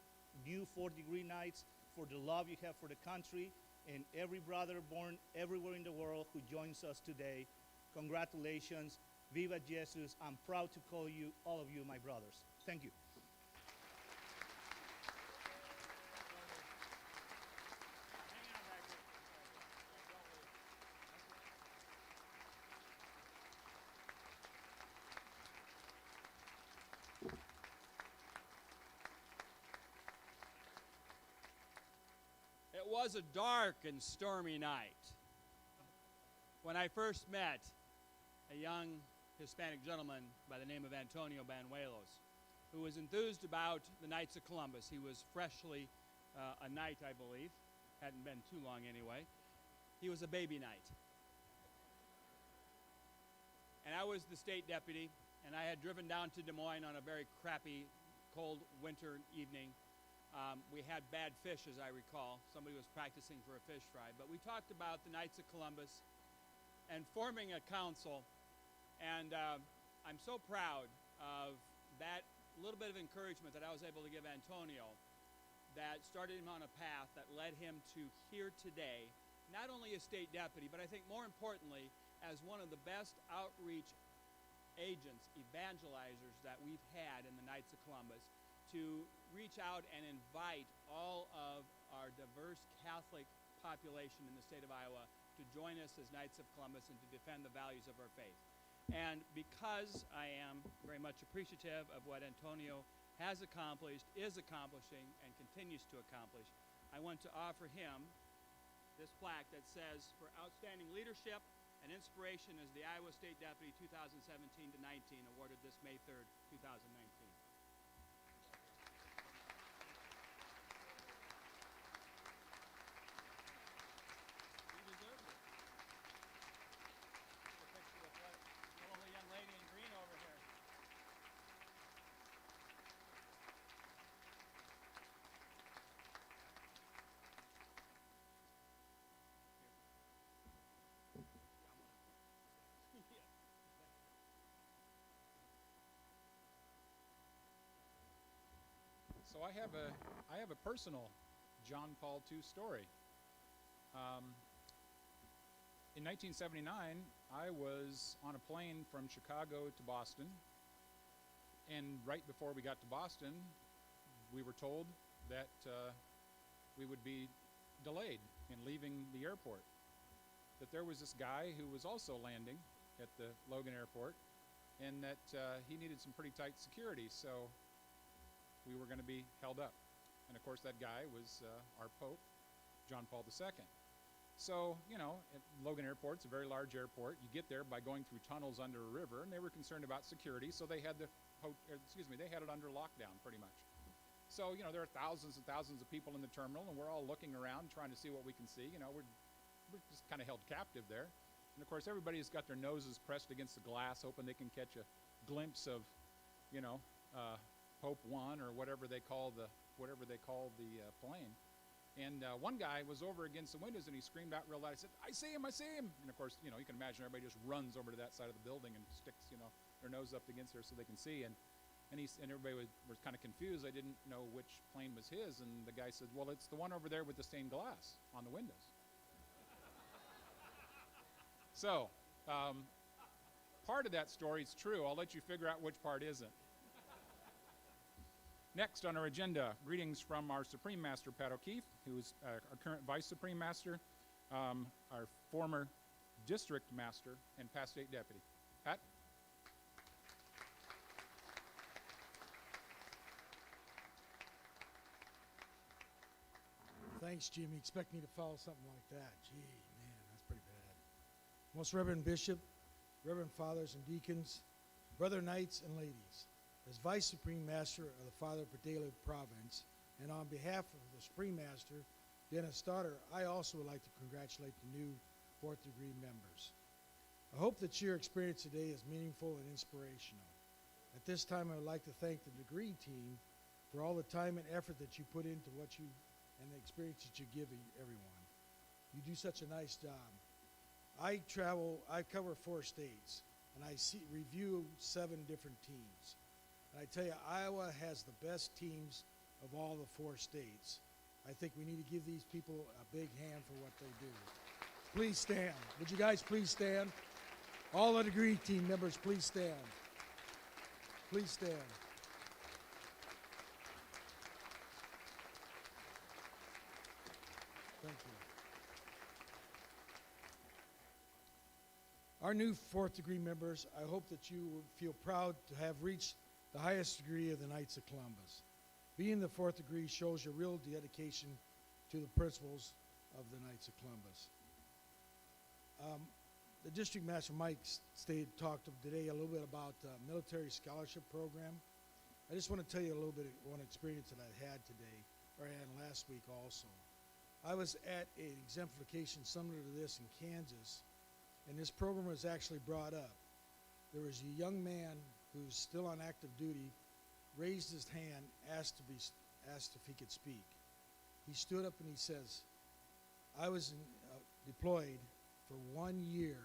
[SPEAKER 12] new fourth degree Knights, for the love you have for the country, and every brother born everywhere in the world who joins us today. Congratulations. Viva Jesus. I'm proud to call you, all of you, my brothers. Thank you.
[SPEAKER 3] It was a dark and stormy night when I first met a young Hispanic gentleman by the name of Antonio Banuelos, who was enthused about the Knights of Columbus. He was freshly a knight, I believe. Hadn't been too long anyway. He was a baby knight. And I was the state deputy, and I had driven down to Des Moines on a very crappy, cold winter evening. We had bad fish, as I recall. Somebody was practicing for a fish fry. But we talked about the Knights of Columbus and forming a council And I'm so proud of that little bit of encouragement that I was able to give Antonio that started him on a path that led him to here today, not only as state deputy, but I think more importantly, as one of the best outreach agents, evangelizers that we've had in the Knights of Columbus, to reach out and invite all of our diverse Catholic population in the state of Iowa to join us as Knights of Columbus and to defend the values of our faith. And because I am very much appreciative of what Antonio has accomplished, is accomplishing, and continues to accomplish, I want to offer him this plaque that says, for outstanding leadership and inspiration as the Iowa State Deputy 2017 to 19, awarded this May 3rd, 2019.
[SPEAKER 11] So I have a personal John Paul II story. In 1979, I was on a plane from Chicago to Boston, and right before we got to Boston, we were told that we would be delayed in leaving the airport. That there was this guy who was also landing at the Logan Airport, and that he needed some pretty tight security, so we were going to be held up. And of course that guy was our Pope, John Paul II. So, you know, at Logan Airport, it's a very large airport. You get there by going through tunnels under a river, and they were concerned about security, so they had they had it under lockdown pretty much. So, you know, there are thousands and thousands of people in the terminal, and we're all looking around trying to see what we can see. You know, we're just kind of held captive there. And of course everybody's got their noses pressed against the glass, hoping they can catch a glimpse of, you know, Pope 1 or whatever they call the plane. And one guy was over against the windows, and he screamed out real loud. He said, "I see him, I see him!" And of course, you know, you can imagine everybody just runs over to that side of the building and sticks, you know, their nose up against there so they can see. And everybody was kind of confused. They didn't know which plane was his. And the guy said, "Well, it's the one over there with the stained glass on the windows." So, part of that story is true. I'll let you figure out which part isn't. Next on our agenda, greetings from our Supreme Master, Pat O'Keefe, who is our current Vice Supreme Master, our former District Master, and past State Deputy. Pat?
[SPEAKER 9] Thanks, Jimmy. Expect me to follow something like that. Gee, man, that's pretty bad. Most Reverend Bishop, Reverend Fathers and Deacons, Brother Knights and Ladies, as Vice Supreme Master of the Father Padela Province, and on behalf of the Supreme Master, Dennis Stoddard, I also would like to congratulate the new 4th degree members. I hope that your experience today is meaningful and inspirational. At this time, I would like to thank the degree team for all the time and effort that you put into what you and the experience that you give everyone. You do such a nice job. I cover 4 states, and I review 7 different teams. And I tell you, Iowa has the best teams of all the 4 states. I think we need to give these people a big hand for what they do. Please stand. Would you guys please stand? All the degree team members, please stand. Please stand. Thank you. Our new 4th degree members, I hope that you will feel proud to have reached the highest degree of the Knights of Columbus. Being the 4th degree shows your real dedication to the principles of the Knights of Columbus. The District Master Mike talked today a little bit about the military scholarship program. I just want to tell you a little bit of one experience that I had today, or I had last week also. I was at an exemplification similar to this in Kansas, and this program was actually brought up. There was a young man who's still on active duty, raised his hand, asked if he could speak. He stood up and he says, "I was deployed for 1 year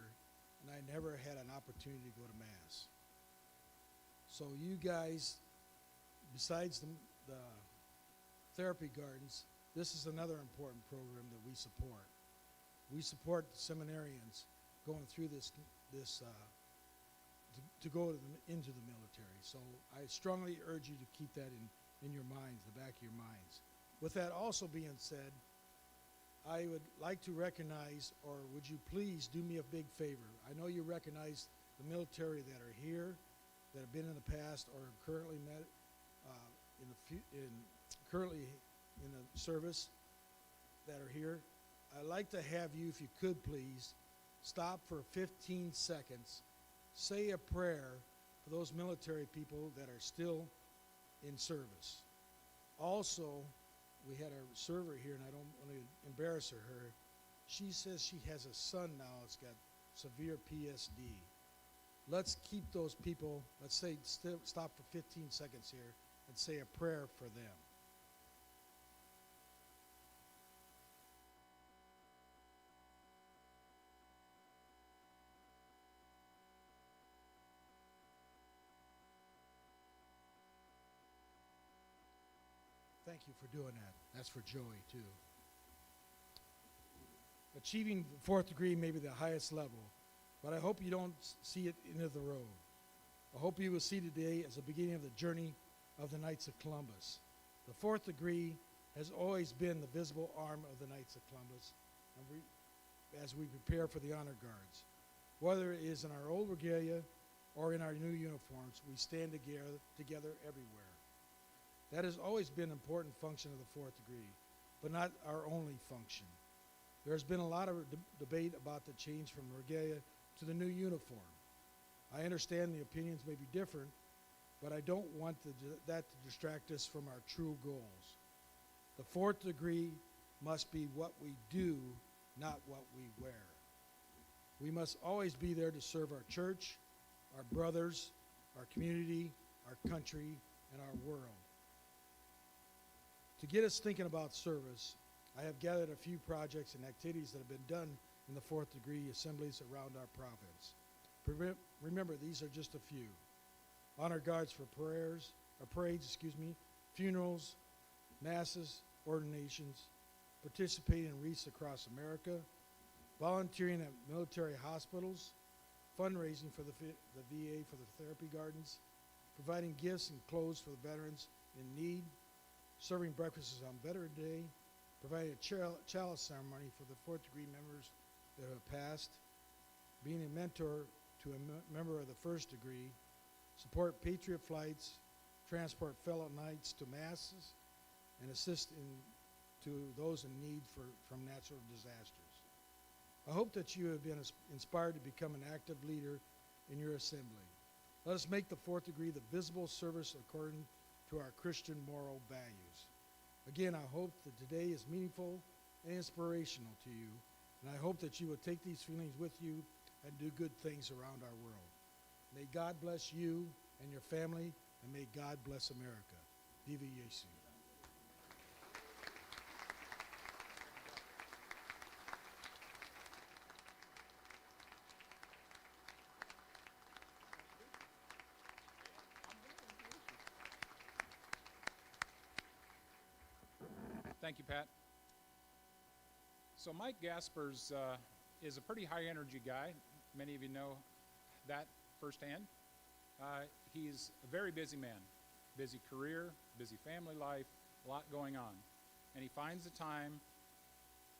[SPEAKER 9] and I never had an opportunity to go to Mass. So you guys, besides the therapy gardens, this is another important program that we support. We support the seminarians going through this to go into the military. So I strongly urge you to keep that in your minds, the back of your minds. With that also being said, I would like to recognize, or would you please do me a big favor? I know you recognize the military that are here, that have been in the past, or currently currently in the service that are here. I'd like to have you, if you could please, stop for 15 seconds, say a prayer for those military people that are still in service. Also, we had our server here, and I don't want to embarrass her. She says she has a son now that's got severe PSD. Let's keep those people, let's say, stop for 15 seconds here and say a prayer for them. Thank you for doing that. That's for Joey, too. Achieving the fourth degree may be the highest level, but I hope you don't see it end of the road. I hope you will see today as the beginning of the journey of the Knights of Columbus. The fourth degree has always been the visible arm of the Knights of Columbus, and as we prepare for the honor guards. Whether it is in our old regalia or in our new uniforms, we stand together everywhere. That has always been an important function of the fourth degree, but not our only function. There has been a lot of debate about the change from regalia to the new uniform. I understand the opinions may be different, but I don't want that to distract us from our true goals. The fourth degree must be what we do, not what we wear. We must always be there to serve our church, our brothers, our community, our country, and our world. To get us thinking about service, I have gathered a few projects and activities that have been done in the fourth degree assemblies around our province. Remember, these are just a few. Honor guards for parades, funerals, masses, ordinations, participating in wreaths across America, volunteering at military hospitals, fundraising for the VA for the therapy gardens, providing gifts and clothes for the veterans in need, serving breakfasts on Veteran Day, providing a chalice ceremony for the fourth degree members that have passed, being a mentor to a member of the first degree, support Patriot flights, transport fellow Knights to masses, and assist to those in need from natural disasters. I hope that you have been inspired to become an active leader in your assembly. Let us make the fourth degree the visible service according to our Christian moral values. Again, I hope that today is meaningful and inspirational to you, and I hope that you will take these feelings with you and do good things around our world. May God bless you and your family, and may God bless America. Viva Jesu.
[SPEAKER 11] Thank you, Pat. So Mike Gaspers is a pretty high energy guy. Many of you know that firsthand. He's a very busy man, busy career, busy family life, a lot going on. And he finds the time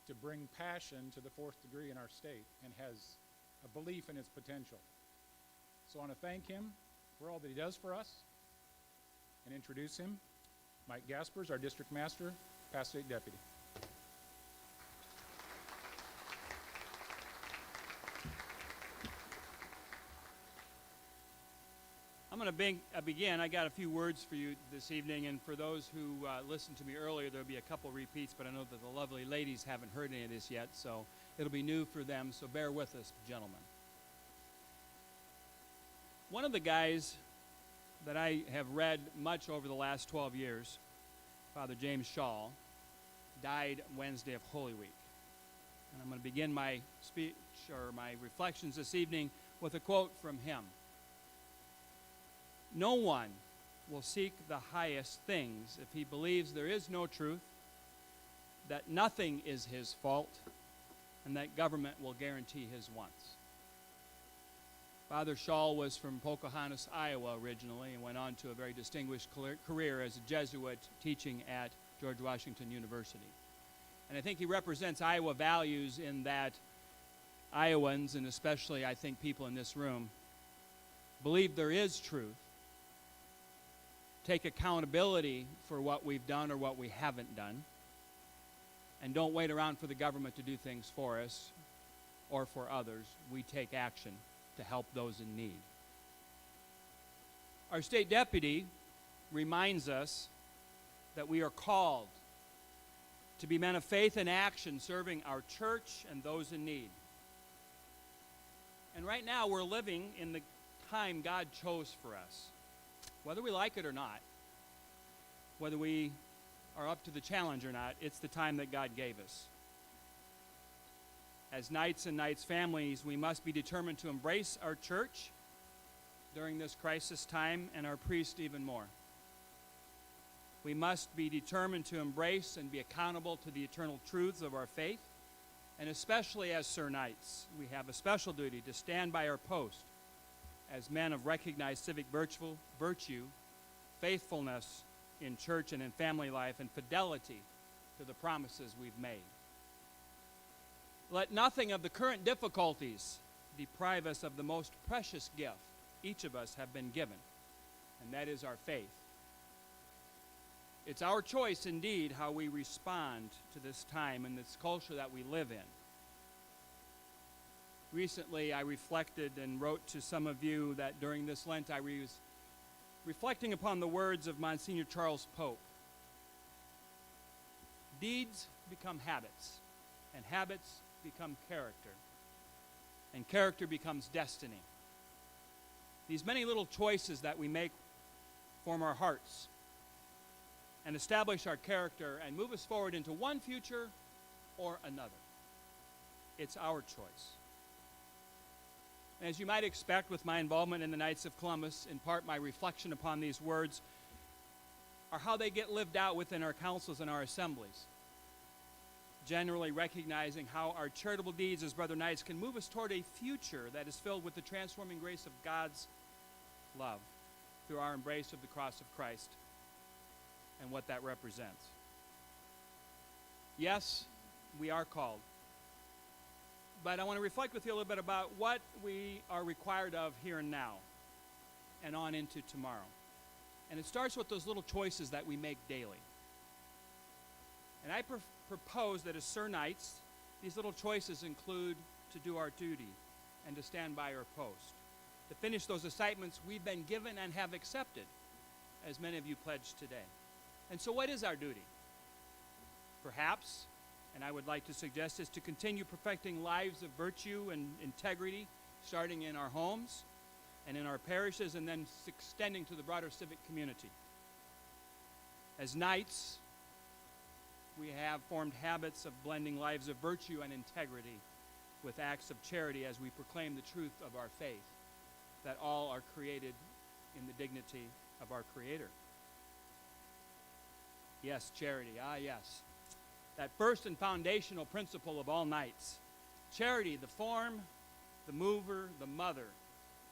[SPEAKER 11] to bring passion to the fourth degree in our state and has a belief in its potential. So I want to thank him for all that he does for us and introduce him. Mike Gaspers, our district master, past state deputy.
[SPEAKER 3] I'm going to begin. I got a few words for you this evening, and for those who listened to me earlier, there'll be a couple repeats, but I know that the lovely ladies haven't heard any of this yet, so it'll be new for them, so bear with us, gentlemen. One of the guys that I have read much over the last 12 years, Father James Shaw, died Wednesday of Holy Week. And I'm going to begin my speech or my reflections this evening with a quote from him. No one will seek the highest things if he believes there is no truth, that nothing is his fault, and that government will guarantee his wants. Father Shaw was from Pocahontas, Iowa originally, and went on to a very distinguished career as a Jesuit teaching at George Washington University. And I think he represents Iowa values in that Iowans, and especially I think people in this room, believe there is truth, take accountability for what we've done or what we haven't done, and don't wait around for the government to do things for us or for others. We take action to help those in need. Our state deputy reminds us that we are called to be men of faith and action, serving our church and those in need. And right now we're living in the time God chose for us. Whether we like it or not, whether we are up to the challenge or not, it's the time that God gave us. As Knights and Knights families, we must be determined to embrace our church during this crisis time, and our priest even more. We must be determined to embrace and be accountable to the eternal truths of our faith, and especially as Sir Knights, we have a special duty to stand by our post as men of recognized civic virtue, faithfulness in church and in family life, and fidelity to the promises we've made. Let nothing of the current difficulties deprive us of the most precious gift each of us have been given, and that is our faith. It's our choice, indeed, how we respond to this time and this culture that we live in. Recently, I reflected and wrote to some of you that during this Lent I was reflecting upon the words of Monsignor Charles Pope. Deeds become habits, and habits become character, and character becomes destiny. These many little choices that we make form our hearts and establish our character and move us forward into one future or another. It's our choice. And as you might expect with my involvement in the Knights of Columbus, in part my reflection upon these words are how they get lived out within our councils and our assemblies. Generally recognizing how our charitable deeds as Brother Knights can move us toward a future that is filled with the transforming grace of God's love through our embrace of the cross of Christ and what that represents. Yes, we are called. But I want to reflect with you a little bit about what we are required of here and now and on into tomorrow. And it starts with those little choices that we make daily. And I propose that as Sir Knights, these little choices include to do our duty and to stand by our post, to finish those assignments we've been given and have accepted, as many of you pledged today. And so what is our duty? Perhaps, and I would like to suggest, is to continue perfecting lives of virtue and integrity, starting in our homes and in our parishes, and then extending to the broader civic community. As Knights, we have formed habits of blending lives of virtue and integrity with acts of charity as we proclaim the truth of our faith, that all are created in the dignity of our Creator. Yes, charity, yes. That first and foundational principle of all Knights. Charity, the form, the mover, the mother,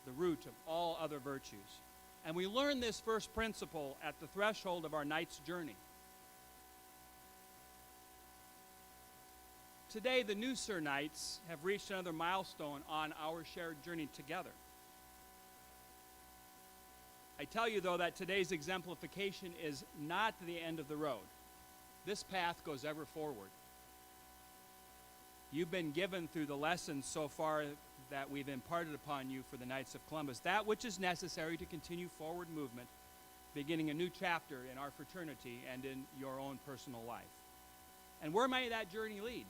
[SPEAKER 3] the root of all other virtues. And we learn this first principle at the threshold of our Knight's journey. Today, the new Sir Knights have reached another milestone on our shared journey together. I tell you, though, that today's exemplification is not the end of the road. This path goes ever forward. You've been given through the lessons so far that we've imparted upon you for the Knights of Columbus, that which is necessary to continue forward movement, beginning a new chapter in our fraternity and in your own personal life. And where may that journey lead?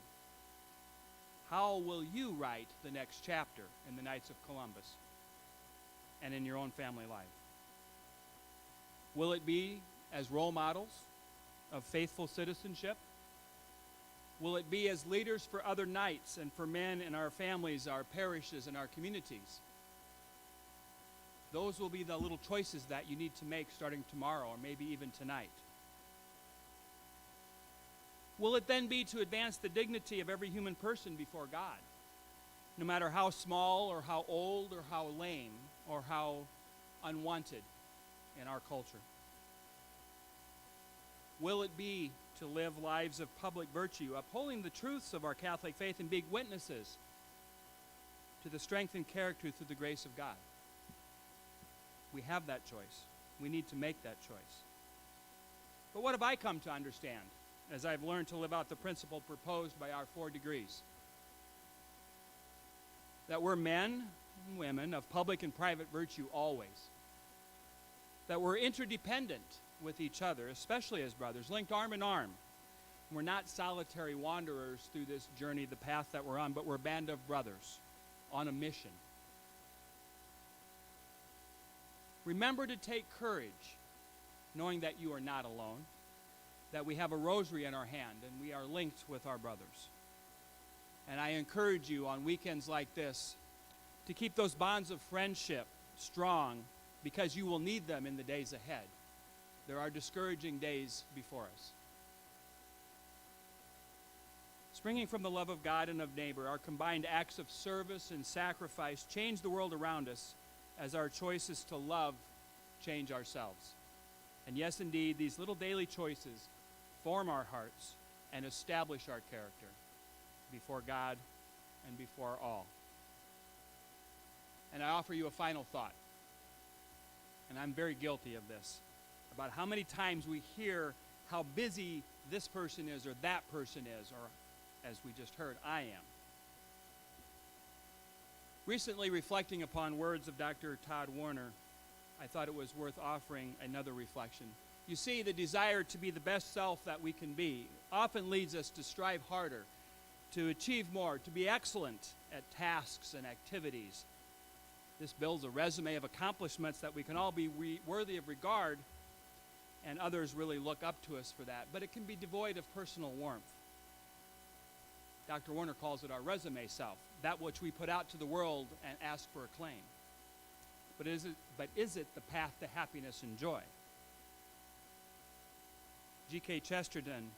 [SPEAKER 3] How will you write the next chapter in the Knights of Columbus and in your own family life? Will it be as role models of faithful citizenship? Will it be as leaders for other knights and for men in our families, our parishes, and our communities? Those will be the little choices that you need to make starting tomorrow or maybe even tonight. Will it then be to advance the dignity of every human person before God, no matter how small or how old or how lame or how unwanted in our culture? Will it be to live lives of public virtue, upholding the truths of our Catholic faith and being witnesses to the strength and character through the grace of God? We have that choice. We need to make that choice. But what have I come to understand as I've learned to live out the principle proposed by our 4 degrees? That we're men and women of public and private virtue always. That we're interdependent with each other, especially as brothers, linked arm in arm. We're not solitary wanderers through this journey, the path that we're on, but we're a band of brothers on a mission. Remember to take courage, knowing that you are not alone, that we have a rosary in our hand and we are linked with our brothers. And I encourage you on weekends like this to keep those bonds of friendship strong, because you will need them in the days ahead. There are discouraging days before us. Springing from the love of God and of neighbor, our combined acts of service and sacrifice change the world around us as our choices to love change ourselves. And yes, indeed, these little daily choices form our hearts and establish our character before God and before all. And I offer you a final thought, and I'm very guilty of this, about how many times we hear how busy this person is or that person is, or as we just heard, I am. Recently, reflecting upon words of Dr. Todd Warner, I thought it was worth offering another reflection. You see, the desire to be the best self that we can be often leads us to strive harder, to achieve more, to be excellent at tasks and activities. This builds a resume of accomplishments that we can all be worthy of regard, and others really look up to us for that. But it can be devoid of personal warmth. Dr. Warner calls it our resume self, that which we put out to the world and ask for acclaim. But is it the path to happiness and joy? G.K. Chesterton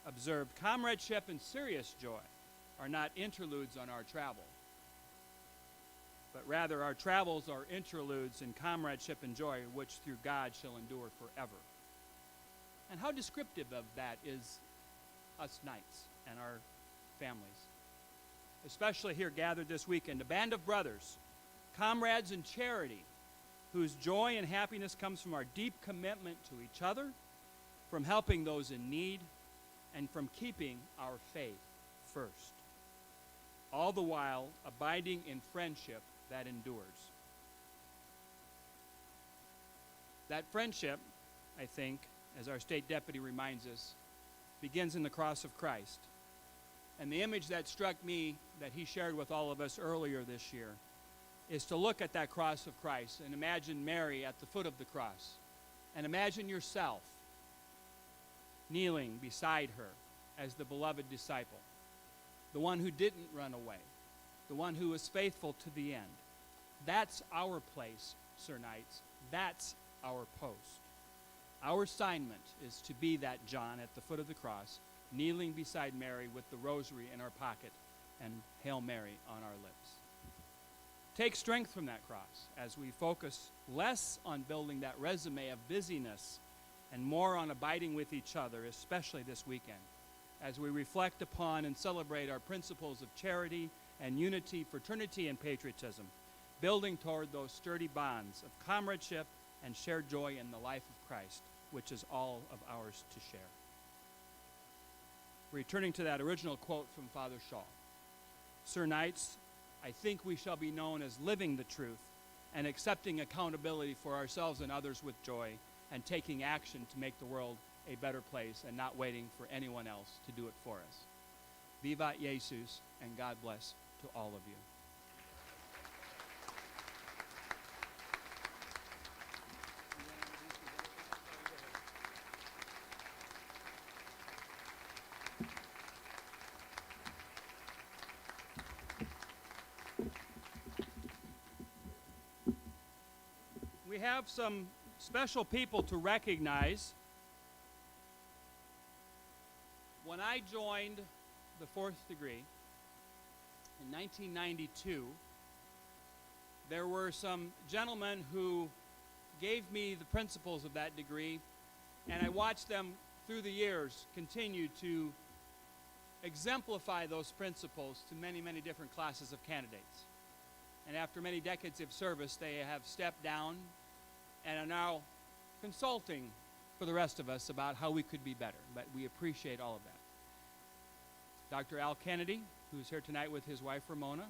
[SPEAKER 3] observed, comradeship and serious joy are not interludes on our travel, but rather our travels are interludes in comradeship and joy, which through God shall endure forever. And how descriptive of that is us knights and our families, especially here gathered this weekend, a band of brothers, comrades in charity, whose joy and happiness comes from our deep commitment to each other, from helping those in need, and from keeping our faith first, all the while abiding in friendship that endures. That friendship, I think, as our state deputy reminds us, begins in the cross of Christ. And the image that struck me that he shared with all of us earlier this year is to look at that cross of Christ and imagine Mary at the foot of the cross. And imagine yourself kneeling beside her as the beloved disciple, the one who didn't run away, the one who was faithful to the end. That's our place, Sir Knights. That's our post. Our assignment is to be that John at the foot of the cross, kneeling beside Mary with the rosary in our pocket and Hail Mary on our lips. Take strength from that cross as we focus less on building that resume of busyness and more on abiding with each other, especially this weekend, as we reflect upon and celebrate our principles of charity and unity, fraternity, and patriotism, building toward those sturdy bonds of comradeship and shared joy in the life of Christ, which is all of ours to share. Returning to that original quote from Father Shaw, Sir Knights, I think we shall be known as living the truth and accepting accountability for ourselves and others with joy, and taking action to make the world a better place and not waiting for anyone else to do it for us. Vivat Jesus, and God bless to all of you. We have some special people to recognize. When I joined the fourth degree in 1992, there were some gentlemen who gave me the principles of that degree, and I watched them through the years continue to exemplify those principles to many, many different classes of candidates. And after many decades of service, they have stepped down and are now consulting for the rest of us about how we could be better. But we appreciate all of that. Dr. Al Kennedy, who's here tonight with his wife Ramona,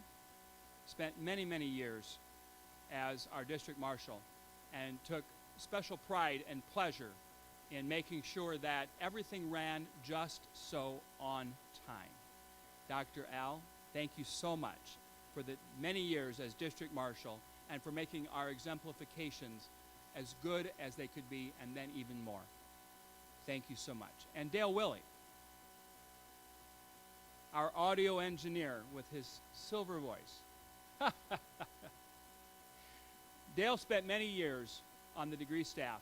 [SPEAKER 3] spent many, many years as our district marshal and took special pride and pleasure in making sure that everything ran just so on time. Dr. Al, thank you so much for the many years as district marshal and for making our exemplifications as good as they could be and then even more. Thank you so much. And Dale Willey, our audio engineer with his silver voice. Dale spent many years on the degree staff,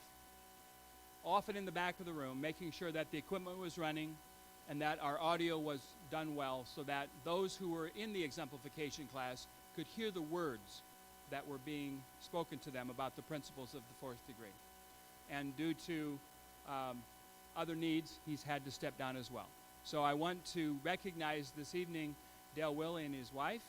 [SPEAKER 3] often in the back of the room, making sure that the equipment was running and that our audio was done well so that those who were in the exemplification class could hear the words that were being spoken to them about the principles of the fourth degree. And due to other needs, he's had to step down as well. So I want to recognize this evening Dale Willey and his wife,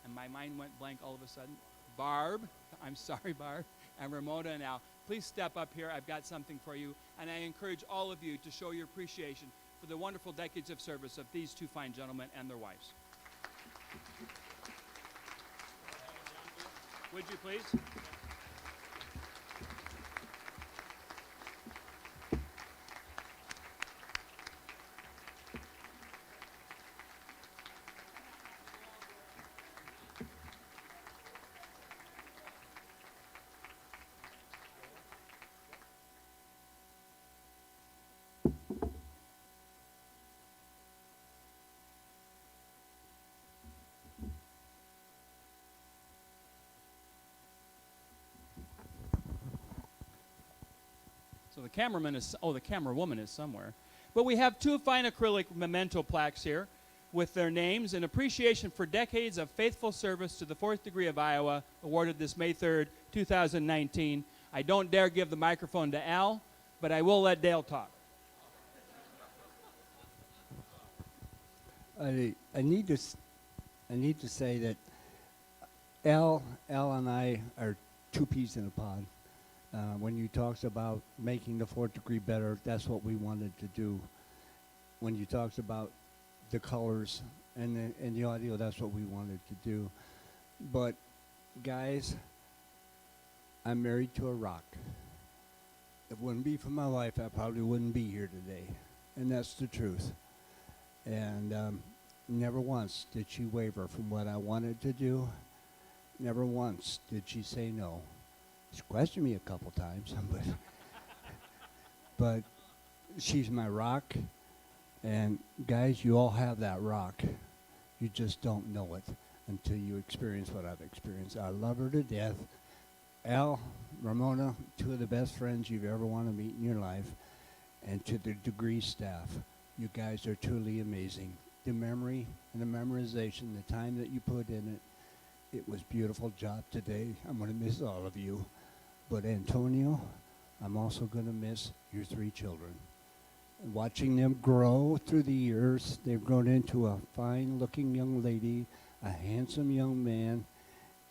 [SPEAKER 3] and my mind went blank all of a sudden. Barb, I'm sorry, Barb, and Ramona and Al. Please step up here. I've got something for you. And I encourage all of you to show your appreciation for the wonderful decades of service of these two fine gentlemen and their wives. Would you please? So the cameraman is, oh, the camera woman is somewhere. But we have two fine acrylic memento plaques here with their names in appreciation for decades of faithful service to the fourth degree of Iowa, awarded this May 3rd, 2019. I don't dare give the microphone to Al, but I will let Dale talk.
[SPEAKER 1] I need to say that Al and I are two peas in a pod. When you talked about making the fourth degree better, that's what we wanted to do. When you talked about the colors and the audio, that's what we wanted to do. But guys, I'm married to a rock. If it wouldn't be for my wife, I probably wouldn't be here today. And that's the truth. And never once did she waver from what I wanted to do. Never once did she say no. She questioned me a couple times, but she's my rock. And guys, you all have that rock. You just don't know it until you experience what I've experienced. I love her to death. Al, Ramona, two of the best friends you've ever want to meet in your life. And to the degree staff, you guys are truly amazing. The memory and the memorization, the time that you put in it was a beautiful job today. I'm going to miss all of you. But Antonio, I'm also going to miss your three children. Watching them grow through the years, they've grown into a fine-looking young lady, a handsome young man,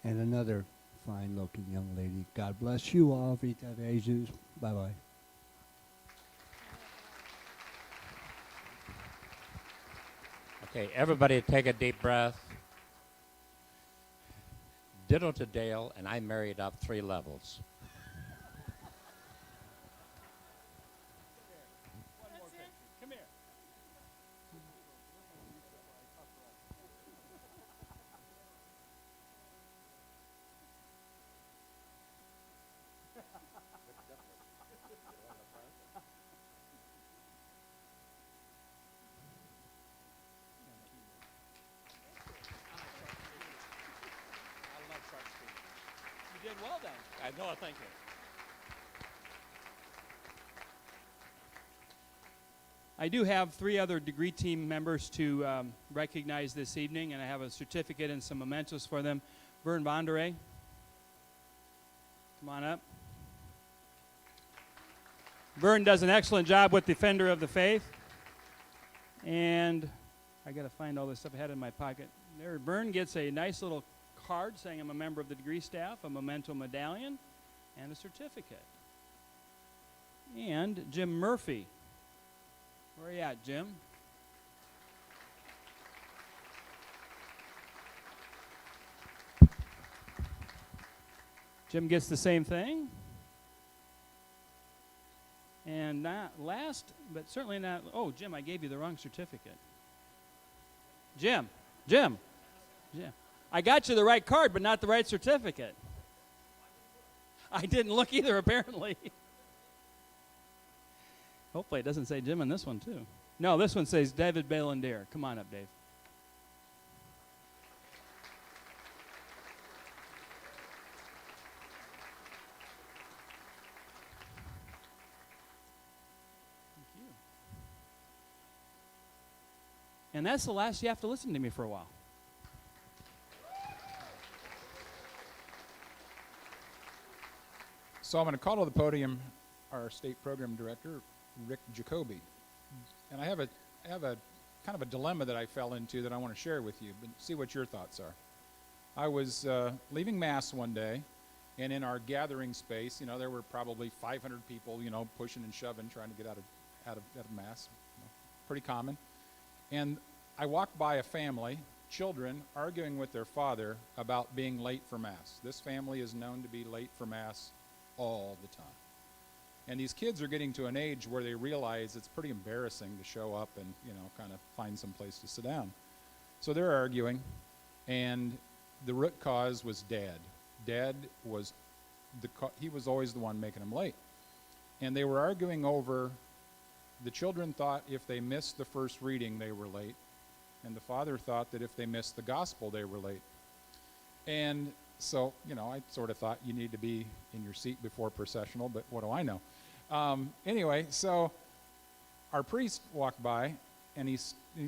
[SPEAKER 1] and another fine-looking young lady. God bless you all. Vita Jesus. Bye-bye.
[SPEAKER 14] Okay, everybody take a deep breath. Ditto to Dale, and I married up 3 levels.
[SPEAKER 3] Come here. did well then.
[SPEAKER 14] I know, thank you.
[SPEAKER 3] I do have 3 other degree team members to recognize this evening, and I have a certificate and some mementos for them. Vern Bondere, come on up. Vern does an excellent job with Defender of the Faith. And I got to find all this stuff I had in my pocket. There, Vern gets a nice little card saying I'm a member of the degree staff, a memento medallion, and a certificate. And Jim Murphy. Where are you at, Jim? Jim gets the same thing. And not last, but certainly not, oh, Jim, I gave you the wrong certificate. Jim. I got you the right card, but not the right certificate. I didn't look either, apparently. Hopefully it doesn't say Jim on this one, too. No, this one says David Belander. Come on up, Dave. Thank you. And that's the last you have to listen to me for a while.
[SPEAKER 11] So I'm going to call to the podium our state program director, Rick Jacoby. And I have a kind of a dilemma that I fell into that I want to share with you, but see what your thoughts are. I was leaving Mass one day, and in our gathering space, there were probably 500 people, pushing and shoving, trying to get out of Mass. Pretty common. And I walked by a family, children, arguing with their father about being late for Mass. This family is known to be late for Mass all the time. And these kids are getting to an age where they realize it's pretty embarrassing to show up and, kind of find some place to sit down. So they're arguing, and the root cause was Dad. Dad was he was always the one making them late. And they were arguing over, the children thought if they missed the first reading, they were late. And the father thought that if they missed the gospel, they were late. And so, I sort of thought you need to be in your seat before processional, but what do I know? Anyway, so our priest walked by, and he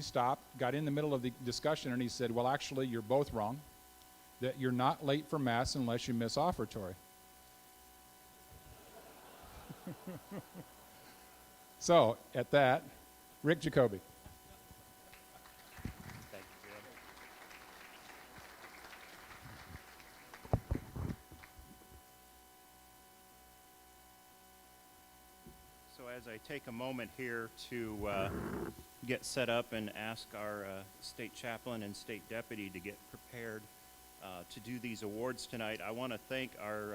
[SPEAKER 11] stopped, got in the middle of the discussion, and he said, well, actually, you're both wrong, that you're not late for Mass unless you miss offertory. So, at that, Rick Jacoby.
[SPEAKER 7] As I take a moment here to get set up and ask our state chaplain and state deputy to get prepared to do these awards tonight, I want to thank our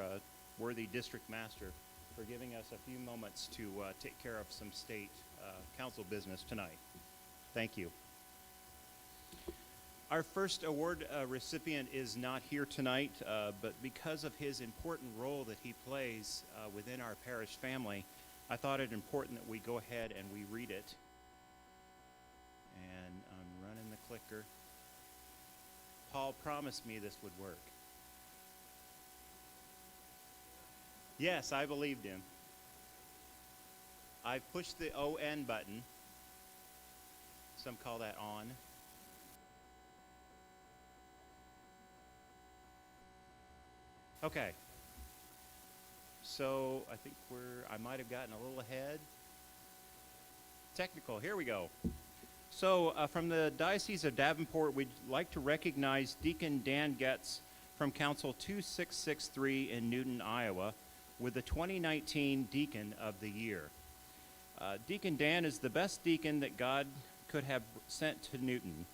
[SPEAKER 7] worthy district master for giving us a few moments to take care of some state council business tonight. Thank you. Our first award recipient is not here tonight, but because of his important role that he plays within our parish family, I thought it important that we go ahead and we read it. And I'm running the clicker. Paul promised me this would work. Yes, I believed him. I pushed the ON button. Some call that on. Okay. So I think I might have gotten a little ahead. Technical, here we go. So from the Diocese of Davenport, we'd like to recognize Deacon Dan Getz from Council 2663 in Newton, Iowa, with the 2019 Deacon of the Year. Deacon Dan is the best deacon that God could have sent to Newton.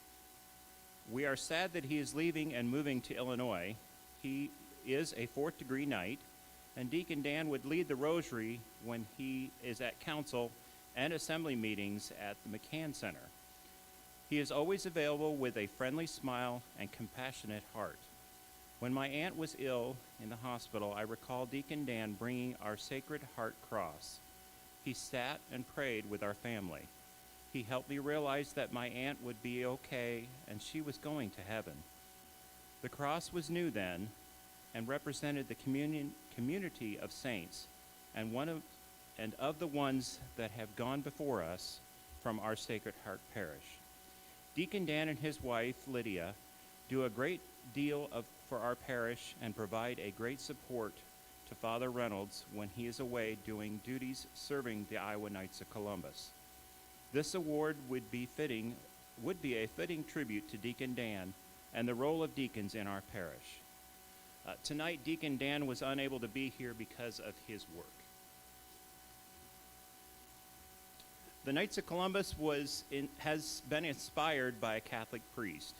[SPEAKER 7] We are sad that he is leaving and moving to Illinois. He is a 4th degree knight, and Deacon Dan would lead the rosary when he is at council and assembly meetings at the McCann Center. He is always available with a friendly smile and compassionate heart. When my aunt was ill in the hospital, I recall Deacon Dan bringing our Sacred Heart cross. He sat and prayed with our family. He helped me realize that my aunt would be okay and she was going to heaven. The cross was new then, and represented the community of saints, and of the ones that have gone before us from our Sacred Heart Parish. Deacon Dan and his wife, Lydia, do a great deal for our parish and provide a great support to Father Reynolds when he is away doing duties serving the Iowa Knights of Columbus. This award would be a fitting tribute to Deacon Dan and the role of deacons in our parish. Tonight, Deacon Dan was unable to be here because of his work. The Knights of Columbus has been inspired by a Catholic priest.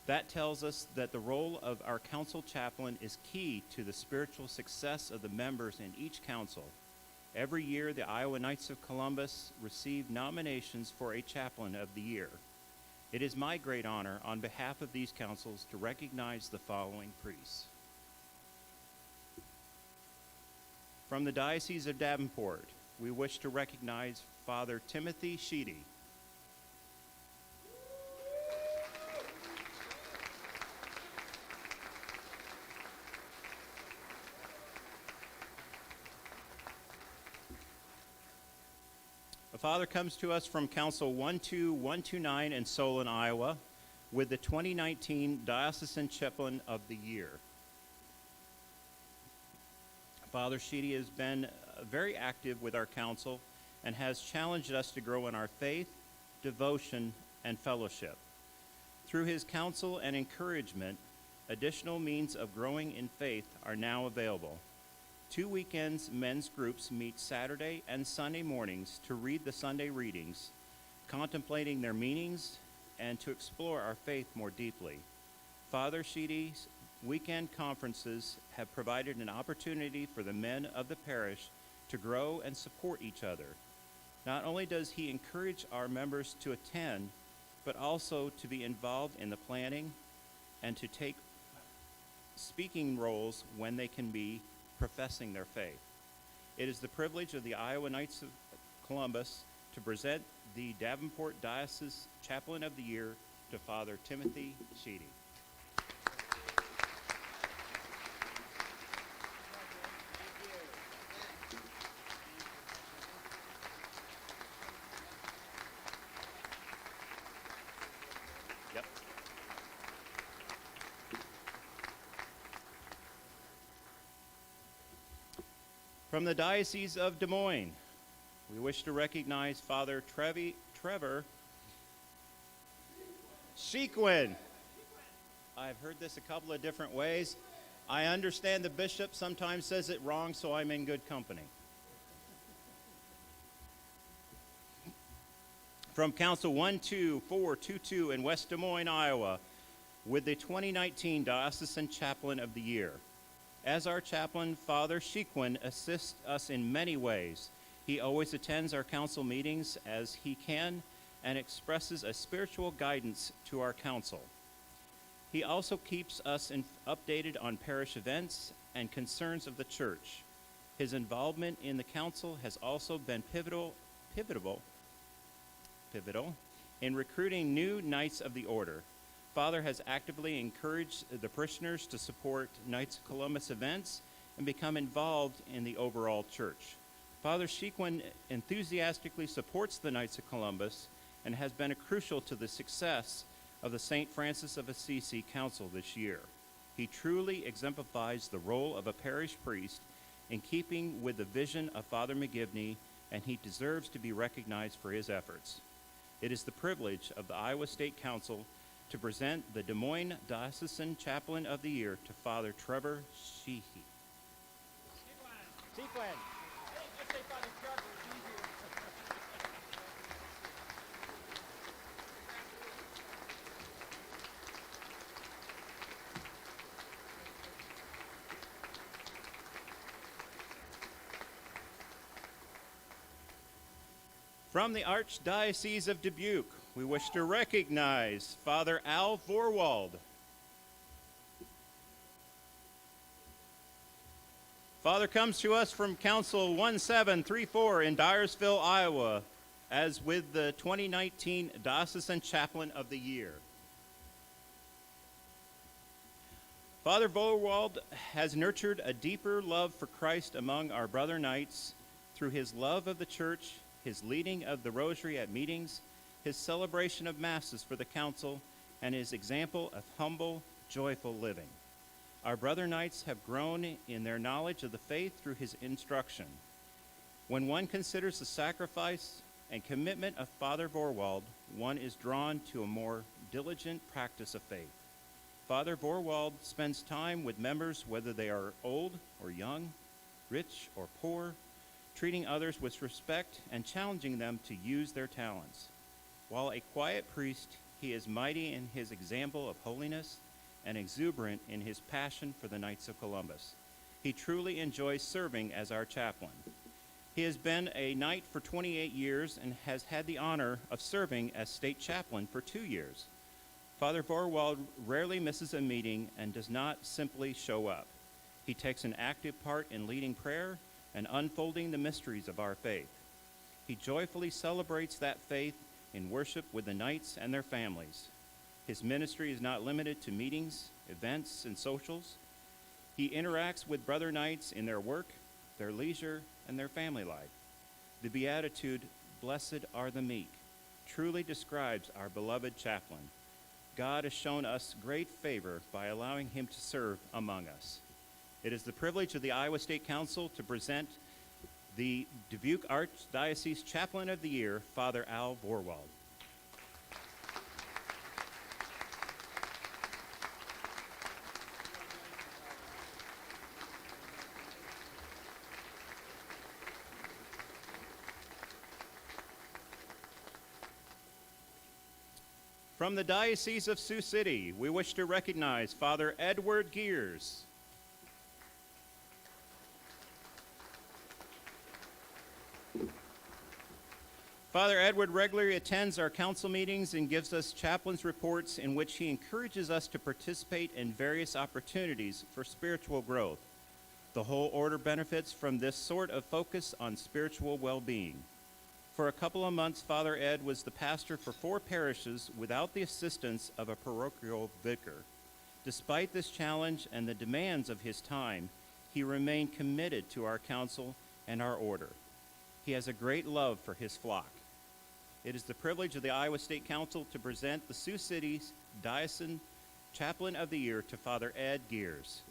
[SPEAKER 7] That tells us that the role of our council chaplain is key to the spiritual success of the members in each council. Every year, the Iowa Knights of Columbus receive nominations for a chaplain of the year. It is my great honor on behalf of these councils to recognize the following priests. From the Diocese of Davenport, we wish to recognize Father Timothy Sheedy. A father comes to us from Council 12129 in Solon, Iowa, with the 2019 Diocesan Chaplain of the Year. Father Sheedy has been very active with our council and has challenged us to grow in our faith, devotion, and fellowship. Through his counsel and encouragement, additional means of growing in faith are now available. 2 weekends men's groups meet Saturday and Sunday mornings to read the Sunday readings, contemplating their meanings, and to explore our faith more deeply. Father Sheedy's weekend conferences have provided an opportunity for the men of the parish to grow and support each other. Not only does he encourage our members to attend, but also to be involved in the planning and to take speaking roles when they can be professing their faith. It is the privilege of the Iowa Knights of Columbus to present the Davenport Diocese Chaplain of the Year to Father Timothy Sheedy. Yep. From the Diocese of Des Moines, we wish to recognize Father Trevor Shequin. I've heard this a couple of different ways. I understand the bishop sometimes says it wrong, so I'm in good company. From Council 12422 in West Des Moines, Iowa, with the 2019 Diocesan Chaplain of the Year. As our chaplain, Father Shequin assists us in many ways. He always attends our council meetings as he can and expresses a spiritual guidance to our council. He also keeps us updated on parish events and concerns of the church. His involvement in the council has also been pivotal in recruiting new Knights of the Order. Father has actively encouraged the parishioners to support Knights of Columbus events and become involved in the overall church. Father Shequin enthusiastically supports the Knights of Columbus and has been crucial to the success of the St. Francis of Assisi Council this year. He truly exemplifies the role of a parish priest in keeping with the vision of Father McGivney, and he deserves to be recognized for his efforts. It is the privilege of the Iowa State Council to present the Des Moines Diocesan Chaplain of the Year to Father Trevor Sheehy. From the Archdiocese of Dubuque, we wish to recognize Father Al Vorwald. Father comes to us from Council 1734 in Dyersville, Iowa, as with the 2019 Diocesan Chaplain of the Year. Father Vorwald has nurtured a deeper love for Christ among our brother knights through his love of the church, his leading of the rosary at meetings, his celebration of masses for the council, and his example of humble, joyful living. Our brother knights have grown in their knowledge of the faith through his instruction. When one considers the sacrifice and commitment of Father Vorwald, one is drawn to a more diligent practice of faith. Father Vorwald spends time with members, whether they are old or young, rich or poor, treating others with respect and challenging them to use their talents. While a quiet priest, he is mighty in his example of holiness and exuberant in his passion for the Knights of Columbus. He truly enjoys serving as our chaplain. He has been a knight for 28 years and has had the honor of serving as state chaplain for 2 years. Father Vorwald rarely misses a meeting and does not simply show up. He takes an active part in leading prayer and unfolding the mysteries of our faith. He joyfully celebrates that faith in worship with the knights and their families. His ministry is not limited to meetings, events, and socials. He interacts with brother knights in their work, their leisure, and their family life. The beatitude, "Blessed are the meek," truly describes our beloved chaplain. God has shown us great favor by allowing him to serve among us. It is the privilege of the Iowa State Council to present the Dubuque Archdiocese Chaplain of the Year, Father Al Vorwald. From the Diocese of Sioux City, we wish to recognize Father Edward Gears. Father Edward regularly attends our council meetings and gives us chaplain's reports in which he encourages us to participate in various opportunities for spiritual growth. The whole order benefits from this sort of focus on spiritual well-being. For a couple of months, Father Ed was the pastor for 4 parishes without the assistance of a parochial vicar. Despite this challenge and the demands of his time, he remained committed to our council and our order. He has a great love for his flock. It is the privilege of the Iowa State Council to present the Sioux City's Diocesan Chaplain of the Year to Father Ed Gears.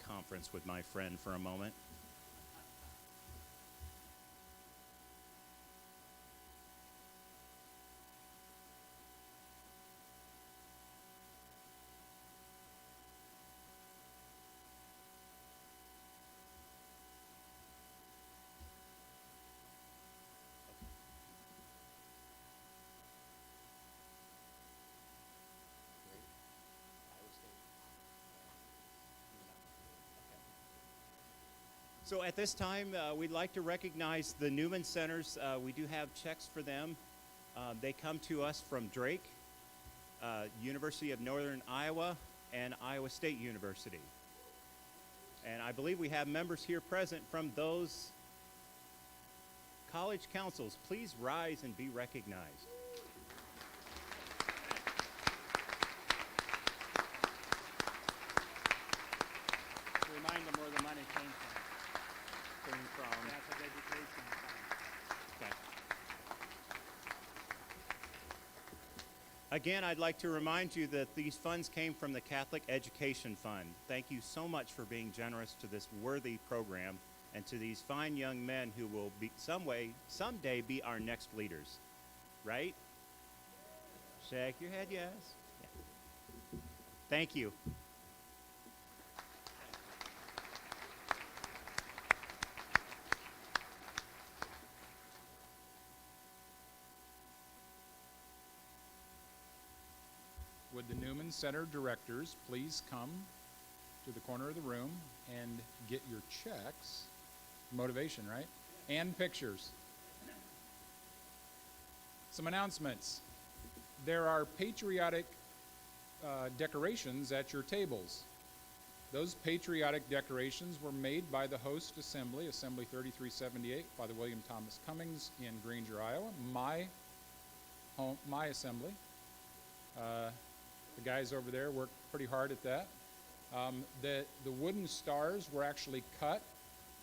[SPEAKER 7] Conference with my friend for a moment. So at this time, we'd like to recognize the Newman Centers. We do have checks for them. They come to us from Drake, University of Northern Iowa, and Iowa State University. And I believe we have members here present from those college councils. Please rise and be recognized. Remind them where the money came from. Catholic education. Okay. Again, I'd like to remind you that these funds came from the Catholic Education Fund. Thank you so much for being generous to this worthy program and to these fine young men who will be someday be our next leaders. Right? Shake your head, yes. Yeah. Thank you.
[SPEAKER 11] would the Newman Center directors please come to the corner of the room and get your checks, motivation, right? And pictures. Some announcements. There are patriotic decorations at your tables. Those patriotic decorations were made by the host assembly, Assembly 3378, Father William Thomas Cummings in Granger, Iowa, my assembly. The guys over there worked pretty hard at that. The wooden stars were actually cut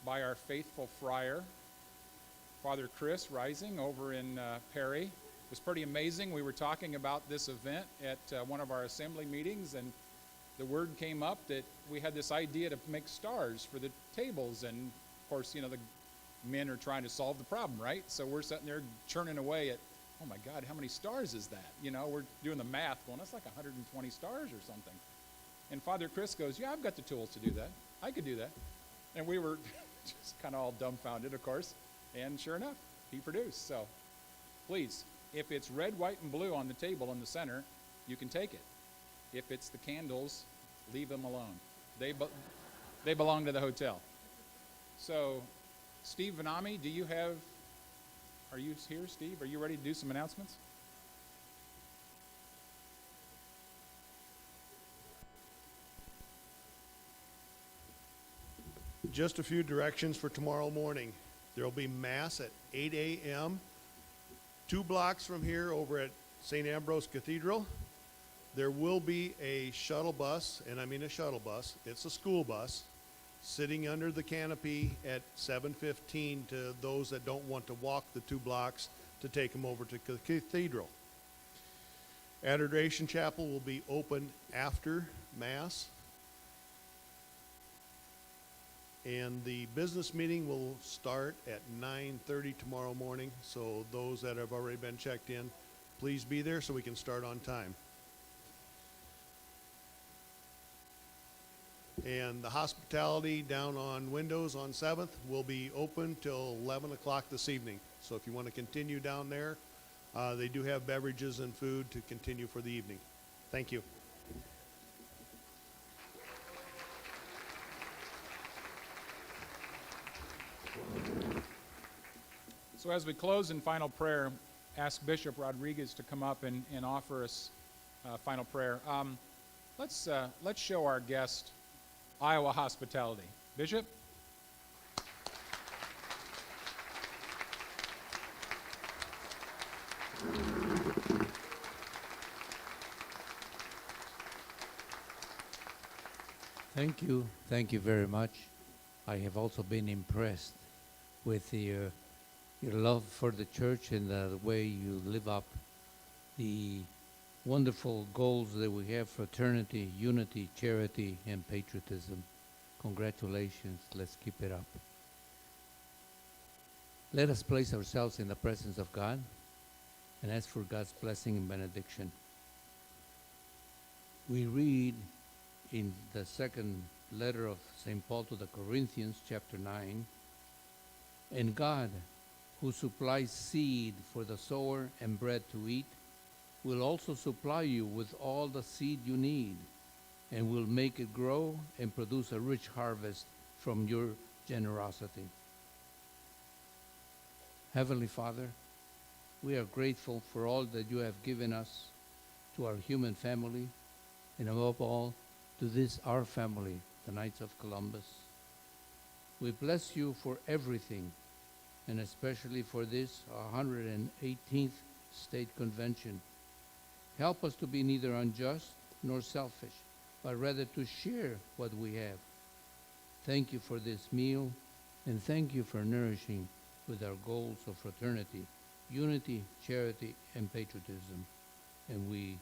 [SPEAKER 11] by our faithful friar, Father Chris Rising over in Perry. It was pretty amazing. We were talking about this event at one of our assembly meetings, and the word came up that we had this idea to make stars for the tables, and of course, you know, the men are trying to solve the problem, right? So we're sitting there churning away at, oh my God, how many stars is that? You know, we're doing the math going, that's like 120 stars or something. And Father Chris goes, yeah, I've got the tools to do that. I could do that. And we were just kind of all dumbfounded, of course. And sure enough, he produced. So please, if it's red, white, and blue on the table in the center, you can take it. If it's the candles, leave them alone. They belong to the hotel. So, Steve Vanami, are you here, Steve? Are you ready to do some announcements?
[SPEAKER 2] Just a few directions for tomorrow morning. There will be Mass at 8 a.m. 2 blocks from here over at St. Ambrose Cathedral. There will be a shuttle bus, and I mean a shuttle bus, it's a school bus, sitting under the canopy at 7:15 to those that don't want to walk the 2 blocks to take them over to the cathedral. Adoration Chapel will be open after Mass. And the business meeting will start at 9:30 tomorrow morning. So those that have already been checked in, please be there so we can start on time. And the hospitality down on Windows on 7th will be open till 11 o'clock this evening. So if you want to continue down there, they do have beverages and food to continue for the evening. Thank you.
[SPEAKER 11] So as we close in final prayer, ask Bishop Rodriguez to come up and offer us final prayer. Let's show our guest Iowa hospitality. Bishop?
[SPEAKER 13] Thank you. Thank you very much. I have also been impressed with your love for the church and the way you live up the wonderful goals that we have: fraternity, unity, charity, and patriotism. Congratulations. Let's keep it up. Let us place ourselves in the presence of God and ask for God's blessing and benediction. We read in the second letter of St. Paul to the Corinthians, chapter 9, and God, who supplies seed for the sower and bread to eat, will also supply you with all the seed you need, and will make it grow and produce a rich harvest from your generosity. Heavenly Father, we are grateful for all that you have given us, to our human family, and above all, to this our family, the Knights of Columbus. We bless you for everything, and especially for this 118th State Convention. Help us to be neither unjust nor selfish, but rather to share what we have. Thank you for this meal, and thank you for nourishing with our goals of fraternity, unity, charity, and patriotism. And we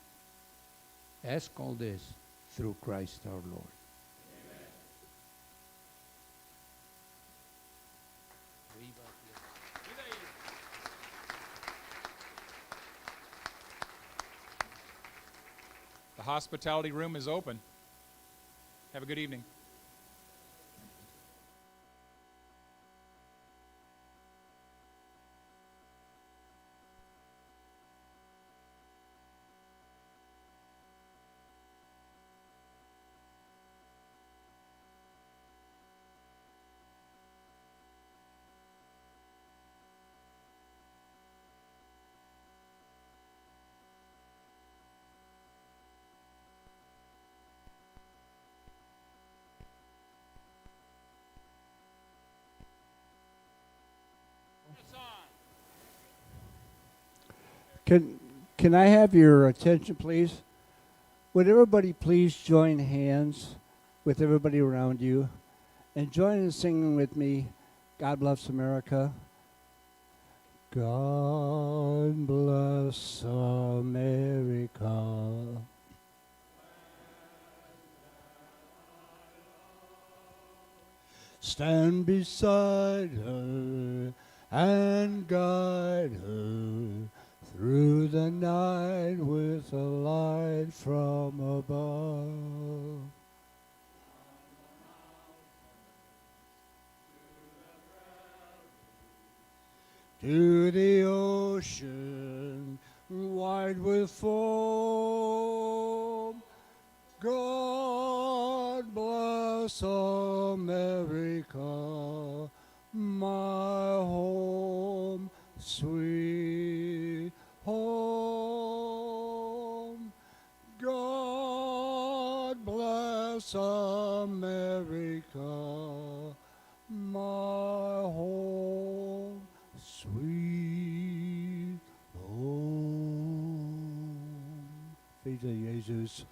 [SPEAKER 13] ask all this through Christ our Lord.
[SPEAKER 11] The hospitality room is open. Have a good evening.
[SPEAKER 1] Can I have your attention, please? Would everybody please join hands with everybody around you and join in singing with me, God Bless America. God bless America. Stand beside her and guide her through the night with a light from above. To the ocean wide with foam, God bless America, my home, sweet home. God bless America, my home, sweet home. Viva Jesus.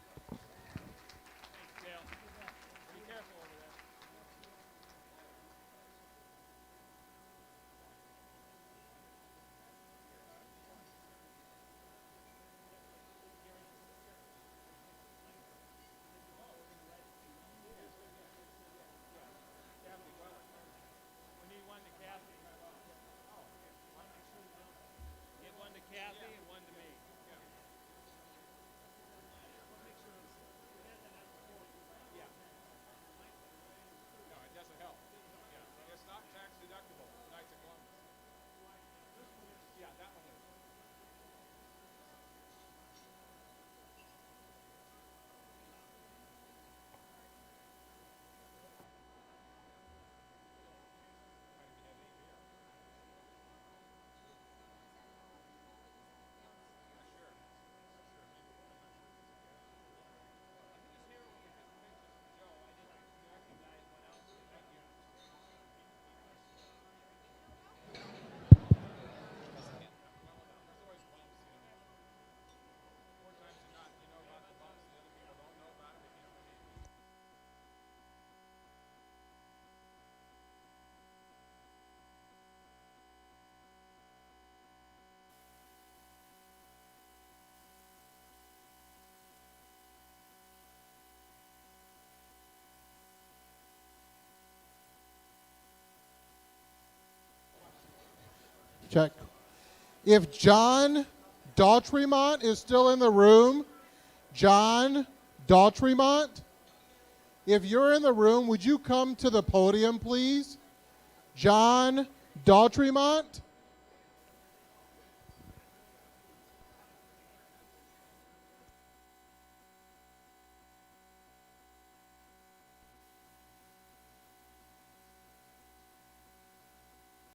[SPEAKER 15] Check. If John Dautremont is still in the room, John Dautremont, if you're in the room, would you come to the podium, please? John Dautremont.